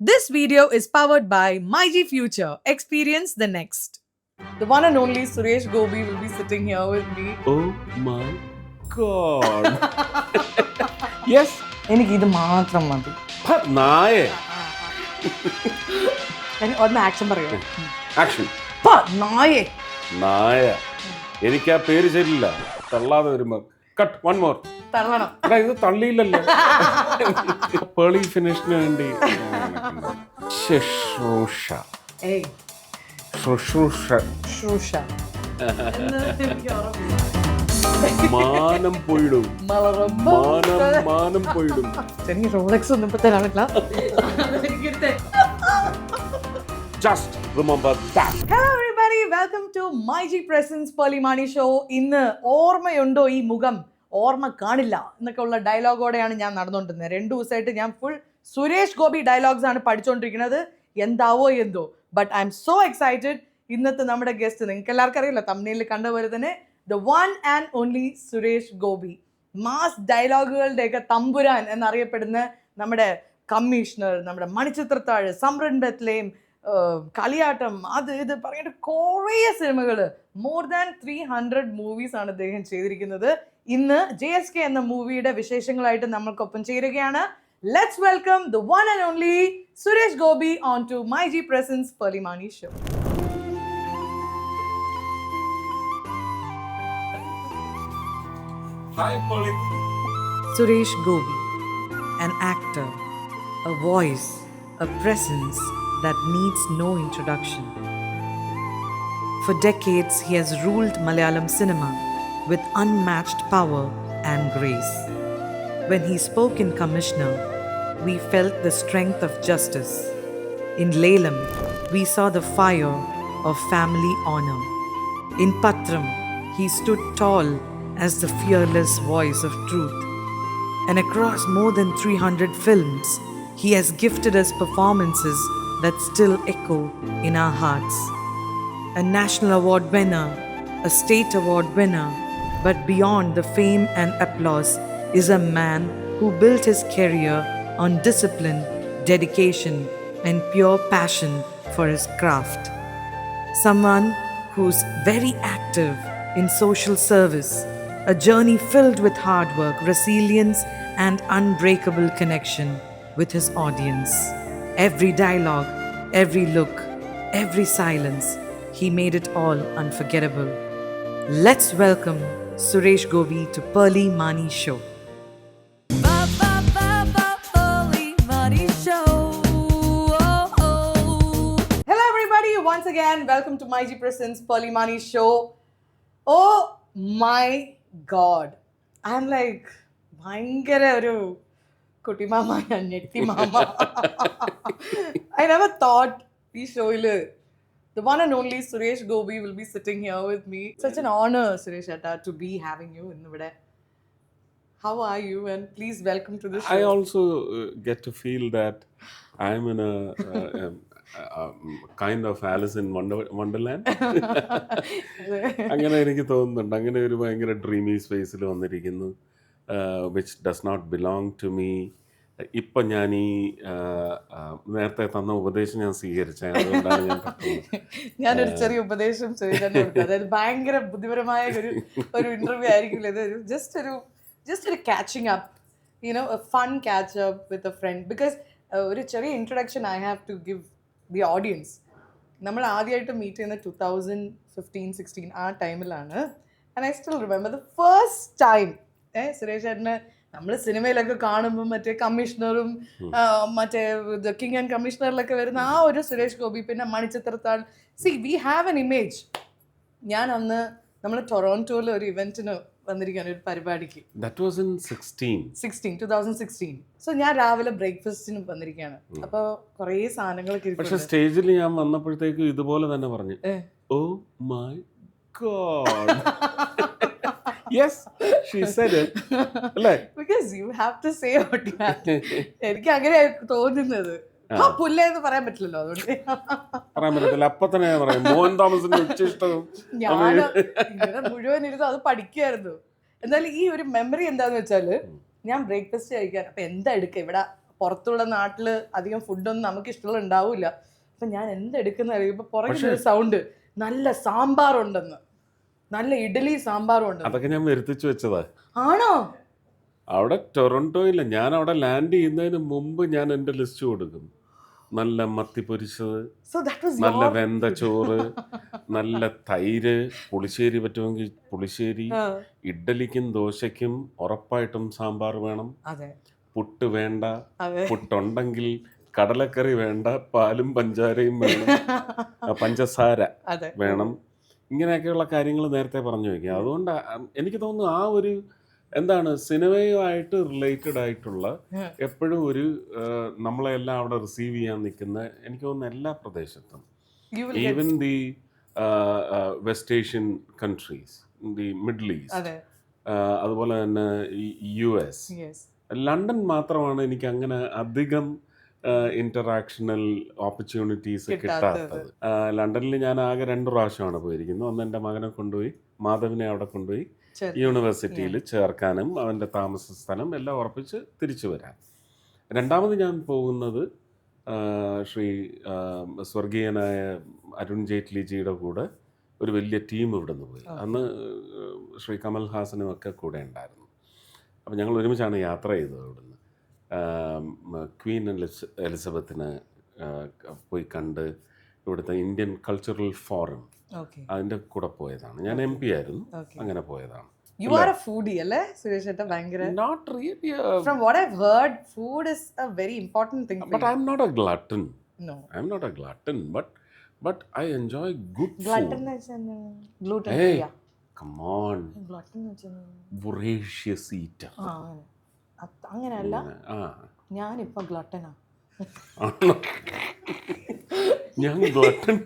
This video is powered by MyG Future. Experience the next. The one and only Suresh Gobi will be sitting here with me. Oh my god. Yes. എനിക്ക് ഇത് മാത്രം മതി. നായ. ഒന്ന് action പറയുമോ? Action. നായേ. നായ. എനിക്ക് ആ പേര് ശരിയില്ല. തള്ളാതെ വരുമ്പോ കട്ട് വൺ മോർ. തള്ളണം. എടാ ഇത് തള്ളിയില്ലല്ലോ. പേളി ഫിനിഷിന് വേണ്ടി ശുശ്രൂഷ. ഏയ്. ശുശ്രൂഷ. ശുശ്രൂഷ. മാനം പോയിടും. മാനം പോയിടും. എനിക്ക് റോളക്സ് ഒന്നും ഇപ്പൊ തരാനില്ല. Just remember that. Hello everybody, welcome to MyG Presents Pearly Mani Show. ഇന്ന് ഓർമ്മയുണ്ടോ ഈ മുഖം? ഓർമ്മ കാണില്ല എന്നൊക്കെ ഉള്ള ഡയലോഗോടെയാണ് ഞാൻ നടന്നുകൊണ്ടിരുന്നത്. 2 ദിവസമായിട്ട് ഞാൻ ഫുൾ സുരേഷ് ഗോപി ഡയലോഗ്സ് ആണ് പഠിച്ചുകൊണ്ടിരിക്കുന്നത്. എന്താവോ എന്തോ, but I am so excited. ഇന്നത്തെ നമ്മുടെ ഗസ്റ്റ് നിങ്ങൾക്ക് എല്ലാവർക്കും അറിയില്ല, തമ്മിലിൽ കണ്ടപോലെ തന്നെ the one and only Suresh Gopi. Mass ഡയലോഗുകളുടെയൊക്കെ തമ്പുരാൻ എന്നറിയപ്പെടുന്ന നമ്മുടെ കമ്മീഷണർ, നമ്മുടെ മണിച്ചിത്രത്താഴ്, സംരൺ ബെത്ലേം, കളിയാട്ടം, അത് ഇത് പറഞ്ഞിട്ട് കുറേ സിനിമകൾ, മോർ ദാൻ 300 മൂവീസ് ആണ് അദ്ദേഹം ചെയ്തിരിക്കുന്നത്. ഇന്ന് JSK എന്ന മൂവിയുടെ വിശേഷങ്ങളായിട്ട് നമ്മൾക്കൊപ്പം ചേരുകയാണ്. Let's welcome the one and only Suresh Gopi on to MyG Presents Pearly Mani Show. Hi, Polly. Suresh Gobi, an actor, a voice, a presence that needs no introduction. For decades, he has ruled Malayalam cinema with unmatched power and grace. When he spoke in Commissioner, we felt the strength of justice. In Lelam, we saw the fire of family honor. In Patram, he stood tall as the fearless voice of truth. And across more than 300 films, he has gifted us performances that still echo in our hearts. A national award winner, a state award winner, but beyond the fame and applause is a man who built his career on discipline, dedication, and pure passion for his craft. Someone who's very active in social service, a journey filled with hard work, resilience, and unbreakable connection with his audience. Every dialogue, every look, every silence, he made it all unforgettable. Let's welcome Suresh Gobi to Pearly Mani Show. Hello everybody, once again welcome to MyG Presents Pearly Mani Show. Oh my god, I'm like ഭയങ്കര ഒരു കുട്ടിമാമ, ഞെട്ടി mama. I never thought ഈ ഷോയിൽ the one and only Suresh Gobi will be sitting here with me. Such an honor, Suresh Atta, to be having you in ഇവിടെ. How are you? And please welcome to the show. I also get to feel that I'm in a kind of Alice in Wonderland. അങ്ങനെ എനിക്ക് തോന്നുന്നുണ്ട്. അങ്ങനെ ഒരു ഭയങ്കര dreamy സ്പേസിൽ വന്നിരിക്കുന്നു, which does not belong to me. ഇപ്പം ഞാൻ ഈ നേരത്തെ തന്ന ഉപദേശം ഞാൻ സ്വീകരിച്ചത്, അതുകൊണ്ടാണ് ഞാനൊരു ചെറിയ ഉപദേശം ചോദിക്കാൻ, അതായത് ഭയങ്കര ബുദ്ധിപരമായ ഒരു ഇന്റർവ്യൂ ആയിരിക്കില്ല ഇത്. ജസ്റ്റ് ഒരു catching up, a fun catch up with a friend, because ഒരു ചെറിയ introduction I have to give the audience. നമ്മൾ ആദ്യമായിട്ട് മീറ്റ് ചെയ്യുന്ന 2015-16 ആ ടൈമിലാണ്. And I still remember the first time Suresh ചേട്ടന് നമ്മൾ സിനിമയിലൊക്കെ കാണുമ്പോൾ മറ്റേ കമ്മീഷണറും മറ്റേ ദ കിങ് ആൻഡ് കമ്മീഷണറിലൊക്കെ വരുന്ന ആ ഒരു സുരേഷ് ഗോപി, പിന്നെ Manichitrathazhu. C we have an image. ഞാൻ അന്ന് നമ്മൾ ടൊറോണ്ടോയിൽ ഒരു ഇവന്റിന് വന്നിരിക്കുകയാണ്, ഒരു പരിപാടിക്ക്. 2016. സോ ഞാൻ രാവിലെ ബ്രേക്ക്ഫാസ്റ്റിന് വന്നിരിക്കുകയാണ്. അപ്പോൾ കുറേ സാധനങ്ങളൊക്കെ. പക്ഷെ സ്റ്റേജിൽ ഞാൻ വന്നപ്പോഴത്തേക്ക് ഇതുപോലെ തന്നെ പറഞ്ഞു, oh my god. Yes, she said it. അല്ലേ? Because you have to say what you have. എനിക്ക് അങ്ങനെ തോന്നുന്നത്. പുല്ലെന്ന് പറയാൻ പറ്റില്ലല്ലോ, അതുകൊണ്ട് പറയാൻ പറ്റത്തില്ല. അപ്പൊ തന്നെ ഞാൻ പറയാം, മോഹൻ തോമസിന്റെ ഉച്ചിഷ്ടവും ഞാൻ ഇങ്ങനെ മുഴുവൻ ഇരുന്ന് അത് പഠിക്കുമായിരുന്നു. എന്നാലും ഈ ഒരു മെമ്മറി എന്താന്ന് വെച്ചാല്, ഞാൻ ബ്രേക്ക്ഫാസ്റ്റ് കഴിക്കാൻ, അപ്പൊ എന്താ എടുക്കുക, ഇവിടെ പുറത്തുള്ള നാട്ടിൽ അധികം ഫുഡൊന്നും നമുക്ക് ഇഷ്ടമുള്ള ഉണ്ടാവില്ല. അപ്പം ഞാൻ എന്തെടുക്കുന്ന ഇപ്പൊ പുറകിൽ ഒരു സൗണ്ട് നല്ല സാമ്പാറുണ്ടെന്ന്, നല്ല ഇഡ്ഡലി സാമ്പാറും ഉണ്ടെന്ന്. അതൊക്കെ ഞാൻ വരുത്തിച്ചു വെച്ചതാ. ആണോ? അവിടെ ടൊറന്റോയിൽ ഞാൻ അവിടെ ലാൻഡ് ചെയ്യുന്നതിന് മുമ്പ് ഞാൻ എൻ്റെ ലിസ്റ്റ് കൊടുക്കും. നല്ല മത്തി പൊരിച്ചത്, So that was നല്ല your വെന്ത ചോറ്, നല്ല തൈര്, പുളിശ്ശേരി പറ്റുമെങ്കിൽ പുളിശ്ശേരി, ഇഡ്ഡലിക്കും ദോശയ്ക്കും ഉറപ്പായിട്ടും സാമ്പാർ വേണം, അതെ പുട്ട് വേണ്ട, അതെ പുട്ടുണ്ടെങ്കിൽ കടലക്കറി വേണ്ട, പാലും പഞ്ചാരയും വേണം, പഞ്ചസാര അതെ വേണം, ഇങ്ങനെയൊക്കെയുള്ള കാര്യങ്ങൾ നേരത്തെ പറഞ്ഞു വയ്ക്കുക. അതുകൊണ്ട് എനിക്ക് തോന്നുന്നു ആ ഒരു എന്താണ് സിനിമയുമായിട്ട് റിലേറ്റഡ് ആയിട്ടുള്ള എപ്പോഴും ഒരു നമ്മളെല്ലാം അവിടെ റിസീവ് ചെയ്യാൻ നിൽക്കുന്ന എനിക്ക് തോന്നുന്നു എല്ലാ പ്രദേശത്തും, You will even the west Asian countries, the middle east, അതെ അതുപോലെ തന്നെ US, yes ലണ്ടൻ മാത്രമാണ് എനിക്ക് അങ്ങനെ അധികം ഇന്ററാക്ഷണൽ ഓപ്പർച്യൂണിറ്റീസ് കിട്ടാത്തത്. ലണ്ടനിൽ ഞാൻ ആകെ 2 പ്രാവശ്യമാണ് പോയിരിക്കുന്നത്. ഒന്ന് എൻ്റെ മകനെ കൊണ്ടുപോയി, മാധവിനെ അവിടെ കൊണ്ടുപോയി യൂണിവേഴ്സിറ്റിയിൽ ചേർക്കാനും അവൻ്റെ താമസ സ്ഥലം എല്ലാം ഉറപ്പിച്ച് തിരിച്ചു വരാൻ. രണ്ടാമത് ഞാൻ പോകുന്നത് ശ്രീ സ്വർഗീയനായ അരുൺ ജെയ്റ്റ്ലിജിയുടെ കൂടെ ഒരു വലിയ ടീം ഇവിടെ നിന്ന് പോയി. അന്ന് ശ്രീ കമൽ ഹാസനും ഒക്കെ കൂടെ ഉണ്ടായിരുന്നു. അപ്പം ഞങ്ങൾ ഒരുമിച്ചാണ് യാത്ര ചെയ്തത്. അവിടുന്ന് ക്വീൻ എലിസബത്തിനെ പോയി കണ്ട് ഇവിടുത്തെ ഇന്ത്യൻ കൾച്ചറൽ ഫോറം അതിൻ്റെ കൂടെ പോയതാണ്. ഞാൻ MP ആയിരുന്നു, അങ്ങനെ പോയതാണ്. You are a foodie അല്ലേ സുരേഷ് ഏട്ടാ? ഭയങ്കര Not really. From what I've heard, food is a very important thing for But you. I'm not a glutton. No. I'm not a glutton, but I enjoy good Glutton food. എന്ന് വെച്ചാൽ gluten Hey, free. come on. Glutton എന്ന് വെച്ചാൽ Voracious eater. അങ്ങനെയല്ല, ആ ഞാനിപ്പോ ഗ്ലട്ടനാ. ആണോ? ഞാൻ ഗ്ലട്ടൺ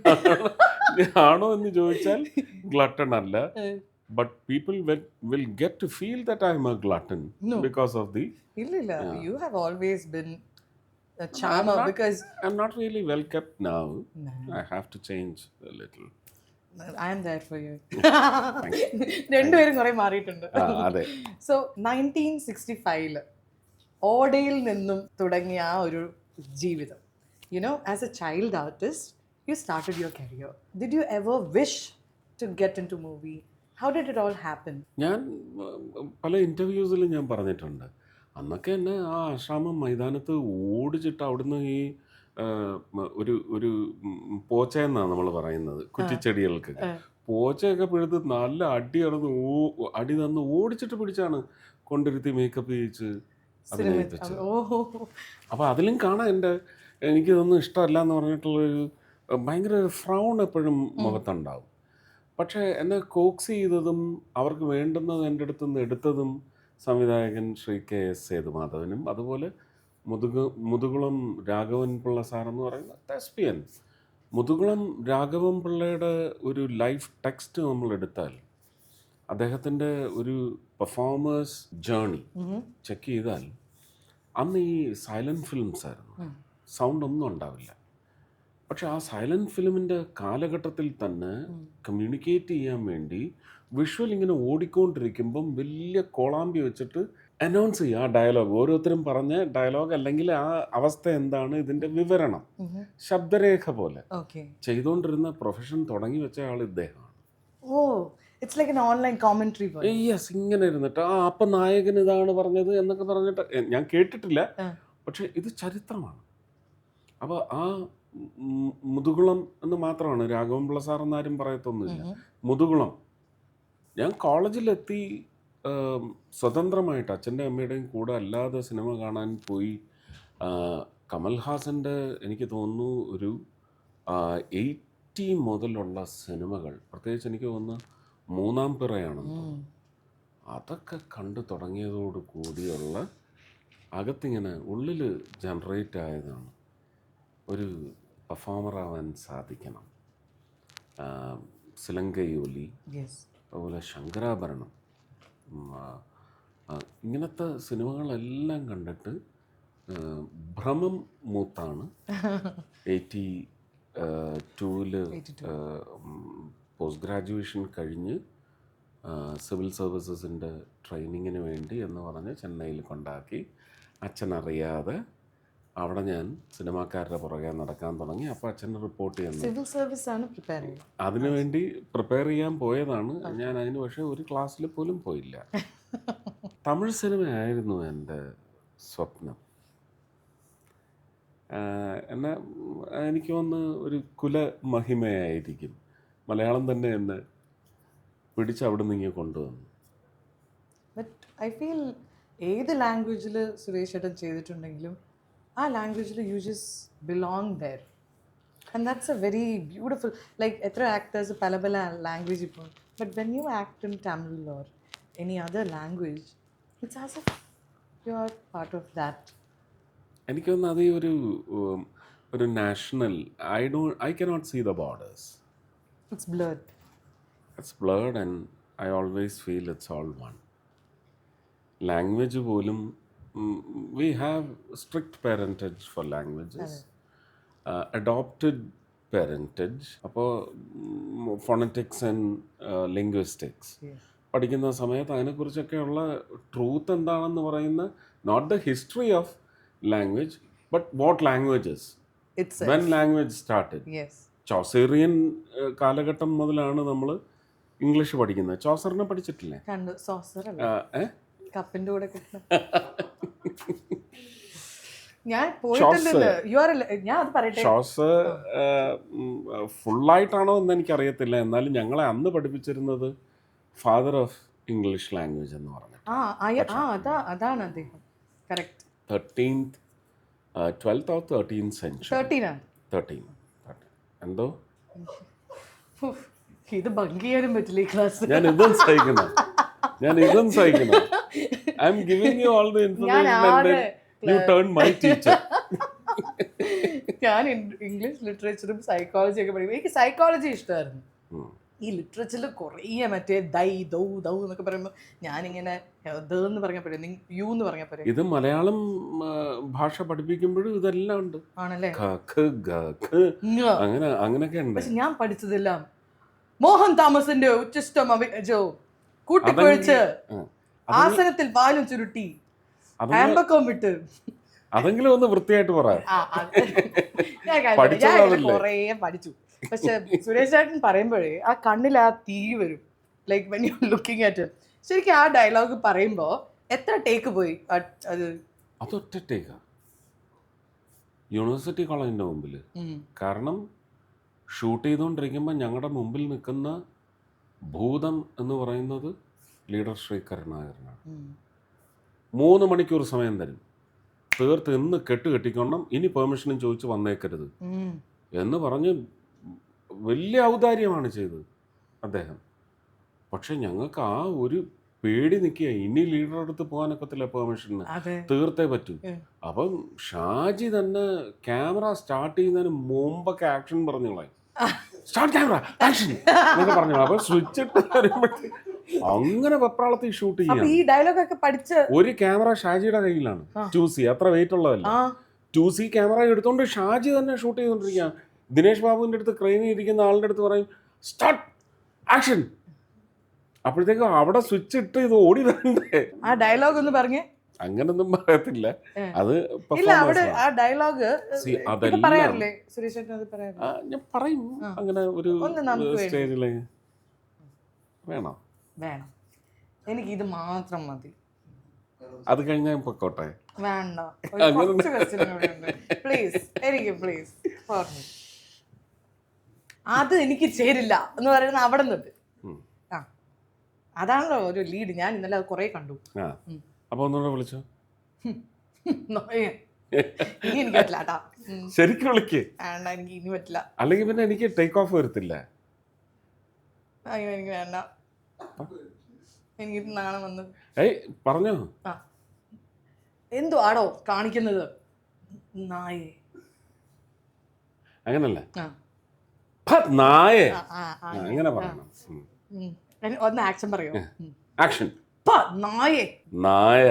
ആണോ എന്ന് ചോദിച്ചാൽ ഗ്ലട്ടൺ അല്ല. But people will get to feel that I'm a glutton because of the... ഇല്ല, you have always been a charmer because I'm not really well kept now. I have to change a little. I am there for you. രണ്ടുപേരും കുറെ മാറിയിട്ടുണ്ട്. അതെ. So 1965 ഓടയിൽ നിന്നും തുടങ്ങിയ ആ ഒരു ജീവിതം, you know, as a child artist you started your career. Did you ever wish to get into movie? How did it all happen? ഞാൻ പല ഇൻ്റർവ്യൂസിലും ഞാൻ പറഞ്ഞിട്ടുണ്ട്, അന്നൊക്കെ എന്നെ ആ ആശ്രാമം മൈതാനത്ത് ഓടിച്ചിട്ട് അവിടുന്ന് ഈ ഒരു പോച്ചയെന്നാണ് നമ്മൾ പറയുന്നത്, കുറ്റിച്ചെടികൾക്ക് പോച്ചയൊക്കെ പിഴുത് നല്ല അടി തന്ന് ഓടിച്ചിട്ട് പിടിച്ചാണ് കൊണ്ടിരുത്തി മേക്കപ്പ് ചെയ്യിച്ച് അഭിനയിപ്പിച്ചത്. അപ്പോൾ അതിലും കാണാൻ എനിക്ക് ഇതൊന്നും ഇഷ്ടമല്ല എന്ന് പറഞ്ഞിട്ടുള്ളൊരു ഭയങ്കര ഒരു ഫ്രൗൺ എപ്പോഴും മുഖത്തുണ്ടാവും. പക്ഷേ എന്നെ കോക്സ് ചെയ്തതും അവർക്ക് വേണ്ടുന്നത് എൻ്റെ അടുത്ത് നിന്ന് എടുത്തതും സംവിധായകൻ ശ്രീ KS സേതുമാധവനും അതുപോലെ മുതുകുളം രാഘവൻ പിള്ള സാറെന്ന് പറയുന്ന തെസ്പിയൻ. മുതുകുളം രാഘവൻ പിള്ളയുടെ ഒരു ലൈഫ് ടെക്സ്റ്റ് നമ്മൾ എടുത്താൽ അദ്ദേഹത്തിൻ്റെ ഒരു പെർഫോമേഴ്സ് ജേർണി ചെക്ക് ചെയ്താൽ അന്ന് ഈ സൈലൻറ്റ് ഫിലിംസ് ആയിരുന്നു, സൗണ്ട് ഒന്നും ഉണ്ടാവില്ല. പക്ഷെ ആ സൈലൻറ്റ് ഫിലിമിൻ്റെ കാലഘട്ടത്തിൽ തന്നെ കമ്മ്യൂണിക്കേറ്റ് ചെയ്യാൻ വേണ്ടി വിഷ്വൽ ഇങ്ങനെ ഓടിക്കൊണ്ടിരിക്കുമ്പം വലിയ കോളാമ്പി വെച്ചിട്ട് അനൗൺസ് ചെയ്യുക ആ ഡയലോഗ്, ഓരോരുത്തരും പറഞ്ഞ ഡയലോഗ് അല്ലെങ്കിൽ ആ അവസ്ഥ എന്താണ് ഇതിൻ്റെ വിവരണം ശബ്ദരേഖ പോലെ ചെയ്തുകൊണ്ടിരുന്ന പ്രൊഫഷൻ തുടങ്ങി വെച്ച ആൾ ഇദ്ദേഹമാണ്. It's like an online commentary പോലെ. യെസ്, ഇങ്ങനെ ഇരുന്നിട്ട് അപ്പം നായകൻ ഇതാണ് പറഞ്ഞത് എന്നൊക്കെ പറഞ്ഞിട്ട് ഞാൻ കേട്ടിട്ടില്ല, പക്ഷെ ഇത് ചരിത്രമാണ്. അപ്പോൾ ആ മുതുകുളം എന്ന് മാത്രമാണ്, രാഘവൻ പിള്ള സാർ എന്നാരും പറയത്തൊന്നുമില്ല, മുതുകുളം. ഞാൻ കോളേജിലെത്തി സ്വതന്ത്രമായിട്ട് അച്ഛൻ്റെ അമ്മയുടെയും കൂടെ അല്ലാതെ സിനിമ കാണാൻ പോയി. കമൽഹാസൻ്റെ എനിക്ക് തോന്നുന്നു ഒരു 80 മുതലുള്ള സിനിമകൾ, പ്രത്യേകിച്ച് എനിക്ക് തോന്നുന്നു മൂന്നാം പിറയാണെന്ന് തോന്നുന്നു, അതൊക്കെ കണ്ടു തുടങ്ങിയതോടു കൂടിയുള്ള അകത്തിങ്ങനെ ഉള്ളിൽ ജനറേറ്റ് ആയതാണ് ഒരു പെർഫോമറാവാൻ സാധിക്കണം. സിലങ്കയോലി, അതുപോലെ ശങ്കരാഭരണം, ഇങ്ങനത്തെ സിനിമകളെല്ലാം കണ്ടിട്ട് ഭ്രമം മൂത്താണ് 82-ല് പോസ്റ്റ് ഗ്രാജുവേഷൻ കഴിഞ്ഞ് സിവിൽ സർവീസസിൻ്റെ ട്രെയിനിങ്ങിന് വേണ്ടി എന്ന് പറഞ്ഞ് ചെന്നൈയിൽ കൊണ്ടാക്കി. അച്ഛനറിയാതെ അവിടെ ഞാൻ സിനിമാക്കാരുടെ പുറകെ നടക്കാൻ തുടങ്ങി. അപ്പോൾ അച്ഛൻ റിപ്പോർട്ട് ചെയ്യുന്നു. സിവിൽ സർവീസ് ആണ് പ്രിപ്പയർ ചെയ്യുന്നത്. അതിനുവേണ്ടി പ്രിപ്പയർ ചെയ്യാൻ പോയതാണ് ഞാൻ. അതിന് പക്ഷേ ഒരു ക്ലാസ്സിൽ പോലും പോയില്ല. തമിഴ് സിനിമയായിരുന്നു എൻ്റെ സ്വപ്നം. എന്നെ എനിക്ക് തോന്നുന്നു ഒരു കുലമഹിമയായിരിക്കും. മലയാളം തന്നെ എന്നെ പിടിച്ച് അവിടെ നിന്ന് ഇങ്ങനെ കൊണ്ടുവന്നു. ബട്ട് ഐ ഫീൽ ഏത് ലാംഗ്വേജിൽ സുരേഷ് ഏട്ടൻ ചെയ്തിട്ടുണ്ടെങ്കിലും ആ ലാംഗ്വേജിൽ you just belong there. And that's a very beautiful. Like എത്ര ആക്ടേഴ്സ് പല പല ലാംഗ്വേജ് ഇപ്പോൾ, but when you act in Tamil or any other language it's as if you are part of that. എനിക്ക് തോന്നുന്നു അത് ഒരു national I cannot see the borders. It's blurred. It's blurred and I always feel it's all one. Language പോലും we have strict parentage for languages. Adopted parentage. അപ്പോൾ phonetics and linguistics പഠിക്കുന്ന സമയത്ത് അതിനെക്കുറിച്ചൊക്കെയുള്ള truth എന്താണെന്ന് പറയുന്ന not the history of language but what languages when language started. Chaucerian കാലഘട്ടം മുതലാണ് നമ്മൾ English പഠിക്കുന്നത്. ചോസറിനെ പഠിച്ചിട്ടില്ലേ? കണ്ടു. സോസർ കപ്പിന്റെ കൂടെ ഞാൻ ചോസർ ഫുള്ളായിട്ടാണോ എന്ന് എനിക്കറിയത്തില്ല. എന്നാലും ഞങ്ങളെ അന്ന് പഠിപ്പിച്ചിരുന്നത് ഫാദർ ഓഫ് ഇംഗ്ലീഷ് ലാംഗ്വേജ് എന്ന് പറഞ്ഞു. അതാണ് അദ്ദേഹം. Correct. 12th or 13th century. 13 എന്തോ ഇത് ബങ്ക് ചെയ്യാനും പറ്റില്ല ഈ ക്ലാസ്. ഞാൻ ഇതും സഹിക്കുന്നു. I am giving you all the information and you turn my teacher. ഞാൻ ഇംഗ്ലീഷ് ലിറ്ററേച്ചറും സൈക്കോളജി ഒക്കെ പഠിക്കും. എനിക്ക് സൈക്കോളജി ഇഷ്ടമായിരുന്നു. ഈ ലിറ്ററേച്ചറിൽ കുറേ മറ്റേ ദൗ എന്നൊക്കെ പറയുമ്പോൾ ഞാനിങ്ങനെ എന്ന് പറഞ്ഞാൽ പോരെ, യു എന്ന് പറഞ്ഞാൽ പോരെ. ഇത് മലയാളം ഭാഷ പഠിപ്പിക്കുമ്പോഴും ഇതെല്ലാം ഉണ്ട്. ആണല്ലേ? അങ്ങനെയൊക്കെ ഉണ്ട്. പക്ഷെ ഞാൻ പഠിച്ചതെല്ലാം മോഹൻ തോമസിന്റെ ഉച്ചിഷ്ടം കൂട്ടിക്കൊഴിച്ച് ആസനത്തിൽ പാലും ചുരുട്ടി ആമ്പക്കം വിട്ട്. അതെങ്കിലും ഒന്ന് വൃത്തിയായിട്ട് പറയാം. കുറേ പഠിച്ചു. പക്ഷെ സുരേഷ് ചേട്ടൻ പറയുമ്പോഴേ ആ കണ്ണിൽ ആ തീ വരും. Like when you looking at ശരിക്കും ആ ഡയലോഗ് പറയുമ്പോ എത്ര ടേക്ക് പോയി? അതൊറ്റ ടേക്കാ യൂണിവേഴ്സിറ്റി കോളേജിന്റെ മുമ്പിൽ. കാരണം ഷൂട്ട് ചെയ്തുകൊണ്ടിരിക്കുമ്പോൾ ഞങ്ങളുടെ മുമ്പിൽ നിൽക്കുന്ന ഭൂതം എന്ന് പറയുന്നത് ലീഡർ ശ്രീ കരുണാകരനാണ്. 3 മണിക്കൂർ സമയം തരും. തീർത്ത് ഇന്ന് കെട്ടിക്കൊണ്ടം, ഇനി പെർമിഷനും ചോദിച്ച് വന്നേക്കരുത് എന്ന് പറഞ്ഞ് വലിയ ഔദാര്യമാണ് ചെയ്തത് അദ്ദേഹം. പക്ഷെ ഞങ്ങൾക്ക് ആ ഒരു പേടി നിൽക്കുക, ഇനി ലീഡറുടെ അടുത്ത് പോകാനൊക്കത്തില്ല, പെർമിഷന് തീർത്തേ പറ്റൂ. അപ്പം ഷാജി തന്നെ ക്യാമറ സ്റ്റാർട്ട് ചെയ്യുന്നതിന് മുമ്പൊക്കെ ആക്ഷൻ പറഞ്ഞു കളയും. സ്റ്റാർട്ട് ക്യാമറ ആക്ഷൻ എന്നൊക്കെ പറഞ്ഞു. അപ്പൊ സ്വിച്ച് ഇട്ട് വരുമ്പോഴത്തേക്ക് അങ്ങനെ വെപ്രാളത്തിൽ ഷൂട്ട് ചെയ്യാം. ഈ ഡയലോഗ് ഒക്കെ പഠിച്ച് ഒരു ക്യാമറ ഷാജിയുടെ കയ്യിലാണ്, 2C, അത്ര വെയിറ്റ് ഉള്ളതല്ല. 2C ക്യാമറ എടുത്തോണ്ട് ഷാജി തന്നെ ഷൂട്ട് ചെയ്തോണ്ടിരിക്കുക. ദിനേശ് ബാബുവിന്റെ അടുത്ത് ക്രെയിനിൽ ഇരിക്കുന്ന ആളുടെ അടുത്ത് പറയും സ്റ്റാർട്ട് ആക്ഷൻ. അപ്പോഴത്തേക്കും അവിടെ സ്വിച്ച് ഇട്ട് ഇത് ഓടി വരണ്ടേ. ആ ഡയലോഗ് ഒന്ന് പറഞ്ഞേ. അങ്ങനൊന്നും പറയത്തില്ല. അത് ഞാൻ പറയും അങ്ങനെ ഒരു സ്റ്റേജില്. വേണം വേണം എനിക്ക് ഇത് മാത്രം മതി. അത് കഴിഞ്ഞാൽ പൊക്കോട്ടെ. വേണ്ട പ്ലീസ്, എനിക്ക് പ്ലീസ്. അത് എനിക്ക് ചേരില്ല എന്ന് പറയുന്നത് അവിടെ നിന്നിട്ട്. ആ അതാണല്ലോ ഒരു ലീഡ്. ഞാൻ ഇന്നലെ അത് കുറെ കണ്ടു. അപ്പൊ ഒന്നുകൂടെ വിളിച്ചോ. ഇനി എനിക്ക് പറ്റില്ല കേട്ടാ. ശരിക്കും വിളിക്ക്. വേണ്ട, എനിക്ക് ഇനി പറ്റില്ല. അല്ലെങ്കിൽ പിന്നെ എനിക്ക് ടേക്ക് ഓഫ് വരത്തില്ല. അയ്യോ എനിക്ക് വേണ്ട, എനിക്ക് നാളെ വന്ന്. പറഞ്ഞോ. ആ എന്തോ ആടോ കാണിക്കുന്നത് നായേ. അങ്ങനല്ലേ നായേ, അങ്ങനെ പറയണം. ഒന്ന് ആക്ഷൻ പറയോ? ആക്ഷൻ. നായേ. നായ.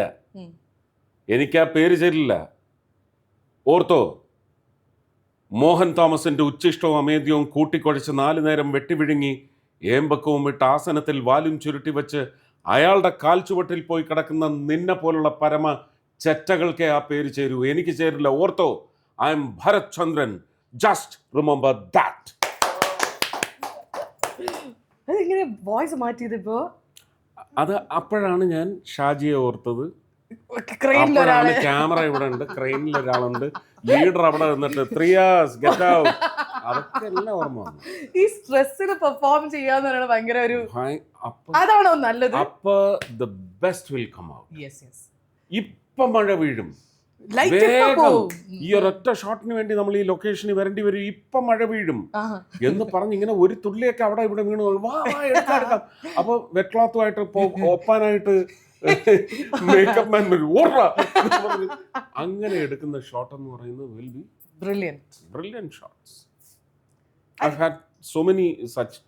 എനിക്ക് ആ പേര് ശരിയില്ല. ഓർത്തോ, മോഹൻ തോമസിന്റെ ഉച്ചിഷ്ടവും അമേദ്യവും കൂട്ടിക്കുഴച്ച് 4 നേരം വെട്ടിവിഴുങ്ങി ഏമ്പക്കവും ഇട്ട് ആസനത്തിൽ വാലും ചുരുട്ടി വെച്ച് അയാളുടെ കാൽ ചുവട്ടിൽ പോയി കിടക്കുന്ന നിന്നെ പോലുള്ള പരമ ചെറ്റകൾക്കേ ആ പേര് ചേരൂ, എനിക്ക് ചേരില്ല, ഓർത്തോ. I am Bharat Chandran, just remember that. അതെങ്ങനെ വോയിസ് മാറ്റിയത് ഇപ്പോ? അത് അപ്പോഴാണ് ഞാൻ ഷാജിയെ ഓർത്തത്. ക്രെയിനിൽ ഒരാള്, ക്യാമറ ഇവിടെ ഉണ്ട്, ക്രെയിനിൽ ഒരാളുണ്ട്, ലീഡർ അവിടെ നിന്നിട്ട് 3 hours ഗെറ്റ് ഔട്ട്, അതൊക്കെ എല്ലാം ഓർമ്മ വന്നു. ഈ സ്ട്രെസ്സിൽ പെർഫോം ചെയ്യാന്ന് പറയുന്നത് ഭയങ്കര ഒരു, അപ്പൊ അതാണോ നല്ലത്? അപ്പൊ the best will come out. Yes yes. ഇപ്പൊ മഴ വീഴും, ലൈറ്റ് വേഗം ഈ ഒരൊറ്റ ഷോട്ടിന് വേണ്ടി നമ്മൾ ഈ ലൊക്കേഷനിൽ വരേണ്ടി വരും, ഇപ്പൊ മഴ വീഴും എന്ന് പറഞ്ഞ് ഇങ്ങനെ ഒരു തുള്ളിയൊക്കെ അവിടെ ഇവിടെ വീണു, വാ വാ എടുക്കാം എടുക്കാം. അപ്പൊ വെറ്റ് ക്ലോത്തുമായിട്ട് ഒപ്പാനായിട്ട് മേക്കപ്പ് മാൻ ഓർഡ അങ്ങനെ എടുക്കുന്ന ഷോട്ട് എന്ന് പറയുന്നത് will be brilliant shots. I have had so many such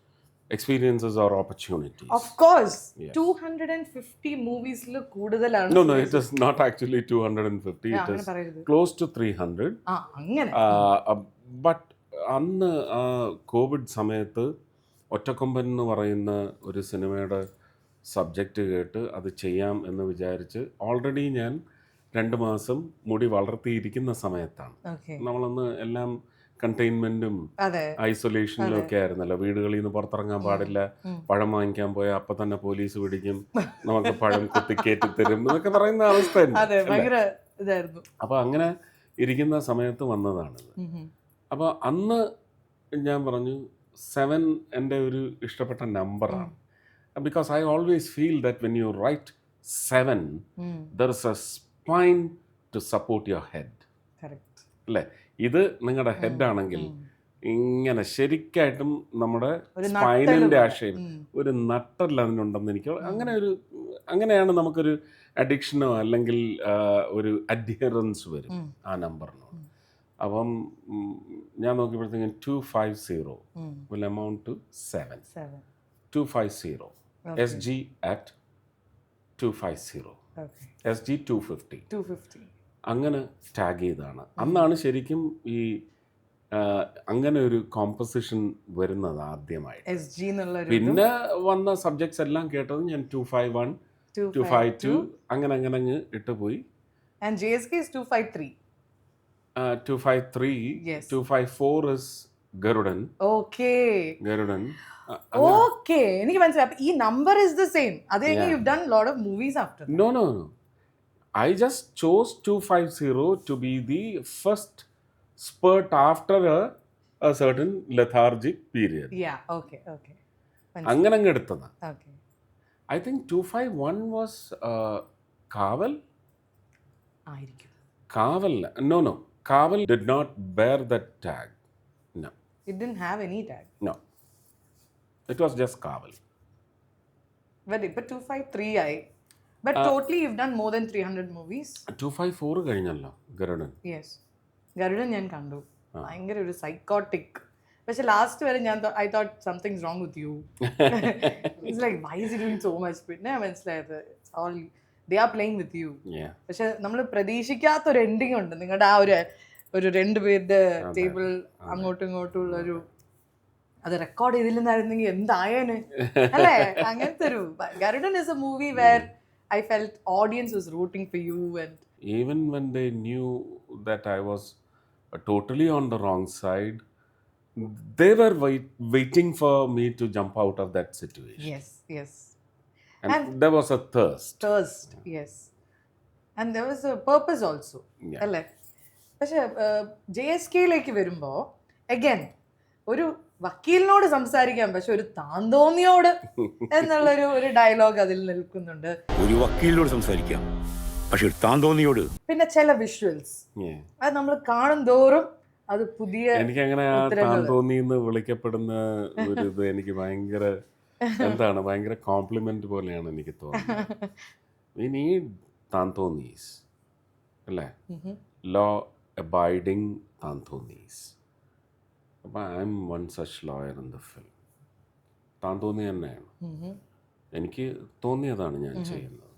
experiences or opportunities. Of course. Yes. 250 movies ൽ കൂടുതലാണ്. No, it is not actually 250. It is close to 300. അങ്ങനെ. But അന്ന് Covid സമയത്ത് ഒറ്റക്കൊമ്പൻ എന്ന് പറയുന്ന ഒരു സിനിമയുടെ സബ്ജക്റ്റ് കേട്ട് അത് ചെയ്യാം എന്ന് വിചാരിച്ച് ഓൾറെഡി ഞാൻ 2 മാസം മുടി വളർത്തിയിരിക്കുന്ന സമയത്താണ്. നമ്മളൊന്ന് എല്ലാം കണ്ടെയ്ൻമെന്റും ഐസൊലേഷനിലും ഒക്കെ ആയിരുന്നല്ലോ. വീടുകളിൽ നിന്ന് പുറത്തിറങ്ങാൻ പാടില്ല, പഴം വാങ്ങിക്കാൻ പോയാൽ അപ്പൊ തന്നെ പോലീസ് പിടിക്കും, നമുക്ക് പഴം കുത്തിക്കേറ്റി തരും എന്നൊക്കെ പറയുന്ന അവസ്ഥ. അപ്പൊ അങ്ങനെ ഇരിക്കുന്ന സമയത്ത് വന്നതാണിത്. അപ്പൊ അന്ന് ഞാൻ പറഞ്ഞു 7 എൻ്റെ ഒരു ഇഷ്ടപ്പെട്ട നമ്പറാണ്. Because I always feel that when you write 7 there is a spine to support your head. അല്ലേ? ഇത് നിങ്ങളുടെ ഹെഡ് ആണെങ്കിൽ ഇങ്ങനെ ശരിക്കായിട്ടും നമ്മുടെ സ്പൈനിന്റെ ആശയം ഒരു നട്ടല്ല അതിനുണ്ടെന്ന് എനിക്ക് അങ്ങനെയാണ് നമുക്കൊരു അഡിക്ഷനോ അല്ലെങ്കിൽ ഒരു അഡ്ഹിയറൻസ് വരും ആ നമ്പറിനോട്. അപ്പം ഞാൻ നോക്കിയപ്പോഴത്തേക്കും 250 will amount to 7. 250 SG at 250 SG 250 അങ്ങനെ ടാഗ് ചെയ്താണ്. അന്നാണ് ശരിക്കും ഈ അങ്ങനെ ഒരു കോമ്പസിഷൻ വരുന്നത് ആദ്യമായിട്ട്. പിന്നെ വന്ന സബ്ജക്ട്സ് എല്ലാം കേട്ടത് ഞാൻ 251, 252 അങ്ങനെ അങ്ങനെ അങ്ങ് ഇട്ട് പോയി. 253, 254 is ഗരുഡൻ. ഗരുഡൻ. എനിക്ക് മനസ്സിലായി. ഈ നമ്പർ is the same. അതെങ്ങനെ you've done lot of movies after that? No. I just chose 250 to be the first spurt after a certain lethargic period. Yeah, okay. അങ്ങനെ അങ്ങ് എടുത്തതാ. I think 251 was കാവൽ. കാവൽ. No. കാവൽ did not bear that tag. No. It didn't have any tag. No. It was just കാവൽ. But 253 ആയി. But totally you've done more than 300 movies. 254 കഴിഞ്ഞല്ലോ ഗരുഡൻ. Yes. ഗരുഡൻ ഞാൻ കണ്ടു. ഭയങ്കര ഒരു സൈക്കോട്ടിക്. പക്ഷെ ലാസ്റ്റ് വരെ ഞാൻ I thought something's wrong with you. It's like why is he doing so much? പിന്നെ മനസ്സിലായത് it's all they are playing with you. പക്ഷെ നമ്മൾ പ്രതീക്ഷിക്കാത്ത ഒരു എൻഡിങ് ഉണ്ട് നിങ്ങളുടെ ആ ഒരു 2 പേരുടെ ടേബിൾ അങ്ങോട്ടും ഇങ്ങോട്ടും ഉള്ള ഒരു, അത് റെക്കോർഡ് ചെയ്തില്ലെന്നായിരുന്നെങ്കിൽ എന്തായേന് അല്ലേ? അങ്ങനത്തെ ഒരു ഗരുഡൻ is a movie where I felt audience was rooting for you, and even when they knew that I was totally on the wrong side, they were waiting for me to jump out of that situation. Yes. And there was a thirst, yes. And there was a purpose also. അല്ലേ? പക്ഷെ JSK-ലേക്ക് വരുമ്പോൾ again ഒരു വക്കീലിനോട് സംസാരിക്കാം, പക്ഷെ ഒരു താന്തോന്നിയോട് എന്നുള്ളൊരു dialogue അതിൽ നിൽക്കുന്നുണ്ട്. ഒരു വക്കീലിനോട് സംസാരിക്കാം, പക്ഷെ ഒരു താന്തോന്നിയോട്. പിന്നെ ചില വിഷ്വൽസ് അത് നമ്മൾ കാണും തോറും അത് പുതിയ, എനിക്ക് അങ്ങനെ ആ താന്തോന്നി എന്ന് വിളിക്കപ്പെടുന്ന ഒരു ഇത് എനിക്ക് ഭയങ്കര ഭയങ്കര കോംപ്ലിമെന്റ് പോലെയാണ് എനിക്ക് തോന്നുന്നത്. We need താന്തോന്നീസ് അല്ലേ? ലോ അബൈഡിങ് താന്തോന്നീസ്. അപ്പം I am one such lawyer in the film. താൻ തോന്നി തന്നെയാണ്, എനിക്ക് തോന്നിയതാണ് ഞാൻ ചെയ്യുന്നത്.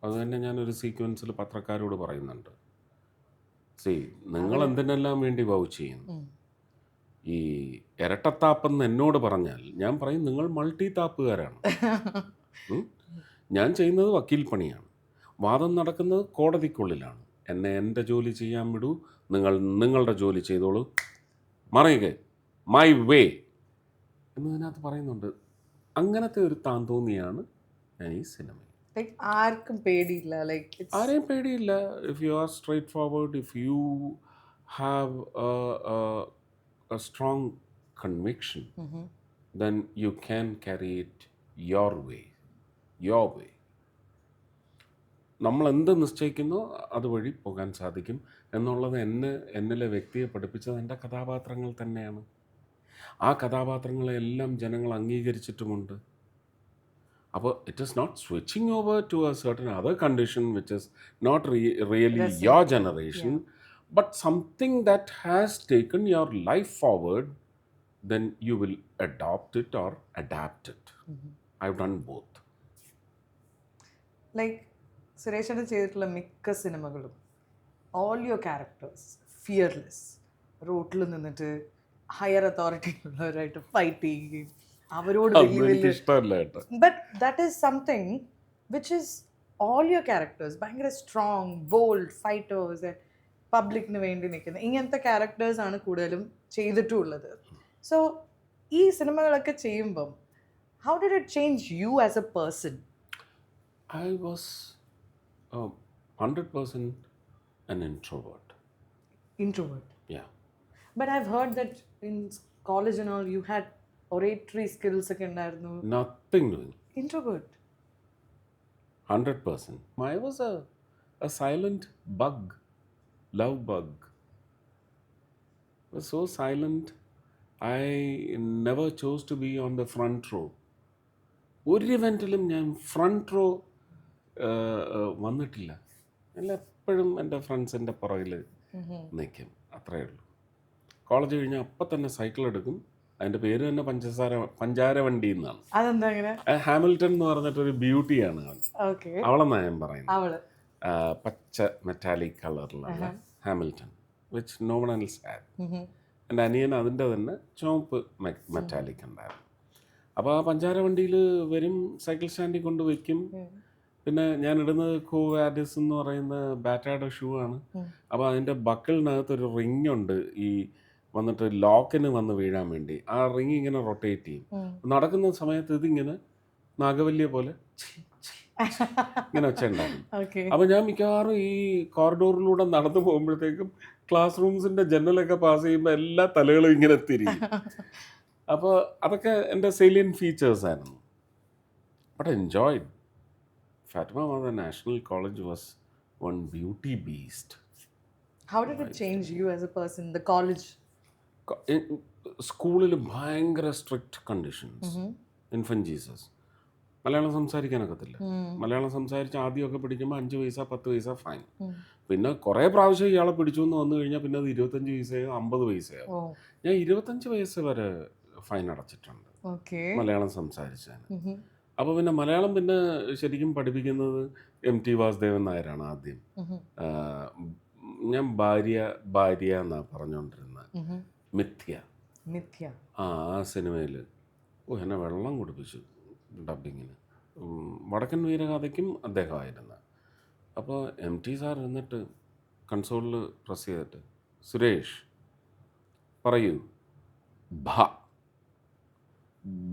അതുതന്നെ ഞാനൊരു സീക്വൻസിൽ പത്രക്കാരോട് പറയുന്നുണ്ട്, നിങ്ങൾ എന്തിനെല്ലാം വേണ്ടി വൗച്ച് ചെയ്യുന്നു? ഈ ഇരട്ടത്താപ്പെന്ന് എന്നോട് പറഞ്ഞാൽ ഞാൻ പറയും നിങ്ങൾ മൾട്ടി താപ്പുകാരാണ്. ഞാൻ ചെയ്യുന്നത് വക്കീൽ പണിയാണ്. വാദം നടക്കുന്നത് കോടതിക്കുള്ളിലാണ്. എന്നെ എൻ്റെ ജോലി ചെയ്യാൻ വിടൂ, നിങ്ങൾ നിങ്ങളുടെ ജോലി ചെയ്തോളൂ, മറിയുക, മൈ വേ എന്നതിനകത്ത് പറയുന്നുണ്ട്. അങ്ങനത്തെ ഒരു താന്തോന്നിയാണ് ഞാൻ ഈ സിനിമയിൽ. ലൈക്ക് ആർക്കും പേടിയില്ല, ലൈക്ക് ആരെയും പേടിയില്ല. If you are straight forward, if you have A strong conviction, then you can carry it your way. നമ്മൾ എന്ത് നിശ്ചയിക്കുന്നോ അതുവഴി പോകാൻ സാധിക്കും എന്നുള്ളത് എന്നിലെ വ്യക്തിയെ പഠിപ്പിച്ചത് എൻ്റെ കഥാപാത്രങ്ങൾ തന്നെയാണ്. ആ കഥാപാത്രങ്ങളെല്ലാം ജനങ്ങൾ അംഗീകരിച്ചിട്ടുമുണ്ട്. അപ്പോൾ it is not switching over to a certain other condition which is not really your generation, but something that has taken your life forward, then you will adopt it or adapt it. I've done both. Like സുരേഷേട്ടൻ ചെയ്തിട്ടുള്ള മിക്ക സിനിമകളും all your characters fearless, റോട്ടിൽ നിന്നിട്ട് higher authority ഉള്ളവരായിട്ട് fight ചെയ്യുകയും അവരോട് വലിയ വലിയ, ഇഷ്ടമല്ല കേട്ടോ. But that is something which is all your characters ഭയങ്കര സ്ട്രോങ് ബോൾഡ് ഫൈറ്റേഴ്സ്, പബ്ലിക്കിന് വേണ്ടി നിൽക്കുന്ന ഇങ്ങനത്തെ ക്യാരക്ടേഴ്സാണ് കൂടുതലും ചെയ്തിട്ടുള്ളത്. സോ ഈ സിനിമകളൊക്കെ ചെയ്യുമ്പം how did it change you as A person? I was 100% an introvert. Introvert. Yeah. But I've heard that in college and all you had oratory skills ഒക്കെ ഉണ്ടായിരുന്നു. Nothing doing. Introvert. 100%. I was a silent bug, love bug. I was so silent. I never chose to be on the front row. ഒരു ഇവൻറ്റിലും ഞാൻ front raw വന്നിട്ടില്ല. ഞാൻ എപ്പോഴും എൻ്റെ ഫ്രണ്ട്സിൻ്റെ പുറകിൽ നിൽക്കും, അത്രയേ ഉള്ളൂ. കോളേജ് കഴിഞ്ഞാൽ അപ്പം തന്നെ സൈക്കിൾ എടുക്കും. അതിൻ്റെ പേര് തന്നെ പഞ്ചാര വണ്ടി എന്നാണ്. അതെന്താ അങ്ങനെ? ഹാമിൽട്ടൺ എന്ന് പറഞ്ഞിട്ടൊരു ബ്യൂട്ടിയാണ് അവൻ. ഓക്കെ. അവളെന്നാണ് ഞാൻ പറയുന്നത്. അവള് പച്ച മെറ്റാലിക് കളറിലുള്ള Hamilton, which no one else had. എൻ്റെ അനിയൻ അതിൻ്റെ തന്നെ ചുവപ്പ് മെറ്റാലിക് ഉണ്ടായിരുന്നു. അപ്പോൾ ആ പഞ്ചാര വണ്ടിയിൽ വരും, സൈക്കിൾ സ്റ്റാൻഡിൽ കൊണ്ട് വയ്ക്കും. പിന്നെ ഞാൻ ഇടുന്നത് കോവാഡിസ് എന്ന് പറയുന്ന ബാറ്റയുടെ ഷൂ ആണ്. അപ്പോൾ അതിൻ്റെ ബക്കിളിനകത്തൊരു റിങ് ഉണ്ട്, ഈ വന്നിട്ട് ലോക്കിന് വന്ന് വീഴാൻ വേണ്ടി. ആ റിങ് ഇങ്ങനെ റൊട്ടേറ്റ് ചെയ്യും. നടക്കുന്ന സമയത്ത് ഇതിങ്ങനെ നാഗവല്ലിയെ പോലെ ഇങ്ങനെ വെച്ചുണ്ടാകും. അപ്പോൾ ഞാൻ മിക്കവാറും ഈ കോറിഡോറിലൂടെ നടന്നു പോകുമ്പോഴത്തേക്കും ക്ലാസ് റൂംസിൻ്റെ ജനലൊക്കെ പാസ് ചെയ്യുമ്പോൾ എല്ലാ തലകളും ഇങ്ങനെ തിരിയും. അപ്പോൾ അതൊക്കെ എൻ്റെ സെയിലിയൻ ഫീച്ചേഴ്സ് ആയിരുന്നു. But enjoyed. Fatima Mother National College was one beauty beast. How did it change you as a person, the college? സ്കൂളിൽ ഭയങ്കര strict conditions. Infant Jesus Malayalam സംസാരിക്കാനൊക്കത്തില്ല. മലയാളം സംസാരിച്ച് ആദ്യമൊക്കെ പിടിക്കുമ്പോൾ 5 പൈസ 10 പൈസ ഫൈൻ. പിന്നെ കുറേ പ്രാവശ്യം ഇയാളെ പിടിച്ചു എന്ന് വന്നു കഴിഞ്ഞാൽ പിന്നെ അത് 25 പൈസയോ 50 പൈസയോ. ഞാൻ 25 പൈസ വരെ ഫൈൻ അടച്ചിട്ടുണ്ട് മലയാളം സംസാരിച്ചതിന്. അപ്പോൾ പിന്നെ മലയാളം പിന്നെ ശരിക്കും പഠിപ്പിക്കുന്നത് MT വാസുദേവൻ നായരാണ് ആദ്യം. ഞാൻ ഭാര്യ എന്നാണ് പറഞ്ഞുകൊണ്ടിരുന്നത്. മിഥ്യ ആ സിനിമയിൽ എന്നെ വെള്ളം കുടിപ്പിച്ചു ഡബിങ്ങിന്. വടക്കൻ വീരഗാഥയ്ക്കും അദ്ദേഹമായിരുന്നു. അപ്പോൾ MT സാർ എന്നിട്ട് കൺസോളിൽ പ്രസ് ചെയ്തിട്ട്, സുരേഷ് പറയൂ,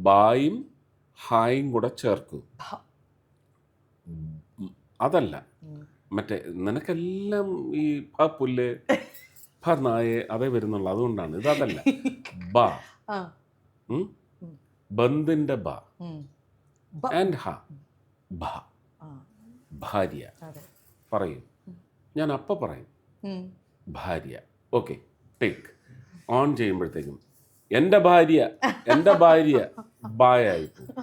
ബായും ഹായും കൂടെ ചേർക്കൂ. അതല്ല, മറ്റേ നിനക്കെല്ലാം ഈ പുല്ല് നായെ അതേ വരുന്നുള്ളൂ, അതുകൊണ്ടാണ് ഇതല്ല. ബാ ബന്ദിന്റെ ബാ ആൻഡ് ഹ ഭ ഭാര്യ പറയൂ. ഞാൻ അപ്പം പറയും ഭാര്യ. ഓക്കെ, ടേക്ക് ഓൺ ചെയ്യുമ്പോഴത്തേക്കും എൻ്റെ ഭാര്യ ബായായി പോകും.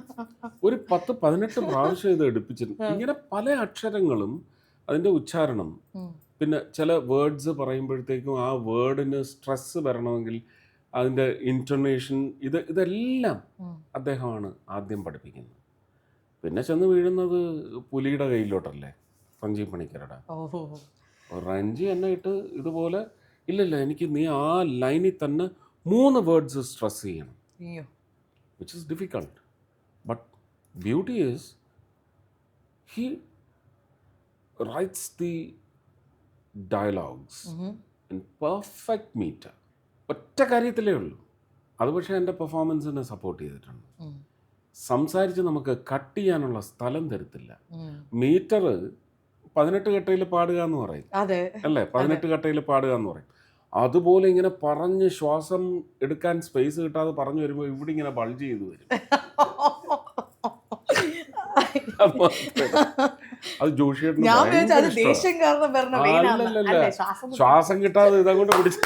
ഒരു 10-18 പ്രാവശ്യം ഇത് എടുപ്പിച്ചിട്ടുണ്ട്. ഇങ്ങനെ പല അക്ഷരങ്ങളും അതിൻ്റെ ഉച്ചാരണം, പിന്നെ ചില വേർഡ്സ് പറയുമ്പോഴത്തേക്കും ആ വേർഡിന് സ്ട്രെസ് വരണമെങ്കിൽ അതിൻ്റെ ഇൻറ്റൊണേഷൻ, ഇതെല്ലാം അദ്ദേഹമാണ് ആദ്യം പഠിപ്പിക്കുന്നത്. പിന്നെ ചെന്ന് വീഴുന്നത് പുലിയുടെ കയ്യിലോട്ടല്ലേ, റഞ്ജി പണിക്കരുടെ. റഞ്ജി എന്നെ ഇട്ട് ഇതുപോലെ, ഇല്ലല്ല എനിക്ക് നീ ആ ലൈനിൽ തന്നെ 3 വേർഡ്സ് സ്ട്രെസ് ചെയ്യണം, which is difficult. But beauty is he writes the dialogues in perfect meter. ഒറ്റ കാര്യത്തിലേ ഉള്ളൂ. അത് പക്ഷേ എൻ്റെ പെർഫോമൻസിനെ സപ്പോർട്ട് ചെയ്തിട്ടുണ്ട്. സംസാരിച്ച് നമുക്ക് കട്ട് ചെയ്യാനുള്ള സ്ഥലം തരത്തില്ല. മീറ്റർ 18 കട്ടയിൽ പാടുക എന്ന് പറയും അല്ലേ, 18 കട്ടയിൽ പാടുക എന്ന് പറയും. അതുപോലെ ഇങ്ങനെ പറഞ്ഞ് ശ്വാസം എടുക്കാൻ സ്പേസ് കിട്ടാതെ പറഞ്ഞു വരുമ്പോൾ ഇവിടെ ഇങ്ങനെ ബൾജ് ചെയ്ത് വരും. അത് ജോഷിയേട്ടന് ശ്വാസം കിട്ടാതെ ഇതങ്ങോട്ട് പിടിച്ച്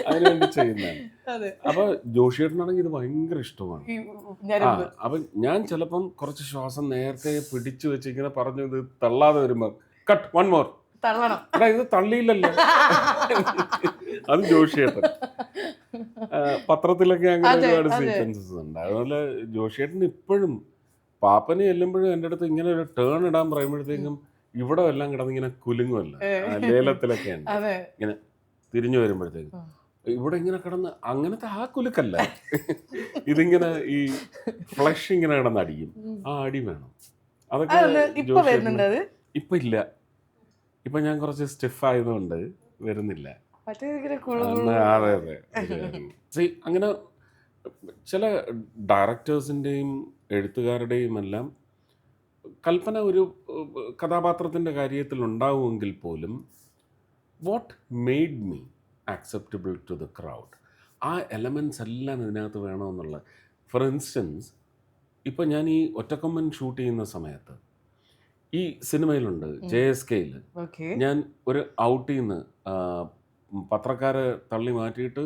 അതിനുവേണ്ടി ചെയ്യുന്നതാണ്. അപ്പൊ ജോഷിയേട്ടനാണെങ്കിൽ ഇത് ഭയങ്കര ഇഷ്ടമാണ്. അപ്പൊ ഞാൻ ചിലപ്പം കുറച്ച് ശ്വാസം നേരത്തെ പിടിച്ചു വെച്ച് ഇങ്ങനെ പറഞ്ഞു ഇത് തള്ളാതെ വരുമ്പോ കട്ട് 1 more എടാ ഇത് തള്ളിയില്ലല്ലോ. അത് ജോഷിയേട്ടൻ. പത്രത്തിലൊക്കെ അങ്ങനെ ഒരുപാട് സീക്വൻസസ് ഉണ്ട്. അതുപോലെ ജോഷിയേട്ടൻ ഇപ്പോഴും പാപ്പന് ചെല്ലുമ്പോഴും എൻ്റെ അടുത്ത് ഇങ്ങനെ ഒരു ടേൺ ഇടാൻ പറയുമ്പോഴത്തേക്കും ഇവിടെ എല്ലാം കിടന്നിങ്ങനെ കുലുങ്ങുമല്ലോ. ലേലത്തിലൊക്കെ ഉണ്ട് ഇങ്ങനെ തിരിഞ്ഞു വരുമ്പോഴത്തേക്കും ഇവിടെ ഇങ്ങനെ കിടന്ന് അങ്ങനത്തെ ആ കുലുക്കല്ല, ഇതിങ്ങനെ ഈ ഫ്ലഷ് ഇങ്ങനെ കിടന്ന് അടിക്കും. ആ അടി വേണം. അതൊക്കെ ഇപ്പൊ ഇല്ല. ഇപ്പൊ ഞാൻ കുറച്ച് സ്റ്റിഫ് ആയതുകൊണ്ട് വരുന്നില്ല. അതെ അതെ. അങ്ങനെ ചില ഡയറക്ടേഴ്സിൻ്റെയും എഴുത്തുകാരുടെയും എല്ലാം കൽപ്പന ഒരു കഥാപാത്രത്തിൻ്റെ കാര്യത്തിൽ ഉണ്ടാവുമെങ്കിൽ പോലും what made me acceptable to the crowd, ആ എലമെൻറ്റ്സ് എല്ലാം ഇതിനകത്ത് വേണമെന്നുള്ള. ഫോർ ഇൻസ്റ്റൻസ് ഇപ്പം ഞാൻ ഈ ഒറ്റക്കൊമ്പൻ ഷൂട്ട് ചെയ്യുന്ന സമയത്ത് ഈ സിനിമയിലുണ്ട് JSKയിൽ ഞാൻ ഒരു ഔട്ടിൽ നിന്ന് പത്രക്കാരെ തള്ളി മാറ്റിയിട്ട്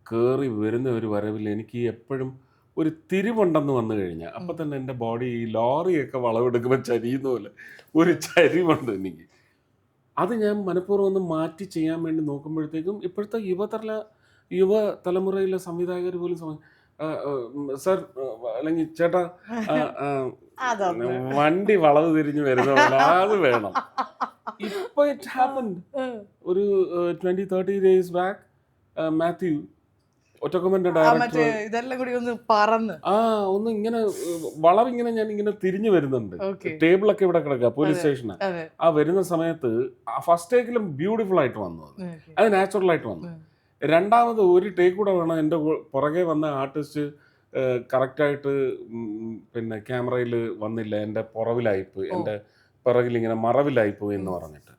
കയറി വരുന്ന ഒരു വരവിൽ എനിക്ക് എപ്പോഴും ഒരു തിരിവുണ്ടെന്ന് വന്നു കഴിഞ്ഞാൽ അപ്പം തന്നെ എൻ്റെ ബോഡി ഈ ലോറിയൊക്കെ വളവെടുക്കുമ്പോൾ ചരിയുന്ന പോലെ ഒരു ചരിവുണ്ട് എനിക്ക്. അത് ഞാൻ മനഃപൂർവ്വം ഒന്ന് മാറ്റി ചെയ്യാൻ വേണ്ടി നോക്കുമ്പോഴത്തേക്കും ഇപ്പോഴത്തെ യുവതലമുറയിലെ സംവിധായകർ പോലും സർ അല്ലെങ്കിൽ ചേട്ടാ വണ്ടി വളവ് തിരിഞ്ഞു വരുന്ന പോലെ അത് വേണം. ഇപ്പൊ ഇറ്റ് ഹാപ്പൻഡ് ഒരു 20-30 days ബാക്ക് മാത്യു ഒറ്റക്കൊമ്പന്റെ ഡയറക്ടർ ഒന്ന് ഇങ്ങനെ വളവിങ്ങനെ ഞാൻ ഇങ്ങനെ തിരിഞ്ഞു വരുന്നുണ്ട്. ടേബിളൊക്കെ ഇവിടെ കിടക്കുക പോലീസ് സ്റ്റേഷന്. ആ വരുന്ന സമയത്ത് ഫസ്റ്റ് ടേക്കിലും ബ്യൂട്ടിഫുൾ ആയിട്ട് വന്നു, അത് നാച്ചുറൽ ആയിട്ട് വന്നു. രണ്ടാമത് ഒരു ടേക്ക് കൂടെ വേണം. എൻ്റെ പുറകെ വന്ന ആർട്ടിസ്റ്റ് കറക്റ്റായിട്ട് പിന്നെ ക്യാമറയിൽ വന്നില്ല, എൻ്റെ പുറവിലായിപ്പോയി, എൻ്റെ പിറകിൽ ഇങ്ങനെ മറവിലായിപ്പോയി എന്ന് പറഞ്ഞിട്ട്.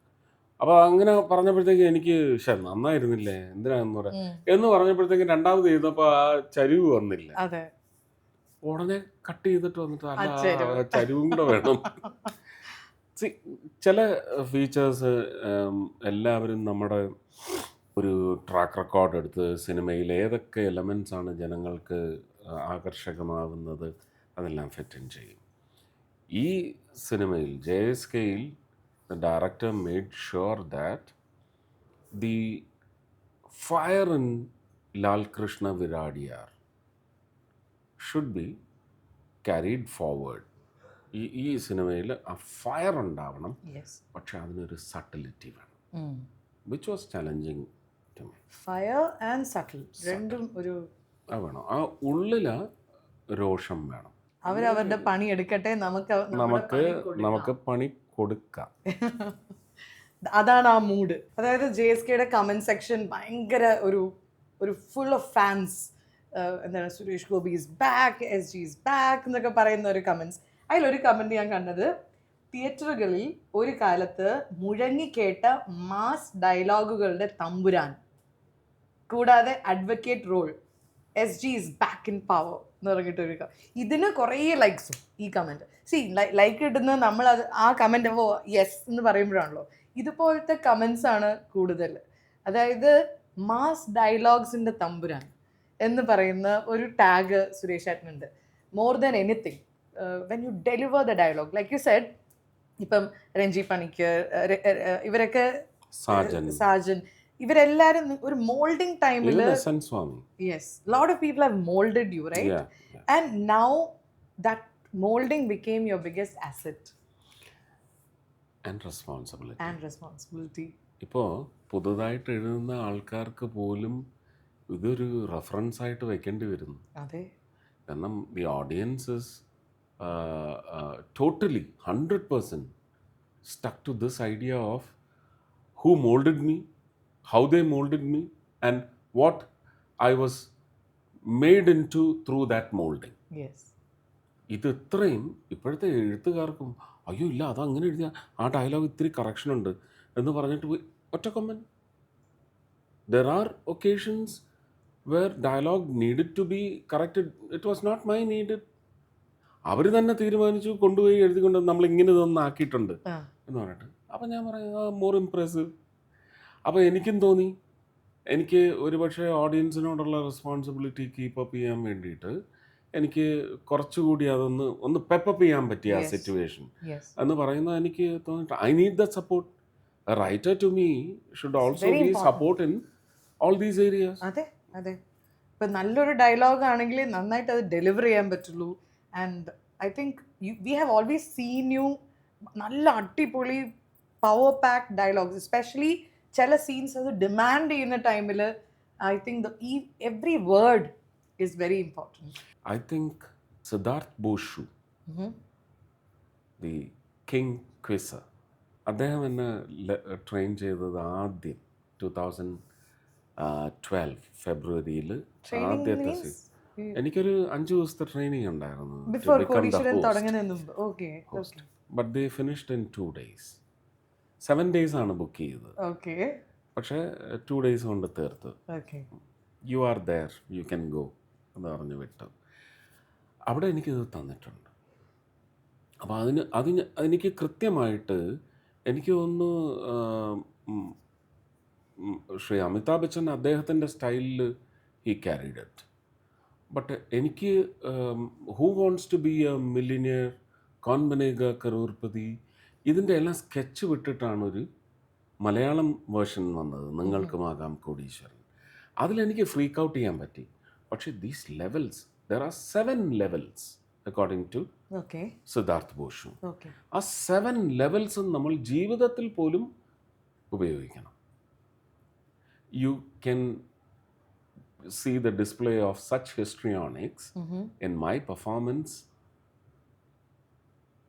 അപ്പോൾ അങ്ങനെ പറഞ്ഞപ്പോഴത്തേക്ക് എനിക്ക് നന്നായിരുന്നില്ലേ എന്തിനാന്ന് പറയാം എന്ന് പറഞ്ഞപ്പോഴത്തേക്കും രണ്ടാമത് ചെയ്തപ്പോൾ ആ ചരിവ് വന്നില്ല. ഉടനെ കട്ട് ചെയ്തിട്ട് വന്നിട്ട് അല്ല ചരിവും കൂടെ വേണം. ചില ഫീച്ചേഴ്സ് എല്ലാവരും നമ്മുടെ ഒരു ട്രാക്ക് റെക്കോർഡ് എടുത്ത് സിനിമയിൽ ഏതൊക്കെ എലമെൻറ്റ്സ് ആണ് ജനങ്ങൾക്ക് ആകർഷകമാവുന്നത് അതെല്ലാം ഫിറ്റ് ഇൻ ചെയ്യും. ഈ സിനിമയിൽ JSKയിൽ the director made sure that the fire in Lal Krishna Viradiyar should be carried forward. ഈ സിനിമയിൽ ആ ഫയർ ഉണ്ടാവണം, പക്ഷെ അതിനൊരു സട്ടിലിറ്റി വേണം, which was challenging to me. Fire and subtle രണ്ടും ഒരു വേണം. ആ ഉള്ളില് രോഷം വേണം. അവരവരുടെ പണി എടുക്കട്ടെ, നമുക്ക് പണി കൊടുക്കാം. അതാണ് ആ മൂഡ്. അതായത് JSKയുടെ കമന്റ് സെക്ഷൻ ഭയങ്കര ഒരു ഫുൾ ഓഫ് ഫാൻസ്. എന്താണ് Suresh Gopi is back, SG is back എന്നൊക്കെ പറയുന്ന ഒരു കമന്റ്സ്. അതിലൊരു കമന്റ് ഞാൻ കണ്ടത്, തിയേറ്ററുകളിൽ ഒരു കാലത്ത് മുഴങ്ങിക്കേട്ട മാസ് ഡയലോഗുകളുടെ തമ്പുരാൻ കൂടാതെ advocate role SG is back in power എന്ന് പറഞ്ഞിട്ടൊരു ഇതിന് കുറേ ലൈക്സും ഈ കമൻറ്റ്. ലൈക്ക് കിട്ടുന്നത് നമ്മൾ അത് ആ കമൻറ്റ് യെസ് എന്ന് പറയുമ്പോഴാണല്ലോ. ഇതുപോലത്തെ കമൻസ് ആണ് കൂടുതൽ. അതായത് മാസ് ഡയലോഗ്സിൻ്റെ തമ്പുരാൻ എന്ന് പറയുന്ന ഒരു ടാഗ് സുരേഷ് ഏട്ടനുണ്ട്. More than anything when you deliver the dialogue like you said. ഇപ്പം രഞ്ജി പണിക്കർ ഇവരൊക്കെ സാജൻ ഇവരെല്ലാരും ഒരു മോൾഡിംഗ് ടൈമിൽ yes lot of people have moulded you right and now that moulding became your biggest asset and responsibility. ഇപ്പോൾ പുതുതായിട്ട് എഴുതുന്ന ആൾക്കാർക്ക് പോലും ഇതൊരു റെഫറൻസ് ആയിട്ട് വെക്കേണ്ടി വരുന്നു. അതെ, കാരണം the audience is totally 100% stuck to this idea of who molded me, how they molded me, and what I was made into through that molding. Yes. ഇത് ഇത്രയും ഇപ്പോഴത്തെ എഴുത്തുകാർക്കും അയ്യോ ഇല്ല അതങ്ങനെ എഴുതിയ ആ ഡയലോഗ് ഇത്തിരി കറക്ഷൻ ഉണ്ട് എന്ന് പറഞ്ഞിട്ട് പോയി ഒറ്റ comment. There are occasions where dialogue needed to be corrected. It was not my needed. അവർ തന്നെ തീരുമാനിച്ചു കൊണ്ടുപോയി എഴുതിക്കൊണ്ട് നമ്മളിങ്ങനെ ഇതൊന്നും ആക്കിയിട്ടുണ്ട് എന്ന് പറഞ്ഞിട്ട്. അപ്പം ഞാൻ പറയാം മോർ ഇംപ്രസീവ്. അപ്പോൾ എനിക്കും തോന്നി എനിക്ക് ഒരുപക്ഷെ ഓഡിയൻസിനോടുള്ള റെസ്പോൺസിബിലിറ്റി കീപ്പപ്പ് ചെയ്യാൻ വേണ്ടിയിട്ട് എനിക്ക് കുറച്ചുകൂടി ഒന്ന് പെപ്പപ്പ് ചെയ്യാൻ പറ്റിയ ആ സിറ്റുവേഷൻ Yes. എന്ന് പറയുന്നത് എനിക്ക് തോന്നിയിട്ട് I need the support. A writer to me should also very be important. Support in all these areas. അതെ അതെ. ഇപ്പം നല്ലൊരു ഡയലോഗ് ആണെങ്കിൽ നന്നായിട്ട് അത് ഡെലിവർ ചെയ്യാൻ പറ്റുള്ളൂ. And I think we have always seen you നല്ല അടിപൊളി പവർ പാക്ക് ഡയലോഗ്സ്, എസ്പെഷ്യലി ചില സീൻസ് അത് ഡിമാൻഡ് ചെയ്യുന്ന ടൈമിൽ I think every word is very important. I think Siddharth Boshu, the King Quizzer, അദ്ദേഹം എന്നെ ട്രെയിൻ ചെയ്തത് ആദ്യം 2012 ഫെബ്രുവരിയിൽ ആദ്യത്തെ എനിക്കൊരു 5 ദിവസത്തെ ട്രെയിനിങ് ഉണ്ടായിരുന്നു. ബിഫോർ കോടീശ്വരൻ തുടങ്ങുന്നതിന് മുമ്പ്. Okay okay but they finished in 2 days. 7 days ആണ് ബുക്ക് ചെയ്തത്, ഓക്കെ പക്ഷേ 2 days കൊണ്ട് തീർത്ത്. Okay you are there, you can go എന്ന് പറഞ്ഞ് വിട്ടു. അവിടെ എനിക്കിത് തന്നിട്ടുണ്ട്. അപ്പോൾ എനിക്ക് കൃത്യമായിട്ട് എനിക്ക് ഒന്ന് ശ്രീ അമിതാഭ് ബച്ചൻ അദ്ദേഹത്തിൻ്റെ സ്റ്റൈലിൽ ഹി ക്യാരിഡ് ഇറ്റ്. ബട്ട് എനിക്ക് who wants to be a millionaire, Kaun Banega Crorepati, ഇതിൻ്റെ എല്ലാം സ്കെച്ച് വിട്ടിട്ടാണ് ഒരു മലയാളം വേർഷൻ വന്നത്, നിങ്ങൾക്കുമാകാം കോടീശ്വരൻ. അതിലെനിക്ക് ഫ്രീക്ക് ഔട്ട് ചെയ്യാൻ പറ്റി. പക്ഷേ these levels, there are 7 levels according to okay Siddharth Boshu. Okay ആ 7 ലെവൽസും നമ്മൾ ജീവിതത്തിൽ പോലും ഉപയോഗിക്കണം. You can see the display of such histrionics in my performance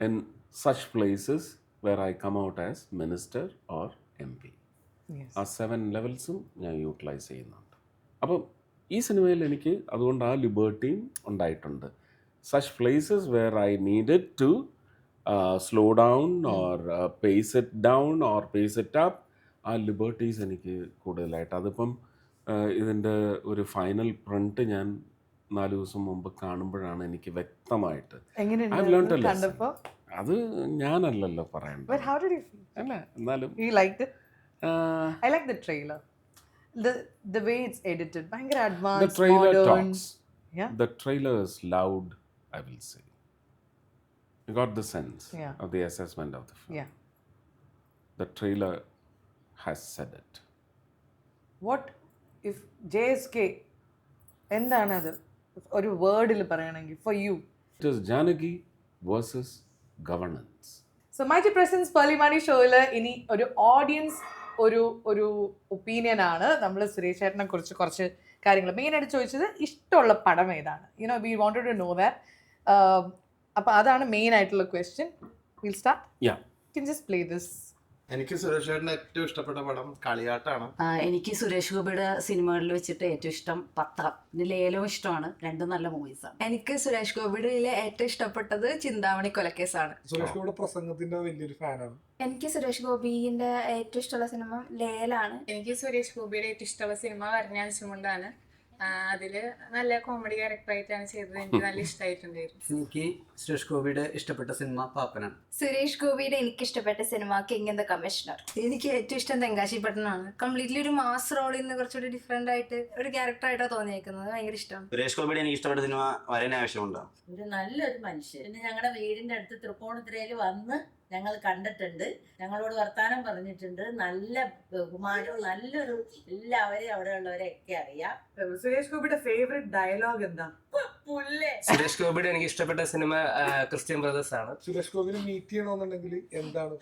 in such places where I come out as minister or MP. Yes ആ 7 ലെവൽസും ഞാൻ utilise ചെയ്യുന്നുണ്ട്. അപ്പം ഈ സിനിമയിൽ എനിക്ക് അതുകൊണ്ട് ആ ലിബർട്ടിയും ഉണ്ടായിട്ടുണ്ട്. Such places where I needed to slow down or pace it down or pace it up, ആ ലിബർട്ടീസ് എനിക്ക് കൂടുതലായിട്ട്. അതിപ്പം ഇതിൻ്റെ ഒരു ഫൈനൽ പ്രിന്റ് ഞാൻ 4 ദിവസം മുമ്പ് കാണുമ്പോഴാണ് എനിക്ക് വ്യക്തമായിട്ട് I've learnt a lesson. കണ്ടപ്പോ അത് ഞാനല്ലല്ലോ പറയണ്ടത്. But how did you feel? അല്ല എന്നാലും You liked it? I like the trailer. The way it's edited, ഭയങ്കര the advanced, trailer modern. talks. Yeah. The trailer is loud, I will say. You got the sense Yeah. of the assessment of the film. Yeah. The trailer has said it. What if JSK എന്താണ് അത് ഒരു വേർഡിൽ പറയണമെങ്കിൽ for you? It is Janaki versus governance. So mighty presence പേർലിമാണി ഷോയിൽ ഇനി ഒരു audience ഒരു opinion ആണ്. നമ്മൾ സുരേഷ് ചേട്ടനെ കുറിച്ച് കുറച്ച് കാര്യങ്ങൾ മെയിനായിട്ട് ചോദിച്ചത് ഇഷ്ടമുള്ള പടം ഏതാണ്. You know we wanted to know that. അപ്പോൾ അതാണ് മെയിൻ ആയിട്ടുള്ള question. Will start. Yeah. You can just play this. എനിക്ക് സുരേഷ് ചേട്ടൻ്റെ ഏറ്റവും ഇഷ്ടപ്പെട്ട പടം കളിയാട്ടാണ്. എനിക്ക് സുരേഷ് ഗോപിയുടെ സിനിമകളിൽ വെച്ചിട്ട് ഏറ്റവും ഇഷ്ടം പത്രം, പിന്നെ ലേലവും ഇഷ്ടമാണ്. രണ്ടും നല്ല മൂവീസാണ്. എനിക്ക് സുരേഷ് ഗോപിയുടെ ഏറ്റവും ഇഷ്ടപ്പെട്ടത് ചിന്താമണി കൊലക്കേസാണ്. സുരേഷ് ഗോപിയുടെ പ്രസംഗത്തിന്റെ വലിയൊരു ഫാനാണ്. എനിക്ക് സുരേഷ് ഗോപിന്റെ ഏറ്റവും ഇഷ്ടമുള്ള സിനിമ ലേലാണ്. എനിക്ക് സുരേഷ് ഗോപിയുടെ ഏറ്റവും ഇഷ്ടമുള്ള സിനിമ വരഞ്ഞാൻസുമുണ്ടാണ്. അതില് നല്ല കോമഡി ക്യാരക്ടറായിട്ടാണ് ചെയ്തത്. എനിക്ക് നല്ല ഇഷ്ടമായിട്ടുണ്ടായിരുന്നു. എനിക്ക് സുരേഷ് ഗോപിയുടെ ഇഷ്ടപ്പെട്ട സിനിമ പാപ്പനാണ്. സുരേഷ് ഗോപിയുടെ എനിക്ക് ഇഷ്ടപ്പെട്ട cinema king and the commissioner. എനിക്ക് ഏറ്റവും ഇഷ്ടം തെങ്കാശി പട്ടണമാണ്. കംപ്ലീറ്റ്ലി ഒരു മാസ് റോളിൽ നിന്ന് കുറച്ചുകൂടി ഡിഫറെന്റ് ആയിട്ട് ഒരു ക്യാരക്ടറായിട്ടാണ് തോന്നിയേക്കുന്നത്. ഭയങ്കര ഇഷ്ടമാണ്. സുരേഷ് ഗോപിയുടെ എനിക്ക് ഇഷ്ടപ്പെട്ട സിനിമ വരാൻ ആവശ്യമുണ്ടോ. ഒരു നല്ലൊരു മനുഷ്യൻ. പിന്നെ ഞങ്ങളുടെ വീടിന്റെ അടുത്ത് തൃപ്പൂണിത്തുറയിൽ വന്ന് ഞങ്ങൾ കണ്ടിട്ടുണ്ട്, ഞങ്ങളോട് വർത്താനം പറഞ്ഞിട്ടുണ്ട്. നല്ല ബഹുമാനവും നല്ലൊരു എല്ലാവരെയും അവിടെ ഉള്ളവരെയൊക്കെ അറിയാം. സുരേഷ് ഗോപിയുടെ ഫേവറേറ്റ് ഡയലോഗ് എന്താ? സുരേഷ് ഗോപിയുടെ എനിക്ക് ഇഷ്ടപ്പെട്ട സിനിമ ക്രിസ്ത്യൻ ബ്രദേഴ്സ് ആണ്. സുരേഷ് ഗോപിനെ മീറ്റ് ചെയ്യണമെന്നുണ്ടെങ്കിൽ എന്താണ്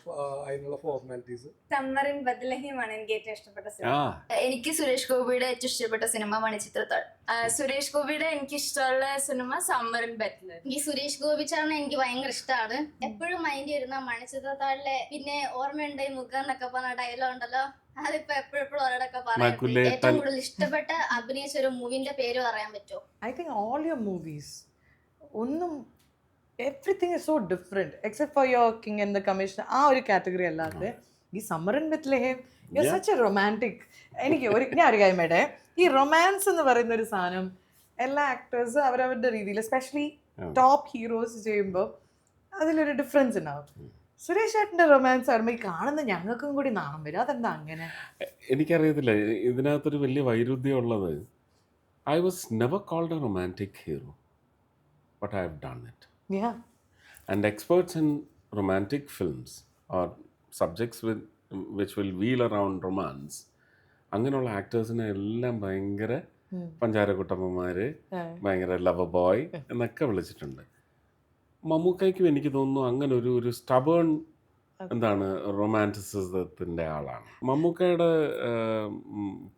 അതിനുള്ള ഫോർമാലിറ്റീസ്? സമ്മർ ഇൻ ബത്ലഹീമാണ് എനിക്ക് ഏറ്റവും ഇഷ്ടപ്പെട്ട സിനിമ. Ah. എനിക്ക് സുരേഷ് ഗോപിയുടെ ഏറ്റവും ഇഷ്ടപ്പെട്ട സിനിമ മണിച്ചിത്രത്താഴ്. സുരേഷ് ഗോപിയുടെ എനിക്ക് ഇഷ്ടമുള്ള സിനിമ സമ്മർ ഇൻ ബെത്ലഹേം. എനിക്ക് സുരേഷ് ഗോപി ചേട്ടനെ എനിക്ക് ഭയങ്കര ഇഷ്ടമാണ്. എപ്പോഴും മൈൻഡ് വരുന്ന മണിച്ചിത്രത്താഴിലെ പിന്നെ ഓർമ്മയുണ്ട് മുഖം എന്നൊക്കെ പറഞ്ഞ ഡയലോഗ് ഉണ്ടല്ലോ, അതിപ്പോ എപ്പോഴും ഒരാളൊക്കെ പറയാം. ഏറ്റവും കൂടുതൽ ഇഷ്ടപ്പെട്ട അഭിനയിച്ച ഒരു മൂവിന്റെ പേര് പറയാൻ പറ്റുമോ? I think all your movies, ഒന്നും everything is so different except for your King and the Commissioner, ആ ഒരു കാറ്റഗറി അല്ലാതെ ഈ summer in Bethlehem you are such A romantic. എനിക്ക് ഞാൻ ഒരു കാര്യം വേണ്ടേ, ഈ റൊമാൻസ് എന്ന് പറയുന്ന ഒരു സാധനം എല്ലാ ആക്ടേഴ്സും അവരവരുടെ രീതിയിൽ എസ്പെഷ്യലി ടോപ്പ് ഹീറോസ് ചെയ്യുമ്പോൾ അതിലൊരു ഡിഫറൻസ് ഉണ്ടാവും. സുരേഷ് ചേട്ടൻ്റെ റൊമാൻസ് ആകുമ്പോൾ ഈ കാണുന്ന ഞങ്ങൾക്കും കൂടി നാണം വരും. അതെന്താ അങ്ങനെ? എനിക്കറിയത്തില്ല, ഇതിനകത്തൊരു വലിയ വൈരുദ്ധ്യം ഉള്ളത്. I was never called a romantic hero, but I have done it. Yeah. And experts in romantic films or subjects which will wheel around romance, അങ്ങനെയുള്ള ആക്ടേഴ്സിനെ എല്ലാം ഭയങ്കര പഞ്ചാരക്കുട്ടമ്മമാര്, ഭയങ്കര ലവർ ബോയ് എന്നൊക്കെ വിളിച്ചിട്ടുണ്ട്. മമ്മൂക്കയ്ക്കും എനിക്ക് തോന്നുന്നു അങ്ങനെ ഒരു സ്റ്റബേൺ റൊമാൻറ്റിസിസത്തിൻ്റെ ആളാണ്. മമ്മൂക്കയുടെ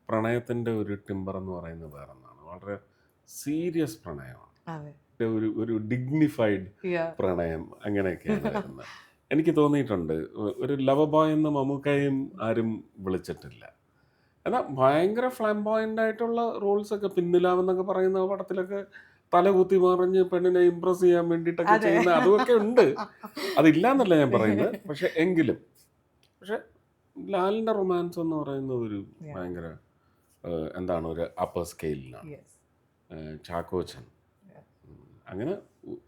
പ്രണയത്തിൻ്റെ ഒരു ടിമ്പർ എന്ന് പറയുന്നത് വേറെ ഒന്നാണ്. വളരെ സീരിയസ് പ്രണയമാണ്, ഒരു ഡിഗ്നിഫൈഡ് പ്രണയം, അങ്ങനെയൊക്കെയാണ് വരുന്നത്. എനിക്ക് തോന്നിയിട്ടുണ്ട് ഒരു ലവർ ബോയ് എന്ന് മമ്മൂക്കയും ആരും വിളിച്ചിട്ടില്ല. എന്നാൽ ഭയങ്കര ഫ്ലാംബോയൻ്റ് ആയിട്ടുള്ള റോൾസൊക്കെ പിന്നിലാവെന്നൊക്കെ പറയുന്ന പടത്തിലൊക്കെ തലകുത്തി മറിഞ്ഞ് പെണ്ണിനെ ഇംപ്രസ് ചെയ്യാൻ വേണ്ടിയിട്ടൊക്കെ ചെയ്യുന്ന അതൊക്കെ ഉണ്ട്, അതില്ലാന്നല്ല ഞാൻ പറയുന്നത്. പക്ഷെ ലാലിൻ്റെ റൊമാൻസ് എന്ന് പറയുന്നത് ഒരു ഭയങ്കര ഒരു അപ്പർ സ്കെയിലിലാണ്. ചാക്കോച്ചൻ, അങ്ങനെ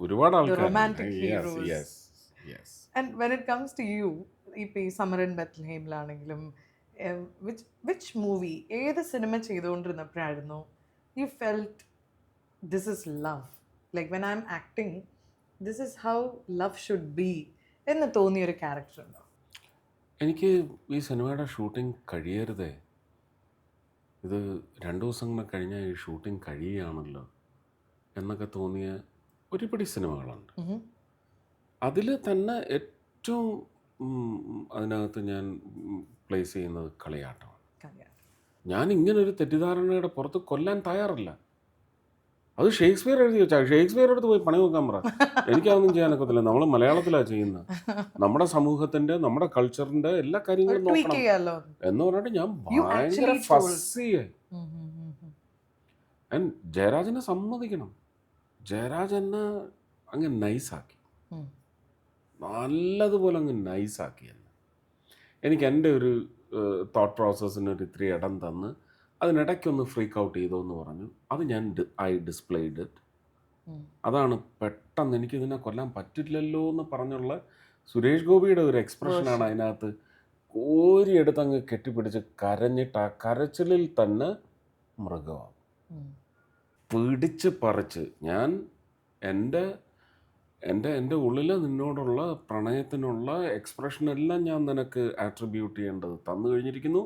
ഒരുപാട് ആൾക്കാർ. And when it comes to you, ഇപ്പോൾ ഈ സമ്മർ ഇൻ ബെത്ലഹേമിലാണെങ്കിലും which movie, ഏത് cinema ചെയ്തുകൊണ്ടിരുന്നപ്പോഴായിരുന്നു you felt this is love, like when I'm acting this is how love should be എന്ന് തോന്നിയൊരു ക്യാരക്ടർ ഉണ്ടോ? എനിക്ക് ഈ സിനിമയുടെ ഷൂട്ടിംഗ് കഴിയരുതേ, ഇത് 2 ദിവസം കഴിഞ്ഞാൽ ഈ ഷൂട്ടിംഗ് കഴിയുകയാണല്ലോ എന്നൊക്കെ തോന്നിയ ഒരുപിടി സിനിമകളുണ്ട്. അതിൽ തന്നെ ഏറ്റവും അതിനകത്ത് ഞാൻ പ്ലേസ് ചെയ്യുന്നത് കളിയാട്ടമാണ്. ഞാൻ ഇങ്ങനൊരു തെറ്റിദ്ധാരണയുടെ പുറത്ത് കൊല്ലാൻ തയ്യാറില്ല. അത് ഷേക്സ്പിയർ എഴുതി വെച്ചാൽ ഷേക്സ്പിയർ അടുത്ത് പോയി പണി നോക്കാൻ പറ, എനിക്കതൊന്നും ചെയ്യാനൊക്കത്തില്ല. നമ്മൾ മലയാളത്തിലാണ് ചെയ്യുന്നത്, നമ്മുടെ സമൂഹത്തിൻ്റെ നമ്മുടെ കൾച്ചറിൻ്റെ എല്ലാ കാര്യങ്ങളും നോക്കണം എന്ന് പറഞ്ഞിട്ട് ഞാൻ ഭയങ്കര ഫസ്സിയായി. ആൻഡ് ജയരാജനെ സമ്മതിക്കണം, ജയരാജനെ അങ്ങ് നൈസാക്കി, നല്ലതുപോലെ അങ്ങ് നൈസാക്കി. എനിക്ക് എൻ്റെ ഒരു തോട്ട് പ്രോസസ്സിന് ഒരു 3 ഇടം തന്ന് അതിനിടയ്ക്കൊന്ന് ഫ്രീക്ക് ഔട്ട് ചെയ്തോ എന്ന് പറഞ്ഞു. അത് ഞാൻ ഡിസ്പ്ലേഡ് ഇറ്റ്. അതാണ് പെട്ടെന്ന് എനിക്കിതിനെ കൊല്ലാൻ പറ്റില്ലല്ലോ എന്ന് പറഞ്ഞുള്ള സുരേഷ് ഗോപിയുടെ ഒരു എക്സ്പ്രഷനാണ് അതിനകത്ത് കോരിയെടുത്ത് അങ്ങ് കെട്ടിപ്പിടിച്ച് കരഞ്ഞിട്ട് ആ കരച്ചിലിൽ തന്നെ മൃഗമാവും. പിടിച്ച് പറിച്ച് ഞാൻ എൻ്റെ ഉള്ളിൽ നിന്നോടുള്ള പ്രണയത്തിനുള്ള എക്സ്പ്രഷനെല്ലാം ഞാൻ നിനക്ക് ആട്രിബ്യൂട്ട് ചെയ്യേണ്ടത് തന്നു കഴിഞ്ഞിരിക്കുന്നു.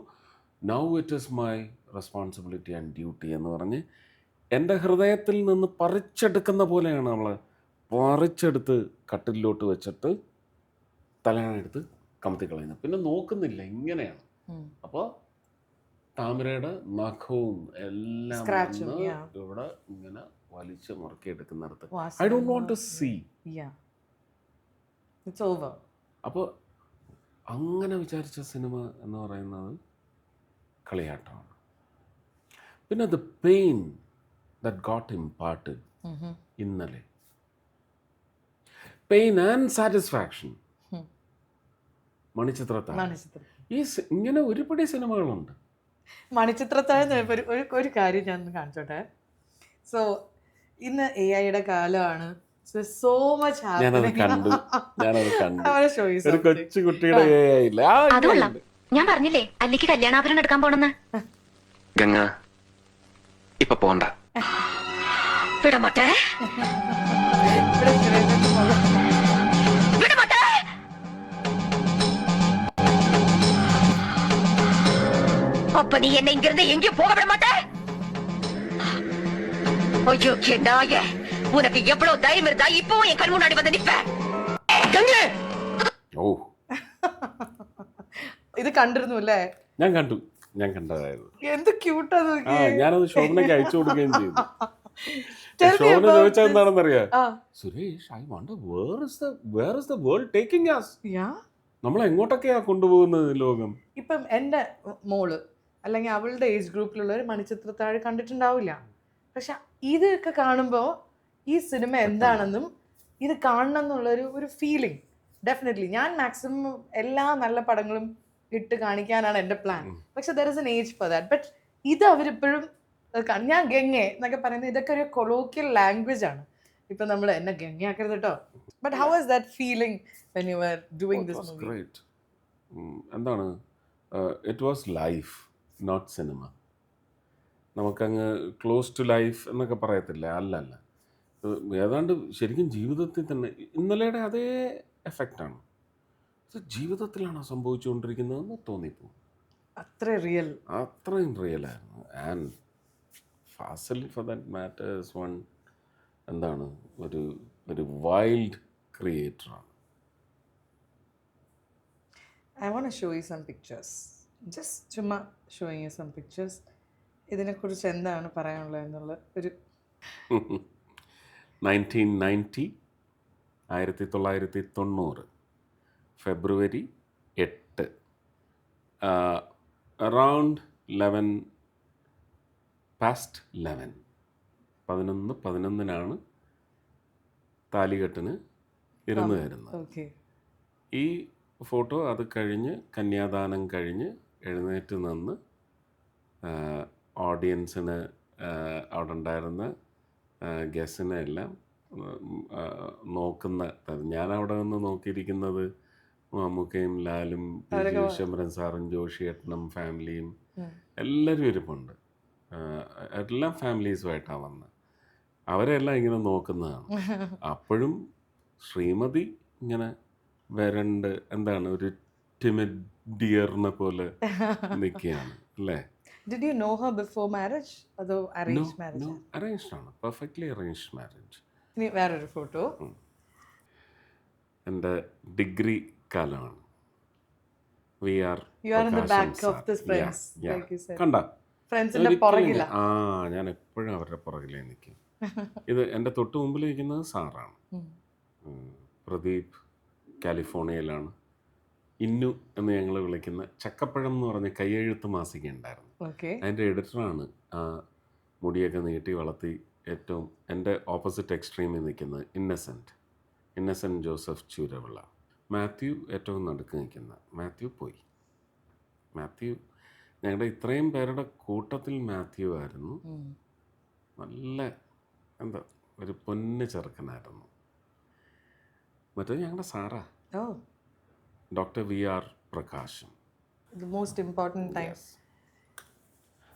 Now it is my responsibility and duty എന്ന് പറഞ്ഞ് എൻ്റെ ഹൃദയത്തിൽ നിന്ന് പറിച്ചെടുക്കുന്ന പോലെയാണ് നമ്മൾ പറിച്ചെടുത്ത് കട്ടിലോട്ട് വെച്ചിട്ട് തലയാണെടുത്ത് കമത്തി കളയുന്നത്. പിന്നെ നോക്കുന്നില്ല, ഇങ്ങനെയാണ്. അപ്പോൾ താമരയുടെ നഖവും എല്ലാം ഇവിടെ ഇങ്ങനെ വലിച്ച് മുറുക്കിയെടുക്കുന്നിടത്ത് I don't want to see. അപ്പോൾ അങ്ങനെ വിചാരിച്ച സിനിമ എന്ന് പറയുന്നത് കളിയാട്ടമാണ്. പിന്നെ the pain that got imparted ഇന്നലെ, പെയിൻ ആൻഡ് സാറ്റിസ്ഫാക്ഷൻ, മണിച്ചിത്രത്താഴ്. ഇങ്ങനെ ഒരുപടി സിനിമകളുണ്ട്. മണിച്ചിത്രത്താഴ് ഒരു കാര്യം ഞാൻ കാണിച്ചോട്ടെ. സോ ഇന്ന് AI-യുടെ കാലമാണ്. So much ഞാനത് കണ്ടു. ഒരു കൊച്ചു കുട്ടിയുടെ AI ഇല്ല. ഞാൻ പറഞ്ഞില്ലേ അല്ലിക്ക് കല്യാണാഭരണം എടുക്കാൻ പോണെന്ന്. ഗംഗ ഇപ്പൊ പോണ്ട. വിടമാട്ടെ. அப்ப நீ என்ன இங்கிருந்து எங்கேயும் போக விட மாட்டே? ஐயோ நாய, உனக்கு எவ்வளவு தைரியம் இருந்தா இப்பவும் என் கண் முன்னாடி வந்து நிப்ப? ഓ, ഇത് കണ്ടിരുന്നു അല്ലേ? ഞാൻ കണ്ടു. ഞാൻ കണ്ടതായിരുന്നു. എന്ത് ക്യൂട്ടാ ഞാനത് ശോഭനയ്ക്ക് അയച്ചു കൊടുക്കുകയും ചെയ്തു. Tell me ശോഭന about ചോദിച്ചത് this. എന്താണെന്നറിയാ, ആ, Suresh, I wonder where is the world taking us? yeah. നമ്മളെ എങ്ങോട്ടൊക്കെയാ കൊണ്ടുപോകുന്നത് ലോകം? ഇപ്പം എൻ്റെ മോള് അല്ലെങ്കിൽ അവളുടെ ഏജ് ഗ്രൂപ്പിലുള്ളവർ മണിച്ചിത്രത്താഴ് കണ്ടിട്ടുണ്ടാവില്ല. പക്ഷെ ഇതൊക്കെ കാണുമ്പോൾ ഈ സിനിമ എന്താണെന്നും ഇത് കാണണം എന്നുള്ളൊരു ഫീലിംഗ് ഡെഫിനറ്റ്ലി. ഞാൻ മാക്സിമം എല്ലാ നല്ല പടങ്ങളും ഇട്ട് കാണിക്കാനാണ് എൻ്റെ പ്ലാൻ. പക്ഷെ there is an age for that. But ഇത് അവരിപ്പോഴും ഞാൻ ഗംഗെ എന്നൊക്കെ പറയുന്നത് ഇതൊക്കെ ഒരു കൊളോക്കിയൽ ലാംഗ്വേജ് ആണ്. ഇപ്പം നമ്മൾ എന്നെ ഗംഗയാക്കരുത് കേട്ടോ. But how was that feeling when you are doing this movie? Great. എന്താണ്, it was life, not cinema. നമുക്കങ്ങ് ക്ലോസ് ടു ലൈഫ് എന്നൊക്കെ പറയത്തില്ല, അല്ലല്ല. ഏതാണ്ട് ശരിക്കും ജീവിതത്തിൽ തന്നെ ഇന്നലെയുടെ അതേ എഫക്റ്റാണ്. ഇത് ജീവിതത്തിലാണോ സംഭവിച്ചുകൊണ്ടിരിക്കുന്നതെന്ന് തോന്നിപ്പോകും. അത്ര റിയൽ. അത്രയും റിയലായിരുന്നു. And Fazil for that matters one എന്താണ്, ഒരു വൈൽഡ് ക്രിയേറ്ററാണ്. I want to show you some pictures. Just ചുമ്മാ showing you some pictures. ഇതിനെക്കുറിച്ച് എന്താണ് പറയാനുള്ളത് എന്നുള്ള ഒരു 1990 ഫെബ്രുവരി 8 അറൗണ്ട് 11:11 താലികെട്ടിന് ഇരുന്ന് കയറുന്നത്. ഓക്കെ. ഈ ഫോട്ടോ അത് കഴിഞ്ഞ് കന്യാദാനം കഴിഞ്ഞ് എഴുന്നേറ്റ് നിന്ന് ഓഡിയൻസിന് അവിടെ ഉണ്ടായിരുന്ന ഗസ്റ്റിനെ എല്ലാം നോക്കുന്ന, ഞാനവിടെ നിന്ന് നോക്കിയിരിക്കുന്നത് മമ്മൂക്കയും ലാലും വിശ്വംഭരൻ സാറും ജോഷിയേട്ടനും ഫാമിലിയും എല്ലാവരും ഇരിപ്പുണ്ട്. എല്ലാം ഫാമിലീസുമായിട്ടാണ് വന്നത്. അവരെല്ലാം ഇങ്ങനെ നോക്കുന്നതാണ്. അപ്പോഴും ശ്രീമതി ഇങ്ങനെ വരണ്ട് എന്താണ് ഒരു ടിമിഡ് ഡിയറിനെ പോലെ നിൽക്കുകയാണ് അല്ലേ? Did you know her before marriage? അതോ arranged marriage? No, arranged ആണ്. Perfectly arranged marriage. ഇനി വേറൊരു ഫോട്ടോ. എൻ്റെ ഡിഗ്രി കാലമാണ്. You are in the back of this friends, like you said. കണ്ട ഫ്രണ്ട്സിന്റെ പുറകില. ഞാൻ എപ്പോഴും അവരുടെ പുറകിലേ നിൽക്കും. ഇത് എൻ്റെ തൊട്ട് മുമ്പിൽ നിൽക്കുന്നത് സാറാണ്. പ്രദീപ് കാലിഫോർണിയയിലാണ്. ഇന്നു എന്ന് ഞങ്ങൾ വിളിക്കുന്ന ചക്കപ്പഴം എന്ന് പറഞ്ഞ കയ്യെഴുത്ത് മാസിക ഉണ്ടായിരുന്നു. അതിൻ്റെ എഡിറ്ററാണ് ആ മുടിയൊക്കെ നീട്ടി വളർത്തി ഏറ്റവും എൻ്റെ ഓപ്പോസിറ്റ് എക്സ്ട്രീമിൽ നിൽക്കുന്നത് ഇന്നസെൻറ്റ് ജോസഫ് ചൂരവിള. മാത്യു ഏറ്റവും നടുക്ക് നിൽക്കുന്ന മാത്യു പോയി. മാത്യു ഞങ്ങളുടെ ഇത്രയും പേരുടെ കൂട്ടത്തിൽ മാത്യു ആയിരുന്നു. നല്ല എന്താ ഒരു പൊന്ന് ചെറുക്കനായിരുന്നു. മറ്റേ ഞങ്ങളുടെ സാറാ doctor VR Prakashan. The most important time. Yes.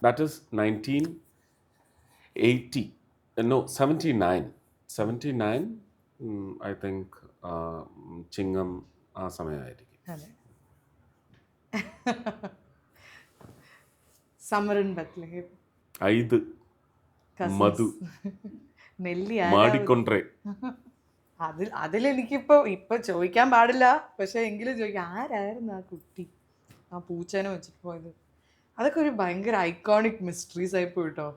That is 1980. No, 79. I think ചിങ്ങം ആ സമയമായിരിക്കും. അതെ. സമരൻ ബത്ലഹേം. ഐത് മധു നെല്ലി മാടിക്കൊണ്ടേ. അതിലെനിക്കിപ്പോ ചോദിക്കാൻ പാടില്ല, പക്ഷെ എങ്കിലും ചോദിക്കാം, ആരായിരുന്നു ആ കുട്ടി ആ പൂച്ചേനെ വെച്ചിട്ട് പോയത്? അതൊക്കെ ഒരു ഭയങ്കര ഐക്കോണിക് മിസ്റ്ററീസ് ആയി പോയിട്ടോ.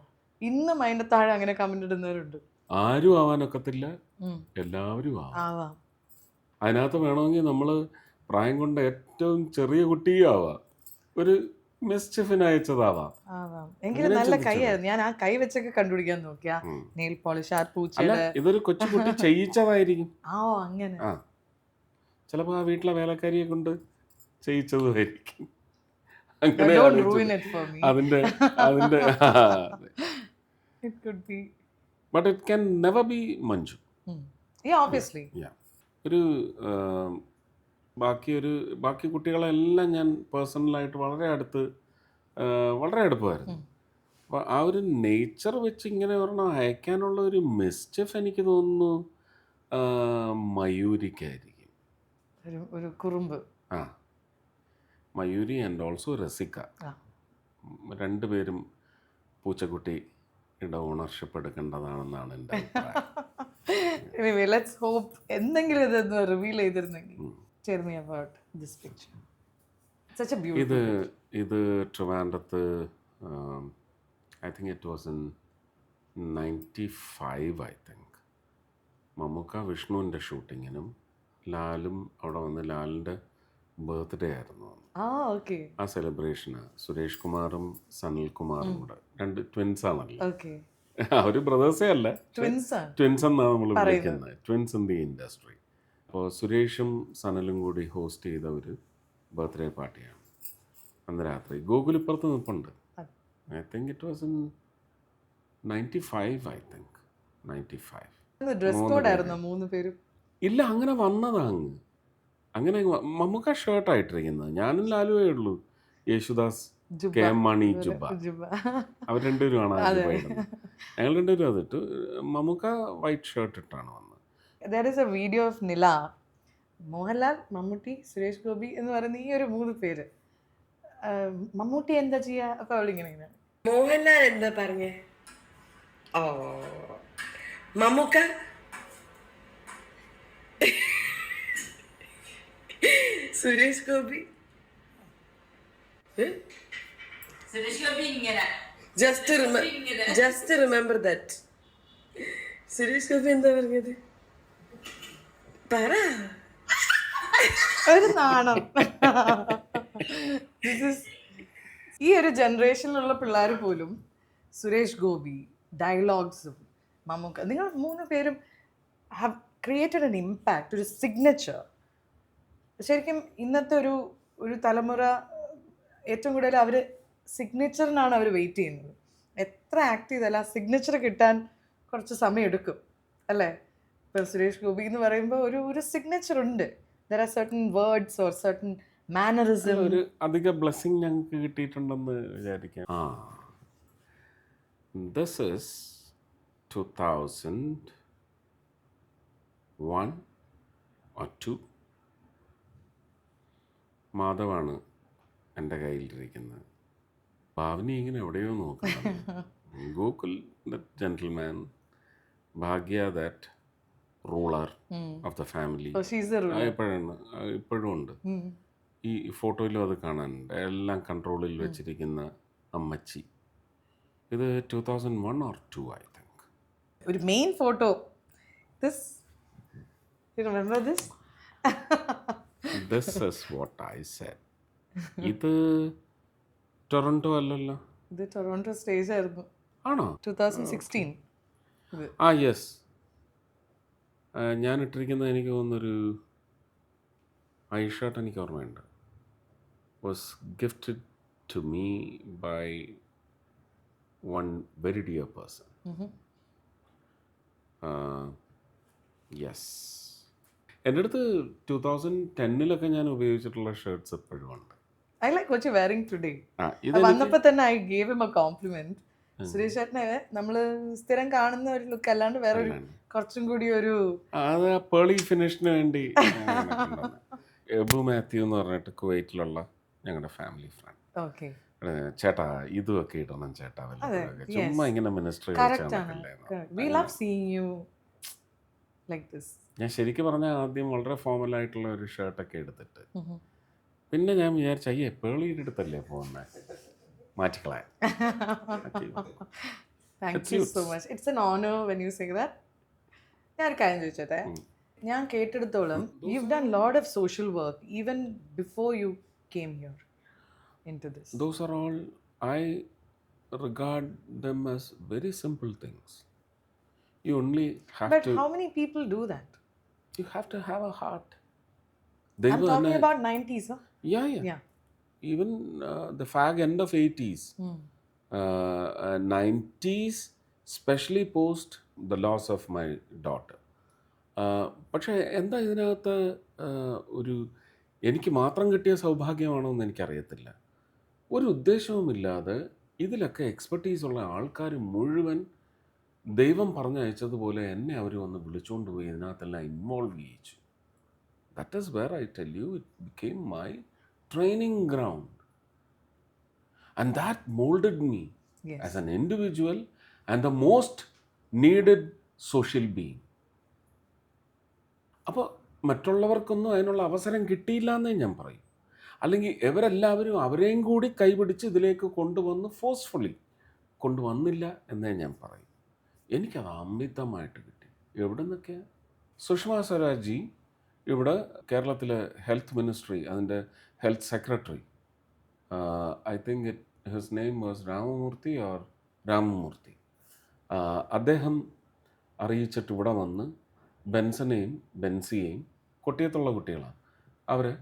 ഇന്നും അതിൻ്റെ താഴെ അങ്ങനെ കമന്റ് ഇടുന്നവരുണ്ട്. ആരും ആവാനൊക്കത്തില്ല, എല്ലാവരും ആവാം. അതിനകത്ത് വേണമെങ്കിൽ നമ്മൾ പ്രായം കൊണ്ട് ഏറ്റവും ചെറിയ കുട്ടിയും ആവാം, ഒരു മിസ്ചിഫിന് അയച്ചതാവാം. എങ്കിലും നല്ല കൈയായിരുന്നു. ഞാൻ ആ കൈ വെച്ചൊക്കെ കണ്ടുപിടിക്കാൻ നോക്കിയാ നെയിൽ പോളിഷ് ആ പൂച്ചയുടെ. ഇതൊരു കൊച്ചുകുട്ടി ചെയ്യിച്ചതായിരിക്കും. അങ്ങനെ ചിലപ്പോ ആ വീട്ടിലെ വേലക്കാരിയെ കൊണ്ട് ചെയ്യിച്ചതുമായിരിക്കും. അതിന്റെ but it can never be Manju. ഒരു ബാക്കി കുട്ടികളെല്ലാം ഞാൻ പേഴ്സണലായിട്ട് വളരെ അടുപ്പമായിരുന്നു. അപ്പോൾ ആ ഒരു നേച്ചർ വെച്ച് ഇങ്ങനെ ഒരെണ്ണം അയക്കാനുള്ള ഒരു മിസ്ചിഫ് എനിക്ക് തോന്നുന്നു മയൂരിക്കായിരിക്കും. ഒരു കുറുമ്പ്. മയൂരി ആൻഡ് ഓൾസോ രസിക, രണ്ടുപേരും പൂച്ചക്കുട്ടിയുടെ ഓണർഷിപ്പ് എടുക്കേണ്ടതാണെന്നാണ് എൻ്റെ അഭിപ്രായം. ലെറ്റ്സ് ഹോപ്പ് എന്തെങ്കിലും ഇതൊന്ന് റിവീൽ ചെയ്തിരുന്നെങ്കിൽ. Tell me about this picture. Such a beautiful ഇത് ട്രിവാൻഡ്രത്ത് I think it was in 95 I think. Mammukka വിഷ്ണുവിൻ്റെ ഷൂട്ടിങ്ങിനും ലാലും അവിടെ വന്ന് ലാലിൻ്റെ ബർത്ത്ഡേ ആയിരുന്നു അന്ന്. okay. ആ സെലിബ്രേഷന് സുരേഷ് കുമാറും സനൽകുമാറും കൂടെ, രണ്ട് ട്വിൻസ് ആണല്ലോ. Okay. അവർ ബ്രദേഴ്സേ അല്ല, Twins ആണ്. ട്വിൻസ് എന്നാണ് നമ്മൾ പറയുന്നത്. വിളിക്കുന്നത്, ട്വിൻസ് ഇൻ ദി ഇൻഡസ്ട്രി. അപ്പോൾ സുരേഷും സനലും കൂടി ഹോസ്റ്റ് ചെയ്ത ഒരു ബർത്ത്ഡേ പാർട്ടിയാണ് അന്ന് രാത്രി. ഗോകുൽ ഇപ്പുറത്ത് നിൽപ്പുണ്ട്. I think it was in 95 I think 95. Dress code ആയിരുന്നു 3 പേരും. ഇല്ല, അങ്ങനെ വന്നതാ അങ്ങ്. അങ്ങനെ മമ്മൂക്ക ഷർട്ടായിട്ടിരിക്കുന്നത്, ഞാനും ലാലുവേ ഉള്ളൂ. യേശുദാസ്, കെ എം മണി, ജുബ, അവർ രണ്ടുപേരുമാണ് ആദ്യം പോയിരുന്നത്. ഞങ്ങൾ രണ്ടുപേരും അതിട്ട്, മമ്മൂക്ക വൈറ്റ് ഷർട്ട് ഇട്ടാണ് വന്നത്. There is a video of Nila, Mohanlal, Mammootty, Suresh Gopi എന്ന് പറയുന്ന ഈ ഒരു 3 പേര്. മമ്മൂട്ടി എന്താ ചെയ്യാ അപ്പൊ അവളിങ്ങനെ, മോഹൻലാൽ എന്താ പറഞ്ഞേ? ഓ Mammookka Suresh Gopi just remember that. Suresh Gopi എന്താ പറഞ്ഞത്? പറ. ഒരു നാണം. ഈ ഒരു ജനറേഷനിലുള്ള പിള്ളേർ പോലും സുരേഷ് ഗോപി ഡയലോഗ്സും മമ്മൂക്ക, നിങ്ങൾ 3 പേരും ഹാവ് ക്രിയേറ്റഡ് എൻ ഇമ്പാക്റ്റ്, ഒരു സിഗ്നേച്ചർ. ശരിക്കും ഇന്നത്തെ ഒരു തലമുറ ഏറ്റവും കൂടുതൽ അവർ സിഗ്നേച്ചറിനാണ് അവർ വെയിറ്റ് ചെയ്യുന്നത്. എത്ര ആക്ട് ചെയ്താലും ആ സിഗ്നേച്ചർ കിട്ടാൻ കുറച്ച് സമയം എടുക്കും അല്ലേ? ഇപ്പോൾ സുരേഷ് ഗോപി എന്ന് പറയുമ്പോൾ ഒരു സിഗ്നേച്ചർ ഉണ്ട്. There are certain words or certain mannerism. ഒരു അധിക ബ്ലെസ്സിങ് ഞങ്ങൾക്ക് കിട്ടിയിട്ടുണ്ടെന്ന് വിചാരിക്കാം. This is 2001 or 2. മാധവാണ് എൻ്റെ കയ്യിലിരിക്കുന്നത്. ഭാവനി ഇങ്ങനെ എവിടെയോ നോക്കുന്നത്. Gokul that gentleman, Bhagya that ruler of the family. ഇപ്പോഴും ഉണ്ട്. ഈ ഫോട്ടോയിലും അത് കാണാനുണ്ട്. എല്ലാം കൺട്രോളിൽ വെച്ചിരിക്കുന്ന അമ്മച്ചി. ഇത് 2001 or 2 ഐ തിങ്ക്. ഒരു main photo. This you remember this? This is what I said. ഇത് ടൊറന്റോ അല്ലല്ലോ. ഇത് ടൊറന്റോ സ്റ്റേജ് ആയിരുന്നു. ആണോ? 2016. യെസ്. ഞാൻ ഇട്ടിരിക്കുന്നത് എനിക്ക് തോന്നുന്നൊരു ഐ ഷർട്ട് എനിക്ക് ഓർമ്മയുണ്ട്. Was gifted to me by one very dear person. Yes. എൻ്റെ അടുത്ത് 2010 ഞാൻ ഉപയോഗിച്ചിട്ടുള്ള ഷർട്ട്സ് എപ്പോഴും ഉണ്ട്. I like what you're wearing today. വന്നപ്പോൾ തന്നെ I gave him a compliment. Suresh ചേട്ടനെ നമ്മൾ സ്ഥിരം കാണുന്ന ഒരു ലുക്ക് അല്ലാണ്ട് വേറെ ഒരു കുറച്ചും കൂടി ഒരു അത് പേളി ഫിനിഷിന് വേണ്ടി. എബു മാത്യു എന്ന് പറഞ്ഞിട്ട് കുവൈറ്റിലുള്ള ഞങ്ങളുടെ ഫാമിലി ഫ്രണ്ട്. ഓക്കെ. ചേട്ടാ ഇതുമൊക്കെ ഇടണം ചേട്ടാ, ചുമ്മാ ഇങ്ങനെ minister. We love seeing you like this. ഞാൻ ശരിക്കും പറഞ്ഞാൽ ആദ്യം വളരെ ഫോമലായിട്ടുള്ള ഒരു ഷർട്ടൊക്കെ എടുത്തിട്ട് പിന്നെ ഞാൻ വിചാരിച്ചു അയ്യേ പേളിയുടെ അടുത്തല്ലേ പോകുന്നത്, മാറ്റിക്കളയാൻ. Thank you so much. It's an honor when you say that. ഞാൻ ഒരു കാര്യം ചോദിച്ചോട്ടെ, ഞാൻ കേട്ടെടുത്തോളം you've done lot of social work even before you came here into this. Those are all, I regard them as very simple things. You only have But to. how many people do that? You have to have a heart. I'm talking about 90s, huh? Yeah. Even the fag end of 80s. 90s, especially post the loss of my daughter. പക്ഷേ എന്താ ഇതിനകത്ത് ഒരു എനിക്ക് മാത്രം കിട്ടിയ സൗഭാഗ്യമാണോ എന്ന് എനിക്കറിയത്തില്ല. ഒരു ഉദ്ദേശവുമില്ലാതെ ഇതിലൊക്കെ എക്സ്പെർട്ടീസുള്ള ആൾക്കാർ മുഴുവൻ ദൈവം പറഞ്ഞയച്ചതുപോലെ എന്നെ അവർ വന്ന് വിളിച്ചുകൊണ്ട് പോയി ഇതിനകത്തെല്ലാം ഇൻവോൾവ് ചെയ്യിച്ചു. That is where I tell you it became my training ground. And that molded me as an individual and the most needed social being. അപ്പോൾ മറ്റുള്ളവർക്കൊന്നും അതിനുള്ള അവസരം കിട്ടിയില്ല എന്നേ ഞാൻ പറയും. അല്ലെങ്കിൽ ഇവരെല്ലാവരും അവരെയും കൂടി കൈപിടിച്ച് ഇതിലേക്ക് കൊണ്ടുവന്ന് ഫോഴ്സ്ഫുള്ളി കൊണ്ടുവന്നില്ല എന്നേ ഞാൻ പറയും. എനിക്കത് അമിതമായിട്ട് കിട്ടി. എവിടെ നിന്നൊക്കെയാണ്? സുഷമ സ്വരാജ് ജി ഇവിടെ കേരളത്തിലെ ഹെൽത്ത് മിനിസ്ട്രി, അതിൻ്റെ health secretary, I think his name was Ramamurthy, അദ്ദേഹം അറിയിച്ചിട്ട് ഇവിടെ വന്ന് ബെൻസനെയും ബെൻസിയെയും, കൊട്ടിയത്തുള്ള കുട്ടികളാണ്, അവരെ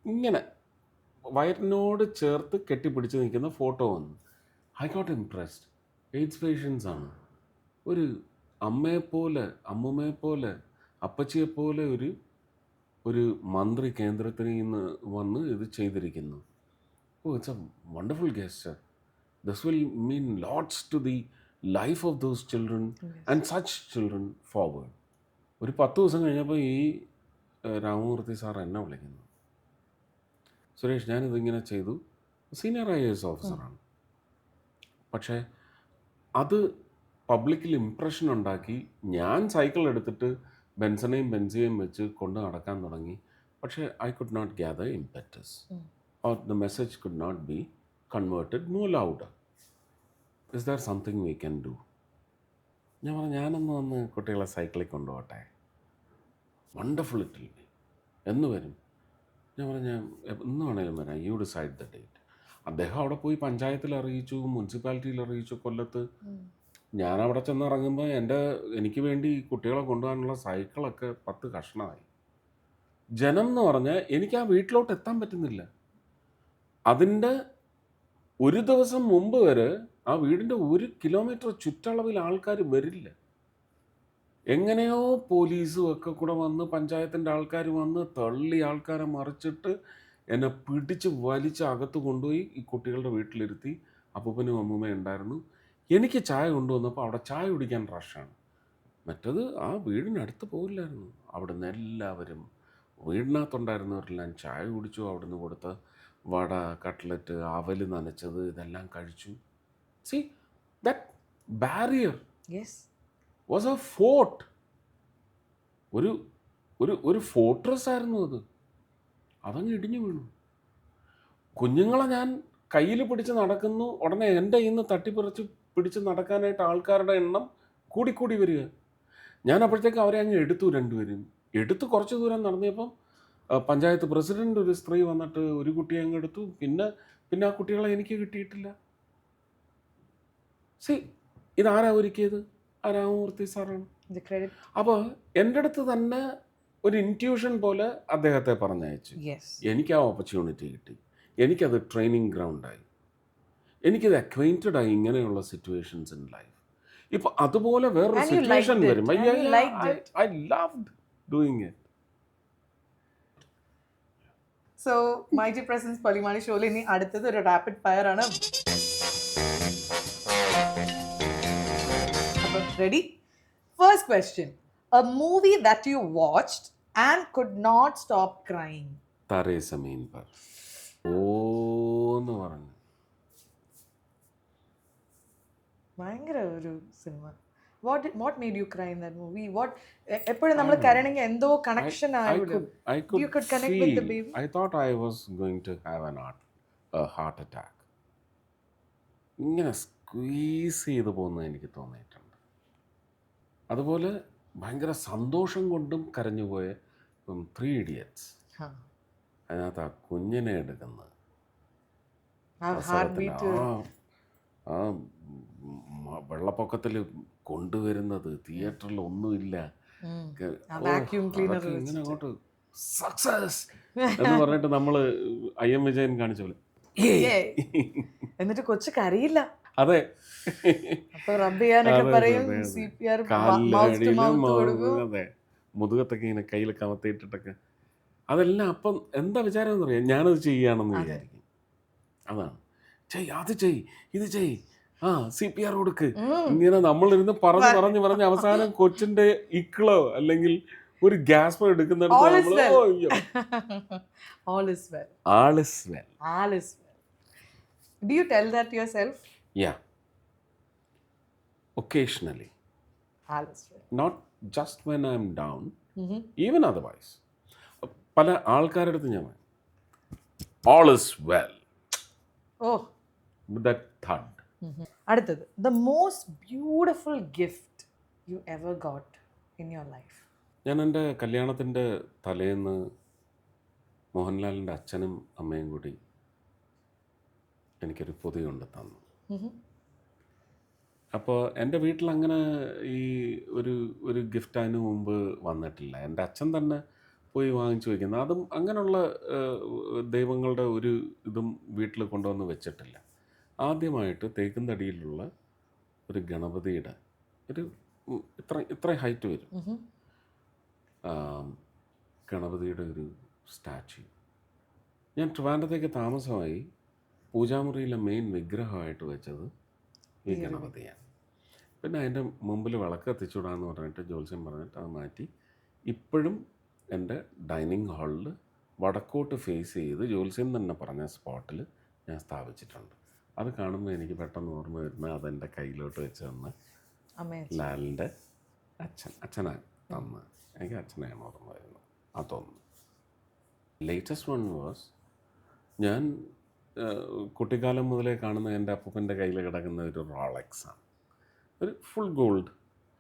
ഇങ്ങനെ വയറിനോട് ചേർത്ത് കെട്ടിപ്പിടിച്ച് നിൽക്കുന്ന ഫോട്ടോ വന്നു. I got impressed. AIDS patients ആണ്. ഒരു അമ്മയെപ്പോലെ, അമ്മുമ്മയെപ്പോലെ, അപ്പച്ചിയെപ്പോലെ ഒരു മന്ത്രി കേന്ദ്രത്തിൽ നിന്ന് വന്ന് ഇത് ചെയ്തിരിക്കുന്നു. Oh, it's a wonderful gesture. This will mean lots to the life of those children and such children forward. ഒരു 10 ദിവസം കഴിഞ്ഞപ്പോൾ ഈ രാമമൂർത്തി സാർ എന്നെ വിളിക്കുന്നു, സുരേഷ് ഞാനിതിങ്ങനെ ചെയ്തു. സീനിയർ IAS ഓഫീസറാണ്. പക്ഷേ അത് പബ്ലിക്കിൽ ഇംപ്രഷൻ ഉണ്ടാക്കി. ഞാൻ സൈക്കിൾ എടുത്തിട്ട് ബെൻസനെയും ബെൻസിയെയും വെച്ച് കൊണ്ട് നടക്കാൻ തുടങ്ങി. പക്ഷേ I could not gather impetus or the message could not be converted no louder. Is there something we can do? ഞാൻ പറഞ്ഞു, ഞാനൊന്ന് വന്ന് കുട്ടികളെ സൈക്കിളിൽ കൊണ്ടുപോട്ടെ. Wonderful it will be. എന്ന് വരും? ഞാൻ പറഞ്ഞു, എന്ന് വേണേലും വരാം, യു ഡിസൈഡ് ദ ഡേറ്റ്. അദ്ദേഹം അവിടെ പോയി പഞ്ചായത്തിൽ അറിയിച്ചു, മുനിസിപ്പാലിറ്റിയിൽ അറിയിച്ചു, കൊല്ലത്ത്. ഞാൻ അവിടെ ചെന്ന് ഇറങ്ങുമ്പോൾ എനിക്ക് വേണ്ടി കുട്ടികളെ കൊണ്ടുപോകാനുള്ള സൈക്കിളൊക്കെ 10 കഷ്ണമായി. ജനം എന്ന് പറഞ്ഞാൽ എനിക്ക് ആ വീട്ടിലോട്ട് എത്താൻ പറ്റുന്നില്ല. അതിൻ്റെ ഒരു ദിവസം മുമ്പ് വരെ ആ വീടിൻ്റെ 1 കിലോമീറ്റർ ചുറ്റളവിൽ ആൾക്കാർ വരില്ല. എങ്ങനെയോ പോലീസും ഒക്കെ കൂടെ വന്ന്, പഞ്ചായത്തിൻ്റെ ആൾക്കാർ വന്ന് തള്ളി ആൾക്കാരെ മറിച്ചിട്ട് എന്നെ പിടിച്ച് വലിച്ച് അകത്ത് കൊണ്ടുപോയി ഈ കുട്ടികളുടെ വീട്ടിലിരുത്തി. അപ്പൂപ്പനും അമ്മൂമ്മയും ഉണ്ടായിരുന്നു. എനിക്ക് ചായ കൊണ്ടുവന്നപ്പോൾ അവിടെ ചായ കുടിക്കാൻ റഷാണ്. മറ്റത് ആ വീടിനടുത്ത് പോയില്ലായിരുന്നു. അവിടുന്ന് എല്ലാവരും, വീടിനകത്തുണ്ടായിരുന്നവരെല്ലാം ചായ കുടിച്ചു. അവിടുന്ന് കൊടുത്ത വട, കട്ട്ലറ്റ്, അവൽ നനച്ചത് ഇതെല്ലാം കഴിച്ചു. C that barrier was A fort. ഒരു ഫോർട്രസ് ആയിരുന്നു അത്. അതങ്ങ് ഇടിഞ്ഞു വീണു. കുഞ്ഞുങ്ങളെ ഞാൻ കയ്യിൽ പിടിച്ച് നടക്കുന്നു. ഉടനെ എൻ്റെ കയ്യിൽ നിന്ന് തട്ടിപ്പറിച്ച് പിടിച്ച് നടക്കാനായിട്ട് ആൾക്കാരുടെ എണ്ണം കൂടിക്കൂടി വരിക. ഞാൻ അപ്പോഴത്തേക്ക് അവരെ അങ്ങ് എടുത്തു. രണ്ടുപേരും എടുത്ത് കുറച്ച് ദൂരം നടന്നപ്പം പഞ്ചായത്ത് പ്രസിഡന്റ് ഒരു സ്ത്രീ വന്നിട്ട് ഒരു കുട്ടിയെ അങ്ങ് എടുത്തു. പിന്നെ ആ കുട്ടികളെ എനിക്ക് കിട്ടിയിട്ടില്ല. സി, ഇതാരാ ഒരുക്കിയത്? ആ രാമമൂർത്തി സാറാണ്. അപ്പോൾ എൻ്റെ അടുത്ത് തന്നെ ഒരു ഇൻറ്റ്യൂഷൻ പോലെ അദ്ദേഹത്തെ പറഞ്ഞയച്ചു. എനിക്ക് ആ ഓപ്പർച്യൂണിറ്റി കിട്ടി. എനിക്കത് ട്രെയിനിങ് ഗ്രൗണ്ടായി. എനിക്കത് അക്വൈൻറ്റഡ് ആയി ഇങ്ങനെയുള്ള സിറ്റുവേഷൻസ് ഇൻ ലൈഫ്. ഇപ്പം അതുപോലെ വേറൊരു സിറ്റുവേഷൻ വരും. I loved doing it. So mighty presence പൊലിമാണി ഷോയിൽ ഇനി അടുത്തത് ഒരു റാപ്പിഡ് ഫയർ ആണ്. അപ്പം ready? First question. A movie that you watched and could not stop crying. താരേ Sameen പർ. ഓന്ന് പറഞ്ഞു. ഭയങ്കര ഒരു cinema. What made you cry in that movie? എപ്പോഴും നമ്മൾ കരണെങ്കിൽ എന്തോ കണക്ഷൻ ആയിരുന്നു. You could connect with the baby. I thought I was going to have a heart attack. ഇങ്ങനെ squeeze ചെയ്ത് പോകുന്നത് എനിക്ക് തോന്നിയിട്ടുണ്ട്. അതുപോലെ ഭയങ്കര സന്തോഷം കൊണ്ടും കരഞ്ഞുപോയ 3 Idiots. അതിനകത്ത് ആ കുഞ്ഞിനെ എടുക്കുന്നത്, ആ വെള്ളപ്പൊക്കത്തിൽ കൊണ്ടുവരുന്നത്, തിയേറ്ററിൽ ഒന്നുമില്ല, ഇങ്ങനെ അങ്ങോട്ട് സക്സസ് എന്ന് പറഞ്ഞിട്ട് നമ്മള് IM വിജയൻ കാണിച്ച പോലെ എന്നിട്ട് കൊച്ചു കരയില്ല. അതെ, അതെ, മുതുകത്തൊക്കെ ഇങ്ങനെ കയ്യിൽ കമത്തിയിട്ടിട്ടൊക്കെ. അതെല്ലാം അപ്പം എന്താ വിചാരം എന്ന് പറയാം, ഞാനത് ചെയ്യുകയാണെന്ന് വിചാരിക്കും. അതാണ് അത് ചെയ്, ഇത് ചെയ്, CPR കൊടുക്ക്, ഇങ്ങനെ നമ്മളിരുന്ന് പറഞ്ഞ് അവസാനം കൊച്ചിന്റെ ഇക്കളോ അല്ലെങ്കിൽ ഒരു ഗ്യാസ്പോ എടുക്കുന്നിടത്ത് Do you tell that to yourself? Yeah. Occasionally. Not just when I'm down, even otherwise. പല ആൾക്കാരുടെ അടുത്ത് ഞാൻ all is well. Oh. With that thud. അടുത്തത് the most beautiful gift you ever got in your life. ഞാൻ എൻ്റെ കല്യാണത്തിൻ്റെ തലേന്ന് മോഹൻലാലിൻ്റെ അച്ഛനും അമ്മയും കൂടി എനിക്കൊരു പൊതി കൊണ്ട് തന്നു. അപ്പോൾ എൻ്റെ വീട്ടിൽ അങ്ങനെ ഈ ഒരു ഗിഫ്റ്റ് അതിന് മുമ്പ് വന്നിട്ടില്ല. എൻ്റെ അച്ഛൻ തന്നെ പോയി വാങ്ങിച്ചു വയ്ക്കുന്നത്. അതും അങ്ങനെയുള്ള ദൈവങ്ങളുടെ ഒരു ഇതും വീട്ടിൽ കൊണ്ടുവന്ന് വെച്ചിട്ടില്ല. ആദ്യമായിട്ട് തേക്കുംതടിയിലുള്ള ഒരു ഗണപതിയുടെ ഒരു ഇത്ര ഹൈറ്റ് വരും ഗണപതിയുടെ ഒരു സ്റ്റാച്യു. ഞാൻ ട്രിവാൻഡ്രത്തേക്ക് താമസമായി പൂജാമുറിയിലെ മെയിൻ വിഗ്രഹമായിട്ട് വെച്ചത് ഈ ഗണപതിയാണ്. പിന്നെ അതിൻ്റെ മുമ്പിൽ വിളക്ക് കത്തിച്ചുവിടാന്ന് പറഞ്ഞിട്ട് ജ്യോത്സ്യം പറഞ്ഞിട്ട് അത് മാറ്റി ഇപ്പോഴും എൻ്റെ ഡൈനിങ് ഹാളിൽ വടക്കോട്ട് ഫേസ് ചെയ്ത് ജ്യോത്സ്യം തന്നെ പറഞ്ഞ സ്പോട്ടിൽ ഞാൻ സ്ഥാപിച്ചിട്ടുണ്ട്. അത് കാണുമ്പോൾ എനിക്ക് പെട്ടെന്ന് ഓർമ്മ വരുന്നത് അതെൻ്റെ കയ്യിലോട്ട് വെച്ച് തന്ന ലാലിൻ്റെ അച്ഛനാണ് തന്ന്. എനിക്ക് അച്ഛനെയാണ് ഓർമ്മ വരുന്നത്. അതൊന്ന്. ലേറ്റസ്റ്റ് വൺ വാസ് ഞാൻ കുട്ടിക്കാലം മുതലേ കാണുന്ന എൻ്റെ അപ്പൂപ്പൻ്റെ കയ്യിൽ കിടക്കുന്ന ഒരു റോളക്സാണ്. ഒരു ഫുൾ ഗോൾഡ്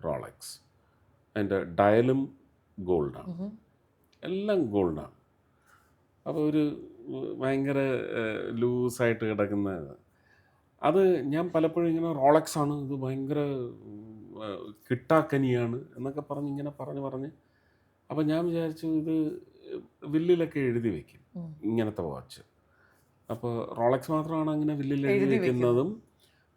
റോളക്സ്. അതിൻ്റെ ഡയലും ഗോൾഡാണ്, എല്ലാം ഗോൾഡാണ്. അപ്പോൾ ഒരു ഭയങ്കര ലൂസായിട്ട് കിടക്കുന്ന അത് ഞാൻ പലപ്പോഴും ഇങ്ങനെ റോളക്സാണ്, ഇത് ഭയങ്കര കിട്ടാക്കനിയാണ് എന്നൊക്കെ പറഞ്ഞ് ഇങ്ങനെ പറഞ്ഞ് അപ്പോൾ ഞാൻ വിചാരിച്ചു ഇത് വില്ലിലൊക്കെ എഴുതി വയ്ക്കും ഇങ്ങനത്തെ വാച്ച്. അപ്പോൾ റോളക്സ് മാത്രമാണ് അങ്ങനെ വില്ലിൽ എഴുതി വയ്ക്കുന്നതും,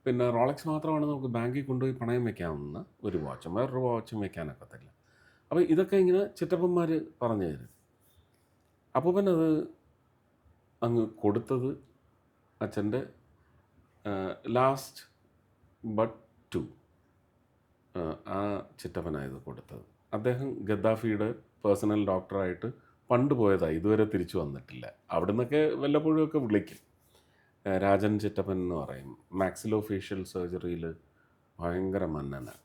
പിന്നെ റോളക്സ് മാത്രമാണ് നമുക്ക് ബാങ്കിൽ കൊണ്ടുപോയി പണയം വയ്ക്കാവുന്ന ഒരു വാച്ചും, വേറൊരു വാച്ചും വയ്ക്കാനൊക്കത്തില്ല. അപ്പോൾ ഇതൊക്കെ ഇങ്ങനെ ചിറ്റപ്പന്മാർ പറഞ്ഞു തരും. അപ്പൂപ്പൻ അത് അങ്ങ് കൊടുത്തത് അച്ഛൻ്റെ ലാസ്റ്റ് ബട്ട് 2 ആ ചിറ്റപ്പനായത് കൊടുത്തത്. അദ്ദേഹം ഗദ്ദാഫിയുടെ പേഴ്സണൽ ഡോക്ടറായിട്ട് പണ്ട് പോയതാണ്, ഇതുവരെ തിരിച്ചു വന്നിട്ടില്ല. അവിടെ നിന്നൊക്കെ വല്ലപ്പോഴും ഒക്കെ വിളിക്കും. രാജൻ ചിറ്റപ്പൻ എന്ന് പറയും. മാക്സിലോ ഫേഷ്യൽ സർജറിയിൽ ഭയങ്കര മന്നനാണ്.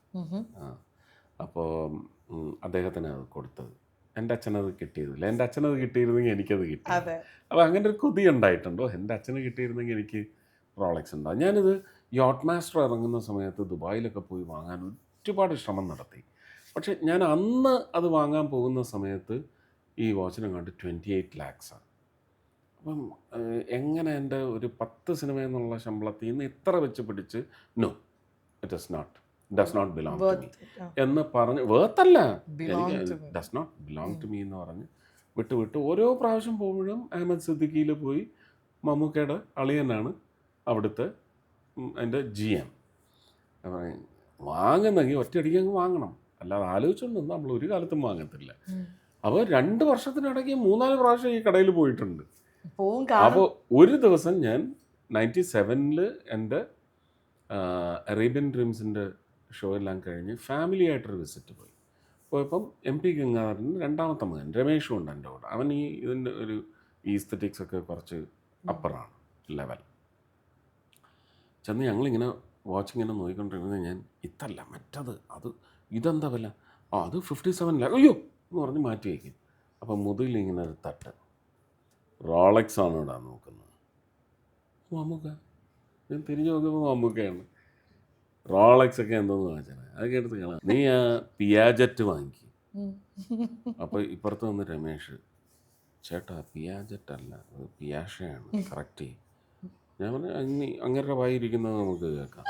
അപ്പോൾ അദ്ദേഹത്തിന് അത് കൊടുത്തത്. എൻ്റെ അച്ഛനത് കിട്ടിയതില്ല. എൻ്റെ അച്ഛനത് കിട്ടിയിരുന്നെങ്കിൽ എനിക്കത് കിട്ടി. അപ്പോൾ അങ്ങനെ ഒരു കൊതി ഉണ്ടായിട്ടുണ്ടോ, എൻ്റെ അച്ഛന് കിട്ടിയിരുന്നെങ്കിൽ എനിക്ക് റോളക്സ് ഉണ്ടാകും. ഞാനിത് യോട്ട് മാസ്റ്റർ ഇറങ്ങുന്ന സമയത്ത് ദുബായിലൊക്കെ പോയി വാങ്ങാൻ ഒരുപാട് ശ്രമം നടത്തി. പക്ഷേ ഞാൻ അന്ന് അത് വാങ്ങാൻ പോകുന്ന സമയത്ത് ഈ വാച്ചിനെ കണ്ട് 28 lakhs. അപ്പം എങ്ങനെ എൻ്റെ ഒരു 10 സിനിമ എന്നുള്ള ശമ്പളത്തിൽ നിന്ന് ഇത്ര വെച്ച് പിടിച്ച് no it does not belong to me എന്ന് പറഞ്ഞ് വേർത്തല്ല, does not belong to me എന്ന് പറഞ്ഞ് വിട്ട് ഓരോ പ്രാവശ്യം പോകുമ്പോഴും അഹമ്മദ് സിദ്ദിഖിയിൽ പോയി മമ്മൂക്കയുടെ അളിയനാണ് അവിടുത്തെ അതിൻ്റെ GM. വാങ്ങുന്നെങ്കിൽ ഒറ്റയടിക്ക് അങ്ങ് വാങ്ങണം, അല്ലാതെ ആലോചിച്ചുകൊണ്ടൊന്നും നമ്മൾ ഒരു കാലത്തും വാങ്ങത്തില്ല. അപ്പോൾ 2 വർഷത്തിനിടയ്ക്ക് 3-4 പ്രാവശ്യം ഈ കടയിൽ പോയിട്ടുണ്ട്. അപ്പോൾ ഒരു ദിവസം ഞാൻ 97 എൻ്റെ അറേബ്യൻ ഡ്രീംസിൻ്റെ ഷോ എല്ലാം കഴിഞ്ഞ് ഫാമിലി ആയിട്ടൊരു വിസിറ്റ് പോയപ്പം MP ഗംഗാധരൻ രണ്ടാമത്തെ മകൻ രമേഷും ഉണ്ട് എൻ്റെ കൂടെ. അവൻ ഇതിൻ്റെ ഒരു ഈസ്തറ്റിക്സ് ഒക്കെ കുറച്ച് അപ്പറാണ് ലെവൽ. ചെന്ന് ഞങ്ങളിങ്ങനെ വാച്ചിങ്ങനെ നോക്കിക്കൊണ്ടിരുന്നത് ഞാൻ ഇതല്ല മറ്റത് ഇതെന്താ വില, അത് 57 lakh, അയ്യോ എന്ന് പറഞ്ഞ് മാറ്റി വയ്ക്കും. അപ്പം മുതുകിലിങ്ങനെ ഒരു തട്ട്, റോളക്സ് ആണ് ഇടാൻ നോക്കുന്നത്. മമ്മൂക്ക. ഞാൻ തിരിഞ്ഞു നോക്കുമ്പോൾ മമ്മൂക്കയാണ്. റോളക്സ് ഒക്കെ എന്തോന്ന് വാങ്ങിച്ചാൽ അതൊക്കെ എടുത്ത് കാണാം. നീ ആ പിയാജറ്റ് വാങ്ങിക്കും. അപ്പോൾ ഇപ്പുറത്ത് വന്ന് രമേഷ്, ചേട്ടാ പിയാജറ്റ് അല്ല, അത് പിയാഷയാണ്, കറക്റ്റ് ചെയ്യും. ഞാൻ പറഞ്ഞു അങ്ങനെ വായിരിക്കുന്നത് നമുക്ക് കേൾക്കാം,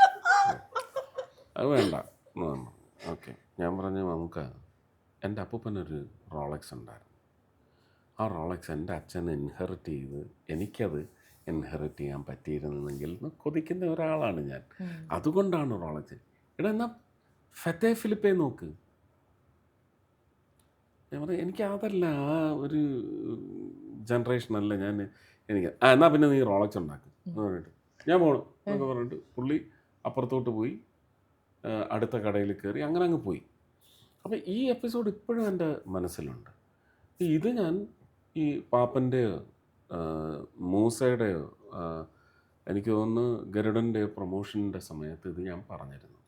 അത് വേണ്ട എന്ന് പറഞ്ഞു. ഓക്കെ. ഞാൻ പറഞ്ഞു നമുക്ക് എൻ്റെ അപ്പൂപ്പനൊരു റോളക്സ് ഉണ്ടായിരുന്നു. ആ റോളക്സ് എൻ്റെ അച്ഛൻ ഇൻഹെറിറ്റ് ചെയ്ത് എനിക്കത് ഇൻഹെറിറ്റ് ചെയ്യാൻ പറ്റിയിരുന്നെങ്കിൽ കൊതിക്കുന്ന ഒരാളാണ് ഞാൻ. അതുകൊണ്ടാണ് റോളക്സ്. ഇവിടെ എന്നാൽ ഫെത്തേ ഫിലിപ്പേ നോക്ക്. ഞാൻ പറഞ്ഞു എനിക്ക് അതല്ല, ആ ഒരു ജനറേഷനല്ല ഞാൻ. എനിക്ക് എന്നാൽ പിന്നെ നീ റോളക്സ് ഉണ്ടാക്കും എന്ന് പറഞ്ഞിട്ട് ഞാൻ പോകണം എന്നൊക്കെ പറഞ്ഞിട്ട് പുള്ളി അപ്പുറത്തോട്ട് പോയി അടുത്ത കടയിൽ കയറി അങ്ങനെ അങ്ങ് പോയി. അപ്പോൾ ഈ എപ്പിസോഡ് ഇപ്പോഴും എൻ്റെ മനസ്സിലുണ്ട്. ഇത് ഞാൻ ഈ പാപ്പൻ്റെയോ മൂസയുടെയോ എനിക്ക് തോന്നുന്നു ഗരുഡൻ്റെയോ പ്രൊമോഷൻ്റെ സമയത്ത് ഇത് ഞാൻ പറഞ്ഞിരുന്നു.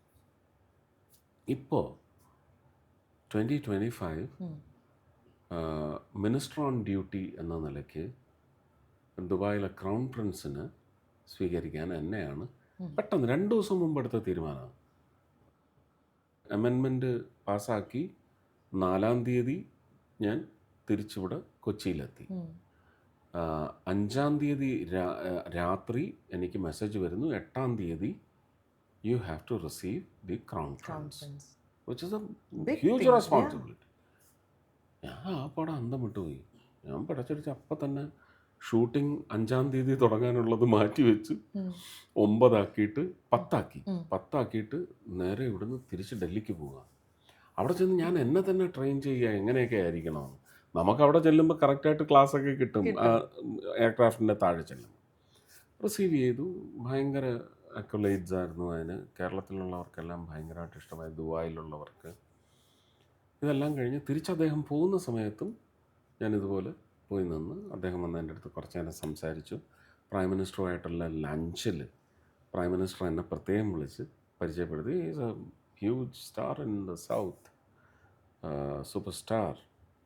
ഇപ്പോൾ 2025 മിനിസ്റ്റർ ഓൺ ഡ്യൂട്ടി എന്ന നിലയ്ക്ക് ദുബായിലെ ക്രൗൺ പ്രിൻസിന് സ്വീകരിക്കാൻ എന്നെയാണ് പെട്ടെന്ന് 2 ദിവസം മുമ്പ് എടുത്ത തീരുമാനമാണ്. അമെൻമെൻറ്റ് പാസ്സാക്കി 4-ാം തീയതി ഞാൻ തിരിച്ചിവിടെ കൊച്ചിയിലെത്തി. 5-ാം തീയതി രാത്രി എനിക്ക് മെസ്സേജ് വരുന്നു, 8-ാം തീയതി you have to receive the crown prince, which is a huge responsibility. ഞാൻ ആ പടം അന്തം വിട്ടുപോയി. ഞാൻ പടച്ചടിച്ച് അപ്പം തന്നെ ഷൂട്ടിംഗ് 5-ാം തീയതി തുടങ്ങാനുള്ളത് മാറ്റി വെച്ച് 9 ആക്കിയിട്ട് 10 ആക്കിയിട്ട് നേരെ ഇവിടുന്ന് തിരിച്ച് ഡൽഹിക്ക് പോവുക. അവിടെ ചെന്ന് ഞാൻ എന്നെ തന്നെ ട്രെയിൻ ചെയ്യുക എങ്ങനെയൊക്കെ ആയിരിക്കണമെന്ന്. നമുക്ക് അവിടെ ചെല്ലുമ്പോൾ കറക്റ്റായിട്ട് ക്ലാസ്സൊക്കെ കിട്ടും. എയർക്രാഫ്റ്റിൻ്റെ താഴെ ചെല്ലും. റിസീവ് ചെയ്തു. ഭയങ്കര അക്വലൈറ്റ്സ് ആയിരുന്നു അതിന്. കേരളത്തിലുള്ളവർക്കെല്ലാം ഭയങ്കരമായിട്ട് ഇഷ്ടമായി, ദുബായിലുള്ളവർക്ക്. ഇതെല്ലാം കഴിഞ്ഞ് തിരിച്ച് അദ്ദേഹം പോകുന്ന സമയത്തും ഞാനിതുപോലെ പോയി നിന്ന് അദ്ദേഹം വന്ന് എൻ്റെ അടുത്ത് കുറച്ച് നേരം സംസാരിച്ചു. പ്രൈം മിനിസ്റ്ററുമായിട്ടുള്ള ലഞ്ചിൽ പ്രൈം മിനിസ്റ്റർ എന്നെ പ്രത്യേകം വിളിച്ച് പരിചയപ്പെടുത്തി. Is A huge star in the south, super star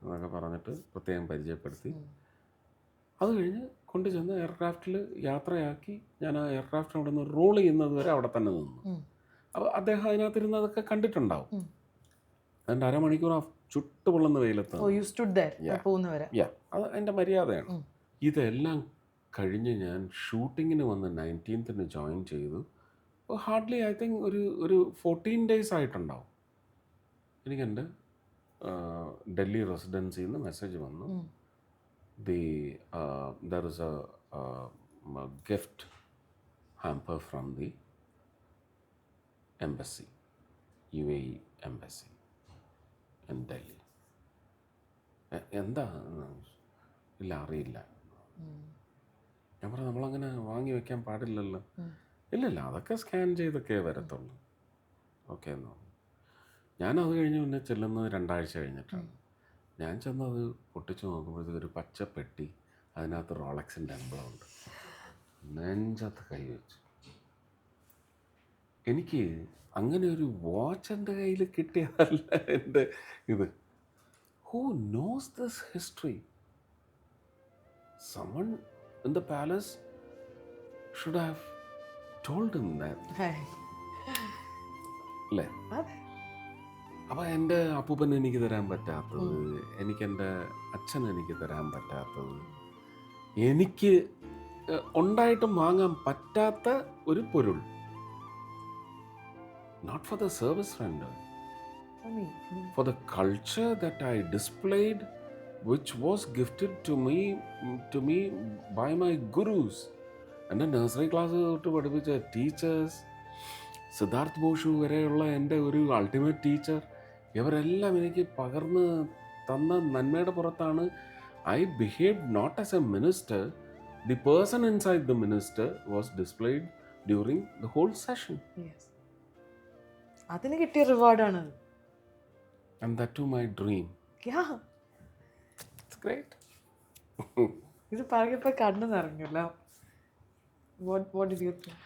എന്നൊക്കെ പറഞ്ഞിട്ട് പ്രത്യേകം പരിചയപ്പെടുത്തി. അത് കഴിഞ്ഞ് കൊണ്ടുചെന്ന് എയർക്രാഫ്റ്റിൽ യാത്രയാക്കി. ഞാൻ ആ എയർക്രാഫ്റ്റ് അവിടെ നിന്ന് റോൾ ചെയ്യുന്നത് വരെ അവിടെ തന്നെ നിന്നു. അപ്പോൾ അദ്ദേഹം അതിനകത്തിരുന്നതൊക്കെ കണ്ടിട്ടുണ്ടാവും. അതിൻ്റെ അരമണിക്കൂർ ആ ചുട്ടുപൊള്ളുന്ന വെയിലത്ത് അത് എൻ്റെ മര്യാദയാണ്. ഇതെല്ലാം കഴിഞ്ഞ് ഞാൻ ഷൂട്ടിങ്ങിന് വന്ന് 19th ജോയിൻ ചെയ്തു. ഹാർഡ്ലി ഐ തിങ്ക് ഒരു 14 days ആയിട്ടുണ്ടാവും. എനിക്കെൻ്റെ ഡൽഹി റെസിഡൻസിയിൽ നിന്ന് മെസ്സേജ് വന്നു, there is a gift hamper from the embassy, UAE embassy in Delhi. എന്താ? ഇല്ല, അറിയില്ല. ഞാൻ പറഞ്ഞു, നമ്മളങ്ങനെ വാങ്ങി വയ്ക്കാൻ പാടില്ലല്ലോ. ഇല്ലല്ല, അതൊക്കെ സ്കാൻ ചെയ്തൊക്കെ വരത്തുള്ളൂ. ഓക്കെ എന്ന് പറഞ്ഞു. ഞാനത് കഴിഞ്ഞ് പിന്നെ ചെല്ലുന്നത് 2 ആഴ്ച കഴിഞ്ഞിട്ടാണ്. ഞാൻ ചെന്നത് പൊട്ടിച്ച് നോക്കുമ്പോഴത്തേക്ക് ഒരു പച്ച പെട്ടി, അതിനകത്ത് റോളക്സിൻ്റെ എംബ്ലമുണ്ട്. നെഞ്ചത്ത് കൈ വെച്ചു. എനിക്ക് അങ്ങനെ ഒരു വാച്ച് എൻ്റെ കയ്യിൽ കിട്ടിയതല്ല എൻ്റെ ഇത്. Who knows this history? Someone in the palace should have told him that. അല്ലേ? അപ്പോൾ എൻ്റെ അപ്പൂപ്പൻ എനിക്ക് തരാൻ പറ്റാത്തത്, എനിക്കെൻ്റെ അച്ഛൻ എനിക്ക് തരാൻ പറ്റാത്തത്, എനിക്ക് ഉണ്ടായിട്ടും വാങ്ങാൻ പറ്റാത്ത ഒരു പൊരുൾ. Not for the service rendered, for the culture that I displayed, which was gifted to me by my gurus. എൻ്റെ നഴ്സറി ക്ലാസ് തൊട്ട് പഠിപ്പിച്ച ടീച്ചേഴ്സ്, സിദ്ധാർത്ഥ് ബോഷു വരെയുള്ള എൻ്റെ ഒരു അൾട്ടിമേറ്റ് ടീച്ചർ, ഇവരെല്ലാം എനിക്ക് പകർന്ന് തന്ന നന്മയുടെ പുറത്താണ് I behaved not as a minister. The person inside the minister was displayed during the whole session. അതിന് കിട്ടിയ റിവാർഡാണ്. And that too my dream. Yeah. It's great. ഇത് പറഞ്ഞപ്പോൾ കണ്ണു നിറഞ്ഞല്ലോ. What did you think?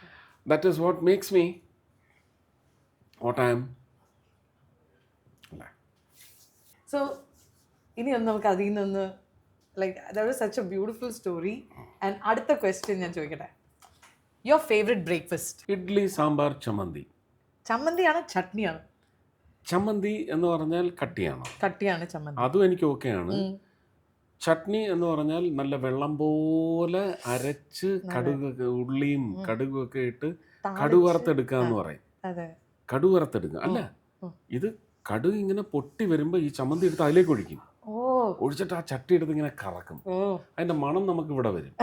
That is what makes me what I am. So, ഇനി ഒന്ന് നമുക്ക് അതിൽ നിന്ന് that was such a beautiful story. And അടുത്ത ക്വസ്റ്റ്യൻ ഞാൻ ചോദിക്കട്ടെ. Your favorite breakfast? Idli, sambar, ചമ്മന്തി. ചമ്മന്തിയാണ് ചട്നിയാണ്? ചമ്മന്തി എന്ന് പറഞ്ഞാൽ കട്ടിയാണ് ചമ്മന്തി. അതും എനിക്ക് ഓക്കെയാണ്. ചട്നി എന്ന് പറഞ്ഞാൽ നല്ല വെള്ളം പോലെ അരച്ച് ഉള്ളിയും കടുകും ഒക്കെ ഇട്ട് കടുക് വറുത്തെടുക്കുക എന്ന് പറയും. കടുക് വറുത്തെടുക്കുക അല്ല, ഇത് കടുക് ഇങ്ങനെ പൊട്ടി വരുമ്പോൾ ഈ ചമ്മന്തി എടുത്ത് അതിലേക്ക് ഒഴിക്കും. ഒഴിച്ചിട്ട് ആ ചട്ടി എടുത്ത് ഇങ്ങനെ കറക്കും. അതിന്റെ മണം നമുക്ക് ഇവിടെ വരും.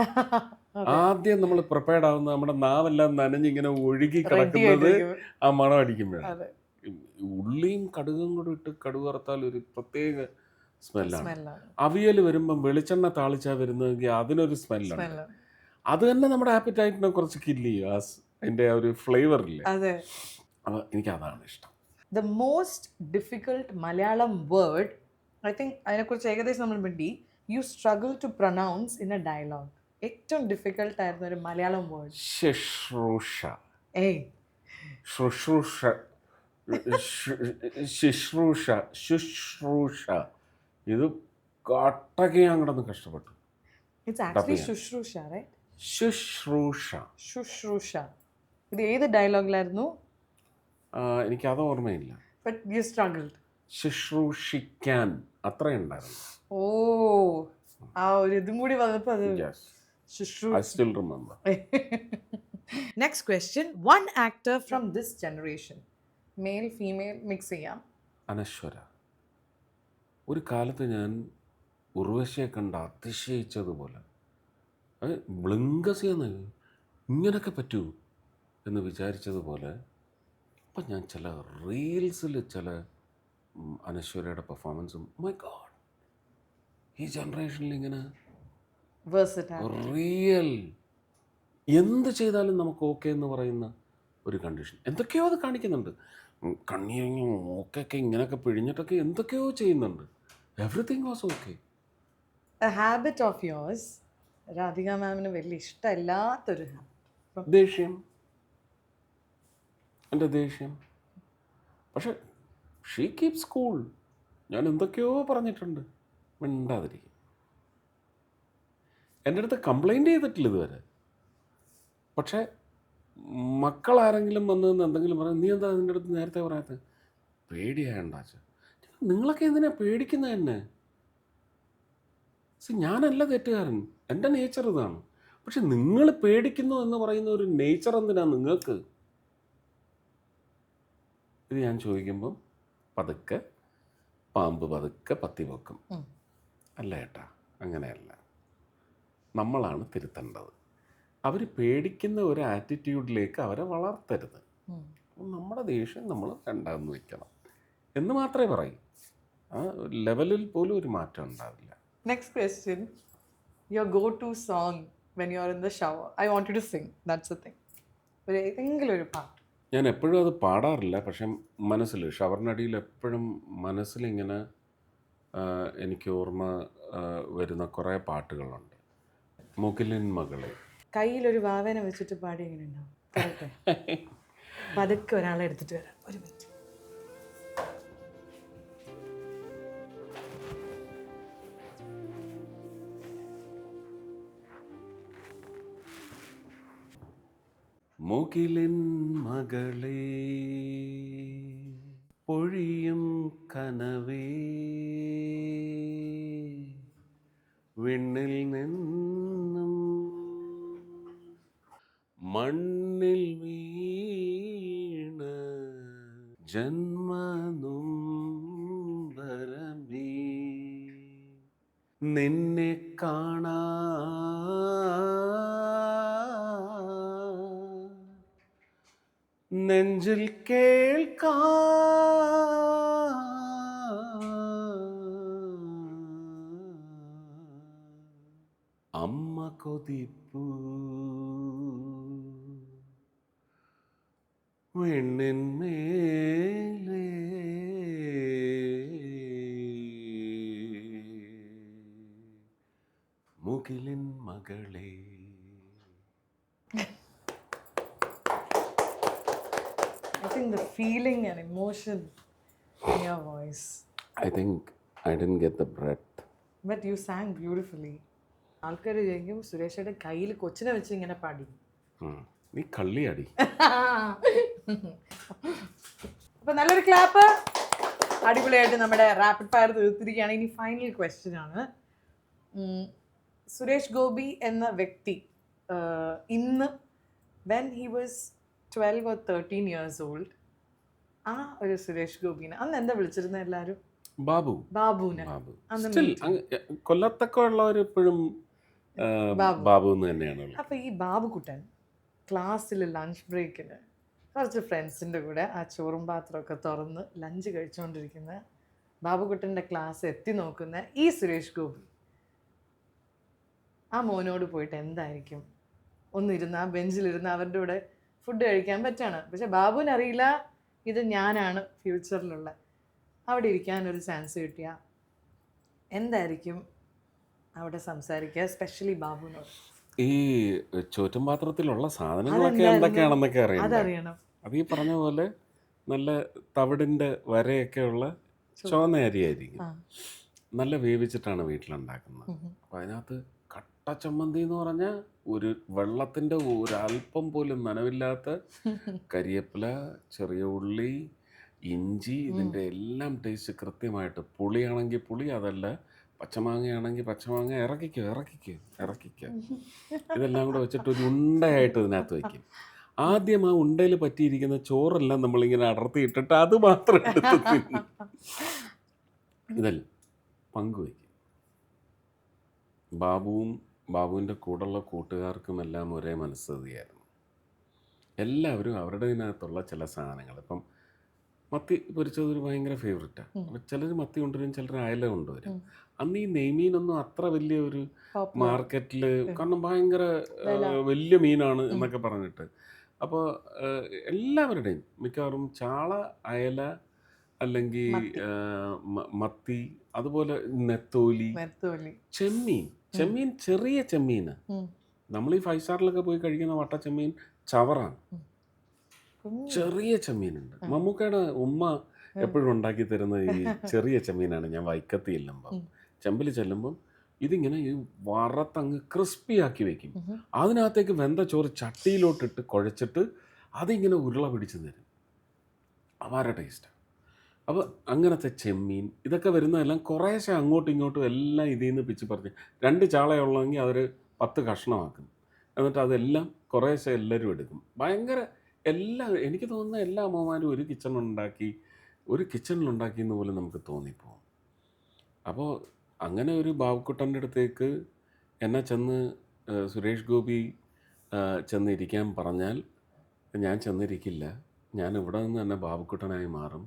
ആദ്യം നമ്മൾ പ്രിപ്പയർഡ് ആവുന്ന നമ്മുടെ നാവെല്ലാം നനഞ്ഞിങ്ങനെ ഒഴുകി കിടക്കുന്നത് ആ മണം അടിക്കുമ്പോഴാണ്. ഉള്ളിയും കടുകും കൂടെ ഇട്ട് കടുക് വറുത്താൽ ഒരു പ്രത്യേക സ്മെല്ലാണ്. അവിയൽ വരുമ്പം വെളിച്ചെണ്ണ താളിച്ചാ വരുന്നതെങ്കിൽ അതിനൊരു സ്മെല്ലാണ്. അത് തന്നെ നമ്മുടെ ആപ്പറ്റൈറ്റിനെ കുറച്ച് കില്ല് ചെയ്യും, അതിന്റെ ഒരു ഫ്ലേവറില്ലേ. അപ്പോൾ എനിക്ക് അതാണ് ഇഷ്ടം. The most difficult Malayalam word, I think അതിനെക്കുറിച്ച് ഏകദേശം നമ്മൾ മിണ്ടി, you struggle to pronounce in a dialogue. ഏറ്റവും ഡിഫിക്കൽട്ട് ആയിരുന്ന ഒരു മലയാളം വേർഡ്? ശുശ്രൂഷ. ശുശ്രൂഷ ഇത് കട്ടക്ക് ഞാൻ കിടന്ന് കഷ്ടപ്പെട്ടു. It's actually ചെയ്യാൻ. Shushrusha, right? ശുശ്രൂഷ. Shushrusha. ഇത് ഏത് ഡയലോഗിലായിരുന്നു? എനിക്കത് ഓർമ്മയില്ല. But you struggled. ശുശ്രൂഷിക്കാൻ അത്ര ഉണ്ടായിരുന്നു. ഓ, ആ ഒരു ഇതും കൂടി വന്നപ്പോൾ അത് Yes. Shushrusha. I still remember. Next question. One actor from this generation, male, female, mix ചെയ്യാം. അനശ്വര. ഒരു കാലത്ത് ഞാൻ ഉർവശിയെ കണ്ട് അതിശയിച്ചതുപോലെ ബ്ലിങ്കസിയെന്ന് ഇങ്ങനൊക്കെ പറ്റൂ എന്ന് വിചാരിച്ചതുപോലെ അപ്പം ഞാൻ ചില റീൽസിൽ ചില അനശ്വരയുടെ പെർഫോമൻസും മൈ ഗോഡ്, ഈ ജനറേഷനിൽ ഇങ്ങനെ Versatile. റിയൽ എന്ത് ചെയ്താലും നമുക്ക് ഓക്കെ എന്ന് പറയുന്ന ഒരു കണ്ടീഷൻ. എന്തൊക്കെയോ അത് കാണിക്കുന്നുണ്ട്. കണ്ണിയങ്ങി ഓക്കെ ഇങ്ങനെയൊക്കെ പിഴിഞ്ഞിട്ടൊക്കെ എന്തൊക്കെയോ ചെയ്യുന്നുണ്ട്. Everything was okay. A habit of yours, Radhika മാമിന് വലിയ ഇഷ്ടമില്ലാത്തൊരു ഹാബിറ്റ്. ദേഷ്യം, എൻ്റെ ദേഷ്യം. പക്ഷെ ഷീ കീപ്സ് കൂൾ. ഞാൻ എന്തൊക്കെയോ പറഞ്ഞിട്ടുണ്ട്, മിണ്ടാതിരിക്കും. എൻ്റെ അടുത്ത് കംപ്ലൈൻറ്റ് ചെയ്തിട്ടില്ല ഇതുവരെ. പക്ഷേ മക്കളാരെങ്കിലും വന്ന് എന്തെങ്കിലും പറയാം, നീ എന്താ അതിൻ്റെ അടുത്ത് നേരത്തെ പറയാത്തത്? പേടിയാണ്ടാച്ച. നിങ്ങളൊക്കെ എന്തിനാ പേടിക്കുന്നത് എന്നെ? ഞാനല്ല തെറ്റുകാരൻ, എൻ്റെ നേച്ചർ ഇതാണ്. പക്ഷെ നിങ്ങൾ പേടിക്കുന്നു എന്ന് പറയുന്ന ഒരു നേച്ചർ എന്തിനാണ് നിങ്ങൾക്ക്? ഇത് ഞാൻ ചോദിക്കുമ്പം പതുക്കെ പാമ്പ് പതുക്കെ പത്തി വെക്കും. അല്ല ഏട്ടാ, അങ്ങനെയല്ല. നമ്മളാണ് തിരുത്തേണ്ടത്. അവർ പേടിക്കുന്ന ഒരു ആറ്റിറ്റ്യൂഡിലേക്ക് അവരെ വളർത്തരുത്. നമ്മുടെ ദേഷ്യം നമ്മൾ രണ്ടാമെന്ന് വെക്കണം എന്ന് മാത്രമേ പറയൂ. ആ ലെവലിൽ പോലും ഒരു മാറ്റം ഉണ്ടാവില്ല. Next question. Your go-to song when you're in the shower. I want you to sing. That's the thing. ഒരു ഏതെങ്കിലും ഒരു പാട്ട്. ഞാൻ എപ്പോഴും അത് പാടാറില്ല. പക്ഷെ മനസ്സിൽ ഷവറിനടിയിൽ എപ്പോഴും മനസ്സിലിങ്ങനെ എനിക്ക് ഓർമ്മ വരുന്ന കുറേ പാട്ടുകളുണ്ട്. മുകിലിൻ മകളെ. കയ്യിലൊരു വാവേനെ വെച്ചിട്ട് പാടി എങ്ങനെ ഉണ്ടാവും? പറയട്ടെ. പതുക്കെ ഒരാളെ എടുത്തിട്ട് വരാം. ഒരു മിനിറ്റ്. മുകിലിൻ മകളെ പൊഴിയും കനവേ വിണ്ണിൽ നിന്നും മണ്ണിൽ വീണ ജന്മനുംബരമേ നിന്നെ കാണാ നെഞ്ചിൽ കേൾക്കാ അമ്മ കൊതിപ്പൂ വെണ്ണിന്മേലേ മുകിലിൻ മകളേ. I think the feeling and emotion in your voice. I think I didn't get the breath. But you sang beautifully. ആൾക്കാർ ചോദിക്കും സുരേഷയുടെ കയ്യിൽ കൊച്ചിനെ വെച്ച് ഇങ്ങനെ പാടി. നീ കള്ളിയാടി. അപ്പൊ നല്ലൊരു ക്ലാപ്പ്. അടിപൊളിയായിട്ട് നമ്മുടെ റാപ്പിഡ് ഫയർ തീർത്തിരിക്കുകയാണ്. ഇനി ഫൈനൽ ക്വസ്റ്റ്യൻ ആണ്. സുരേഷ് ഗോപി എന്ന വ്യക്തി ഇന്ന് when he was 12 or 13 years old, ആ ഒരു സുരേഷ് ഗോപിനെ അന്ന് എന്താ വിളിച്ചിരുന്നത് എല്ലാവരും? ബാബുവിനെ. സ്റ്റിൽ കൊല്ലത്തൊക്കെ ഉള്ളവർ എപ്പോഴും ബാബു എന്ന് തന്നെയാണ്. അപ്പൊ ഈ ബാബുക്കുട്ടൻ ക്ലാസ്സിൽ ലഞ്ച് ബ്രേക്കിന് കുറച്ച് ഫ്രണ്ട്സിൻ്റെ കൂടെ ആ ചോറും പാത്രമൊക്കെ തുറന്ന് ലഞ്ച് കഴിച്ചുകൊണ്ടിരിക്കുന്ന ബാബുക്കുട്ടൻ്റെ ക്ലാസ് എത്തി നോക്കുന്ന ഈ സുരേഷ് ഗോപി ആ മോനോട് പോയിട്ട് എന്തായിരിക്കും ഒന്നിരുന്ന് ആ ബെഞ്ചിലിരുന്ന് അവരുടെ കൂടെ ഫുഡ് കഴിക്കാൻ പറ്റാണ്. പക്ഷെ ബാബുവിന് അറിയില്ല ഇത് ഞാനാണ് ഫ്യൂച്ചറിലുള്ള. അവിടെ ഇരിക്കാനൊരു ചാൻസ് കിട്ടിയ എന്തായിരിക്കും അവിടെ സംസാരിക്കുക, എസ്പെഷ്യലി ബാബുവിനോട്? ഈ ചോറ്റും പാത്രത്തിലുള്ള സാധനങ്ങളൊക്കെ എന്തൊക്കെയാണെന്നൊക്കെ അറിയണം. അത് ഈ പറഞ്ഞ പോലെ നല്ല തവിടിൻ്റെ വരയൊക്കെയുള്ള ചുവന്ന അരിയായിരിക്കും. നല്ല വേവിച്ചിട്ടാണ് വീട്ടിലുണ്ടാക്കുന്നത്. അപ്പോൾ അതിനകത്ത് കട്ട ചമ്മന്തി എന്ന് പറഞ്ഞാൽ ഒരു വെള്ളത്തിൻ്റെ ഒരല്പം പോലും നനവില്ലാത്ത കരിയേപ്പില, ചെറിയ ഉള്ളി, ഇഞ്ചി, ഇതിൻ്റെ എല്ലാം ടേസ്റ്റ് കൃത്യമായിട്ട്. പുളിയാണെങ്കിൽ പുളി, അതല്ല പച്ചമാങ്ങയാണെങ്കിൽ പച്ചമാങ്ങ. ഇറക്കിക്കുക. ഇതെല്ലാം കൂടെ വെച്ചിട്ട് ഒരു ഉണ്ടയായിട്ട് ഇതിനകത്ത് വയ്ക്കും. ആദ്യം ആ ഉണ്ടയിൽ പറ്റിയിരിക്കുന്ന ചോറെല്ലാം നമ്മളിങ്ങനെ അടർത്തിയിട്ടിട്ട് അത് മാത്രം എടുത്ത് തിന്നും. ഇതെല്ലാം പങ്കുവയ്ക്കും. ബാബുവിൻ്റെ കൂടെയുള്ള കൂട്ടുകാർക്കുമെല്ലാം ഒരേ മനസ്ഥിതിയായിരുന്നു. എല്ലാവരും അവരുടെ ഇതിനകത്തുള്ള ചില സാധനങ്ങൾ, ഇപ്പം മത്തി പൊരിച്ചത് ഒരു ഭയങ്കര ഫേവററ്റാണ്. അപ്പം ചിലർ മത്തി കൊണ്ടുവരും, ചിലർ അയല കൊണ്ടുവരും. അന്ന് ഈ നെയ്മീനൊന്നും അത്ര വലിയ ഒരു മാർക്കറ്റിൽ, കാരണം ഭയങ്കര വലിയ മീനാണ് എന്നൊക്കെ പറഞ്ഞിട്ട്. അപ്പോൾ എല്ലാവരുടെയും മിക്കവാറും ചാള, അയല, അല്ലെങ്കിൽ മത്തി, അതുപോലെ നെത്തോലി, ചെമ്മീൻ ചെറിയ ചെമ്മീന്. നമ്മൾ ഈ 5 സ്റ്റാറിലൊക്കെ പോയി കഴിക്കുന്ന വട്ട ചെമ്മീൻ ചവറാണ്. ചെറിയ ചെമ്മീനുണ്ട്. മമ്മൂക്കയുടെ ഉമ്മ എപ്പോഴും ഉണ്ടാക്കി തരുന്ന ഈ ചെറിയ ചെമ്മീനാണ്. ഞാൻ വൈക്കത്തി ചെല്ലുമ്പം, ചെമ്പിൽ ചെല്ലുമ്പം ഇതിങ്ങനെ ഈ വറുത്തങ്ങ് ക്രിസ്പിയാക്കി വെക്കും. അതിനകത്തേക്ക് വെന്ത ചോറ് ചട്ടിയിലോട്ടിട്ട് കുഴച്ചിട്ട് അതിങ്ങനെ ഉരുള പിടിച്ച് തരും. അപാര ടേസ്റ്റാണ്. അപ്പോൾ അങ്ങനത്തെ ചെമ്മീൻ ഇതൊക്കെ വരുന്നതെല്ലാം കുറേശ്ശെ അങ്ങോട്ടും ഇങ്ങോട്ടും എല്ലാം ഇതിൽ നിന്ന് പിച്ച് പറിച്ച്, 2 ചാളയുള്ളതെങ്കിൽ അവർ 10 കഷ്ണമാക്കും. എന്നിട്ട് അതെല്ലാം കുറേശ്ശെ എല്ലാവരും എടുക്കും. ഭയങ്കര എനിക്ക് തോന്നുന്ന എല്ലാ അമ്മമാരും ഒരു കിച്ചണിലുണ്ടാക്കി എന്ന് പോലും നമുക്ക് തോന്നിപ്പോകും. അപ്പോൾ അങ്ങനെ ഒരു ബാബുക്കുട്ടൻ്റെ അടുത്തേക്ക് എന്നെ ചെന്ന് സുരേഷ് ഗോപി ചെന്നിരിക്കാൻ പറഞ്ഞാൽ ഞാൻ ചെന്നിരിക്കില്ല. ഞാൻ ഇവിടെ നിന്ന് തന്നെ ബാബുക്കുട്ടനായി മാറും.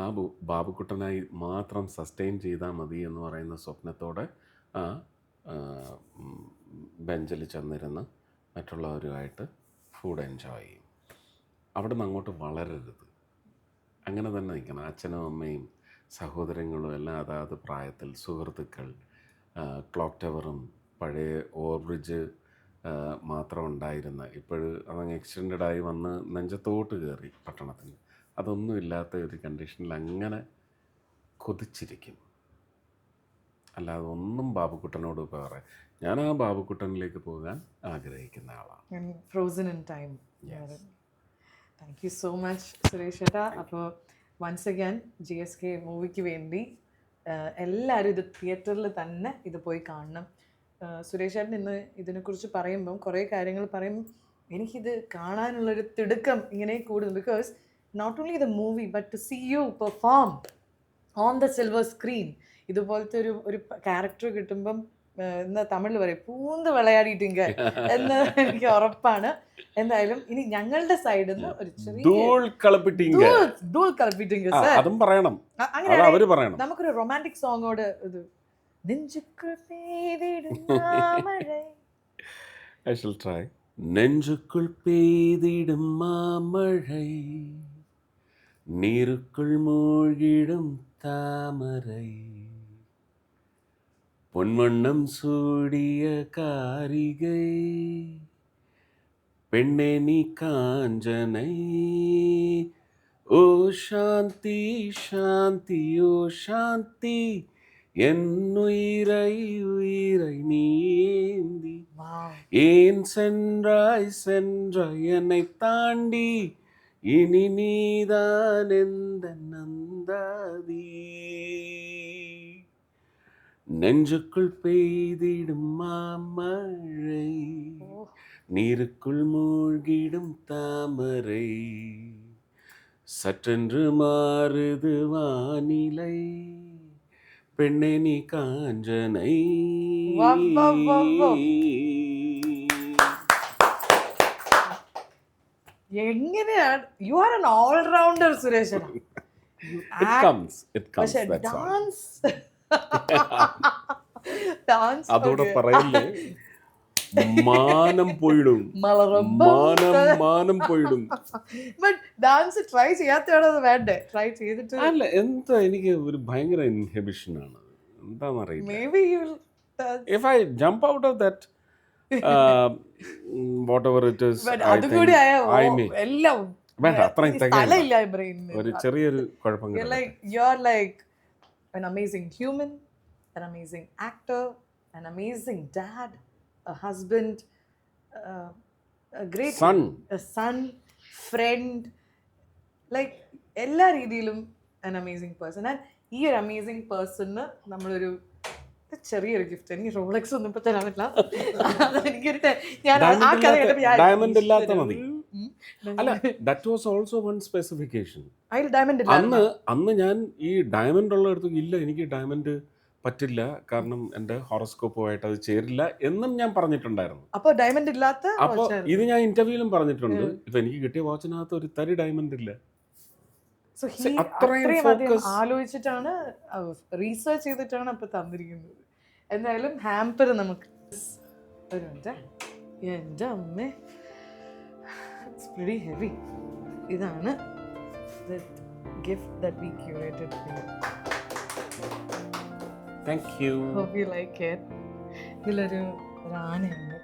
ആ ബാബുക്കുട്ടനായി മാത്രം സസ്റ്റെയിൻ ചെയ്താൽ മതി എന്ന് പറയുന്ന സ്വപ്നത്തോടെ ആ ബെഞ്ചിൽ ചെന്നിരുന്ന് മറ്റുള്ളവരുമായിട്ട് ഫുഡ് എൻജോയ് ചെയ്യും. അവിടെ നിന്ന് അങ്ങോട്ട് വളരരുത്, അങ്ങനെ തന്നെ നിൽക്കണം. അച്ഛനും അമ്മയും സഹോദരങ്ങളും എല്ലാം അതാത് പ്രായത്തിൽ, സുഹൃത്തുക്കൾ, ക്ലോക്ക് ടവറും പഴയ ഓവർബ്രിഡ്ജ് മാത്രം ഉണ്ടായിരുന്ന, ഇപ്പോഴും അതങ്ങ് എക്സ്റ്റെൻഡായി വന്ന് നെഞ്ചത്തോട്ട് കയറി പട്ടണത്തിന്. അതൊന്നും ഇല്ലാത്ത ഒരു കണ്ടീഷനിൽ അങ്ങനെ കൊതിച്ചിരിക്കും. അല്ലാതെ ഒന്നും ബാബുക്കുട്ടനോട് പറയാം. ഞാൻ ആ ബാബുക്കുട്ടനിലേക്ക് പോകാൻ ആഗ്രഹിക്കുന്ന ആളാണ്. Frozen in time. Thank you so much Suresh ചേട്ടാ. അപ്പോൾ വൺസ് അഗൈൻ GSK മൂവിക്ക് വേണ്ടി എല്ലാവരും ഇത് തിയേറ്ററിൽ തന്നെ ഇത് പോയി കാണണം. സുരേഷ് ചേട്ടൻ ഇന്ന് ഇതിനെക്കുറിച്ച് പറയുമ്പം കുറേ കാര്യങ്ങൾ പറയുമ്പം എനിക്കിത് കാണാനുള്ളൊരു തിടുക്കം ഇങ്ങനെ കൂടുന്നു. Because not only the movie but to see you perform on the silver screen, ഇതുപോലത്തെ ഒരു ക്യാരക്ടർ കിട്ടുമ്പം എന്താ തമിഴിൽ പറയും, പൂന്ത് വിളയാടിയിട്ടിങ്ക എന്ന് എനിക്ക് ഉറപ്പാണ്. എന്തായാലും ഇനി ഞങ്ങളുടെ സൈഡിൽ നിന്ന് ഒരു ചെറിയ അങ്ങനെ നമുക്കൊരു റൊമാൻറ്റിക് സോങ്ങോട് ഇത് നെഞ്ചുക്കുൾ പെയ്തിടും മാമഴை. I shall try. നെഞ്ചുക്കുൾ പെയ്തിടും മാമഴை, நீருக்குள் மூழ்கிடும் தாமரை, பொன்வண்ணம் சூடிய காரிகை, பெண்ணே நீ காஞ்சனை, ஓ சாந்தி சாந்தி ஓ சாந்தி, என் உயிரை நீந்தி ஏன் சென்றாய் என்னை தாண்டி, இனி நீதான் எந்த நந்தாதி, நெஞ்சுக்குள் பெய்திடும் மாமழை, நீருக்குள் மூழ்கிடும் தாமரை, சற்றென்று மாறுது வானிலை, பெண்ணே நீ காஞ்சனை. എങ്ങനെയാണ് you are an all-rounder Suresh. പക്ഷേ ഡാൻസ് അതോടെ പറയില്ലേ, മാനം പോയിടും. ബട്ട് ഡാൻസ് ട്രൈ ചെയ്യാത്തതാണോ വേണ്ടേ? ട്രൈ ചെയ്തിട്ട് അല്ല, എന്താ എനിക്ക് ഒരു ഭയങ്കര ഇൻഹിബിഷനാണ്. എന്താണെന്നറിയില്ല. Maybe you if I jump out of that whatever it is, അതുകൂടി എല്ലാം വേണ്ട, അത്രയും സ്ഥലമില്ല ബ്രെയിനിൽ. ഒരു ചെറിയൊരു കുഴപ്പം. You're like an amazing human, an amazing actor, an amazing dad, a husband, a great Son. a son, friend, like എല്ലാ രീതിയിലും an amazing person. And ഈ ഒരു അമേസിങ് പേഴ്സണിന് നമ്മളൊരു ചെറിയൊരു ഗിഫ്റ്റ്, എനിക്ക് റോളക്സ് ഒന്നും ഇപ്പൊ തരാൻ പറ്റില്ല, എനിക്കൊരു ഞാൻ ആ കഥ കേട്ടപ്പോൾ ഡയമണ്ട് ഇല്ലാത്ത മതി. അല്ല, that was also one specification. അതിൽ ഡയമണ്ട് അന്ന് ഞാൻ ഈ ഡയമണ്ട് ഉള്ളിടത്ത് ഇല്ല, എനിക്ക് ഡയമണ്ട് പറ്റില്ല, കാരണം എൻ്റെ ഹോറോസ്കോപ്പുമായിട്ട് അത് ചേരില്ല എന്നും ഞാൻ പറഞ്ഞിട്ടുണ്ടായിരുന്നു. അപ്പൊ ഡയമണ്ട് ഇല്ലാത്ത അപ്പോൾ ഇത് ഞാൻ ഇന്റർവ്യൂവിലും പറഞ്ഞിട്ടുണ്ട്. ഇപ്പൊ എനിക്ക് കിട്ടിയ വാച്ചിനകത്ത് ഒരു തരി ഡയമണ്ട് ഇല്ല. സോ അത്രയും ആലോചിച്ചിട്ടാണ് റീസെർച്ച് ചെയ്തിട്ടാണ് അപ്പൊ തന്നിരിക്കുന്നത്. എന്തായാലും ഹാമ്പർ നമുക്ക് ഒരു മിനിറ്റ്, എൻ്റെ അമ്മേ, ഇറ്റ്സ് പ്രിറ്റി ഹെവി. ഇതാണ് gift that we curated for you. Thank you. Hope you like it. ഇതിലൊരു ആനയുണ്ട്.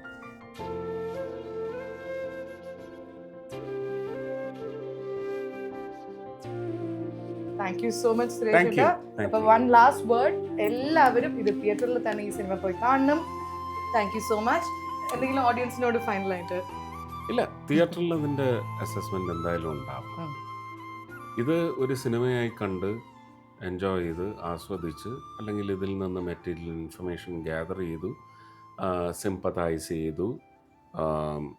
Thank you so much Suresh. അപ്പൊ വൺ ലാസ്റ്റ് വേർഡ്, എല്ലാവരും ഇത് തിയേറ്ററിൽ തന്നെ ഈ സിനിമ പോയി കാണണം. Thank you so much. എന്തെങ്കിലും ഓഡിയൻസിനോട് ഫൈനലായിട്ട്? ഇല്ല, തിയേറ്ററിൽ അതിൻ്റെ അസസ്മെന്റ് എന്തായാലും ഉണ്ടാവും. ഇത് ഒരു സിനിമയായി കണ്ട് എൻജോയ് ചെയ്ത് ആസ്വദിച്ച്, അല്ലെങ്കിൽ ഇതിൽ നിന്ന് മെറ്റീരിയൽ ഇൻഫർമേഷൻ ഗ്യാദർ ചെയ്തു, സിമ്പതൈസ് ചെയ്തു.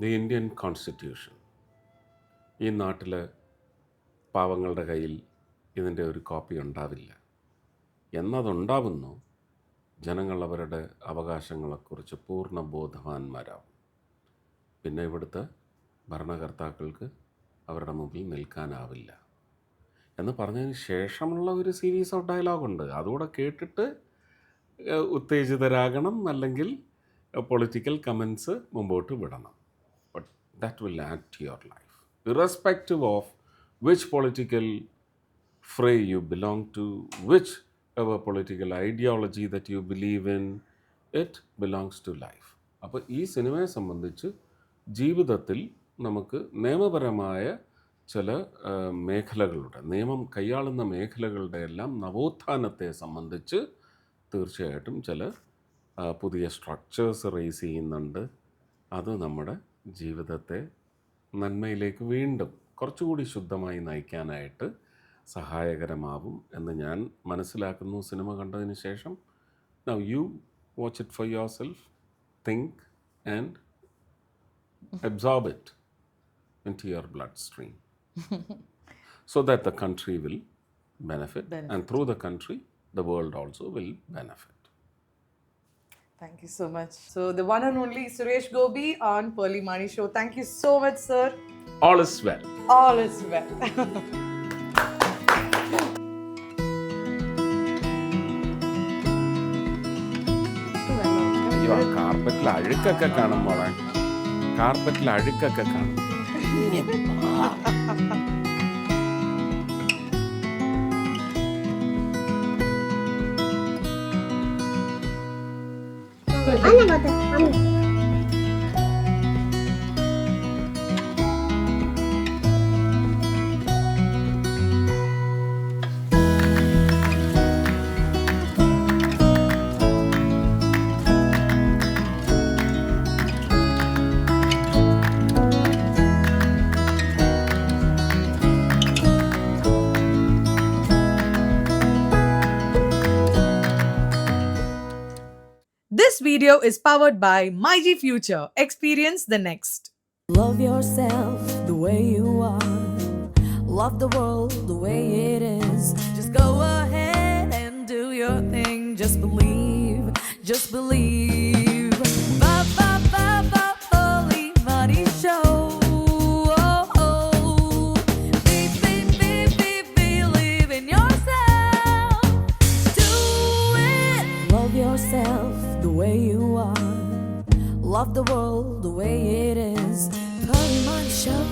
ദി ഇന്ത്യൻ കോൺസ്റ്റിറ്റ്യൂഷൻ, ഈ നാട്ടിലെ പാവങ്ങളുടെ കയ്യിൽ ഇതിൻ്റെ ഒരു കോപ്പി ഉണ്ടാവില്ല. എന്നതുണ്ടാവുന്നു, ജനങ്ങൾ അവരുടെ അവകാശങ്ങളെക്കുറിച്ച് പൂർണ്ണ ബോധവാന്മാരാവും. പിന്നെ ഇവിടുത്തെ ഭരണകർത്താക്കൾക്ക് അവരുടെ മുമ്പിൽ നിൽക്കാനാവില്ല എന്ന് പറഞ്ഞതിന് ശേഷമുള്ള ഒരു സീരീസ് ഓഫ് ഡയലോഗുണ്ട്. അതുകൂടെ കേട്ടിട്ട് ഉത്തേജിതരാകണം, അല്ലെങ്കിൽ പൊളിറ്റിക്കൽ കമൻസ് മുമ്പോട്ട് വിടണം. But that will add to your life, irrespective of which political fray you belong to, whichever political ideology that you believe in, it belongs to life. അപ്പോൾ ഈ സിനിമയെ സംബന്ധിച്ച് ജീവിതത്തിൽ നമുക്ക് നിയമപരമായ ചില മേഖലകളുടെ, നിയമം കൈയാളുന്ന മേഖലകളുടെ എല്ലാം നവോത്ഥാനത്തെ സംബന്ധിച്ച് തീർച്ചയായിട്ടും ചില പുതിയ സ്ട്രക്ചേഴ്സ് റേസ് ചെയ്യുന്നുണ്ട്. അത് നമ്മുടെ ജീവിതത്തെ നന്മയിലേക്ക് വീണ്ടും കുറച്ചുകൂടി ശുദ്ധമായി നയിക്കാനായിട്ട് സഹായകരമാവും എന്ന് ഞാൻ മനസ്സിലാക്കുന്നു സിനിമ കണ്ടതിന് ശേഷം. Now you watch it for your self, think and absorb it into your bloodstream so that the country will benefit, and through the country the world also will benefit. Thank you so much. So the one and only Suresh Gobi on Pearly Mani Show. Thank you so much, sir. All is well. All is well. കാർപ്പറ്റിൽ അഴുക്കൊക്കെ കാണും മോളെ, കാർപ്പറ്റിൽ അഴുക്കൊക്കെ കാണും. This video is powered by MyG Future. Experience the next. Love yourself the way you are. Love the world the way it is. Just go ahead and do your thing. Just believe, just believe. Ba ba ba ba, Pearly Mani Show. Oh, oh. Believe in yourself. Do it. Love yourself the way you are. Love the world the way it is. Pearly Mani Show.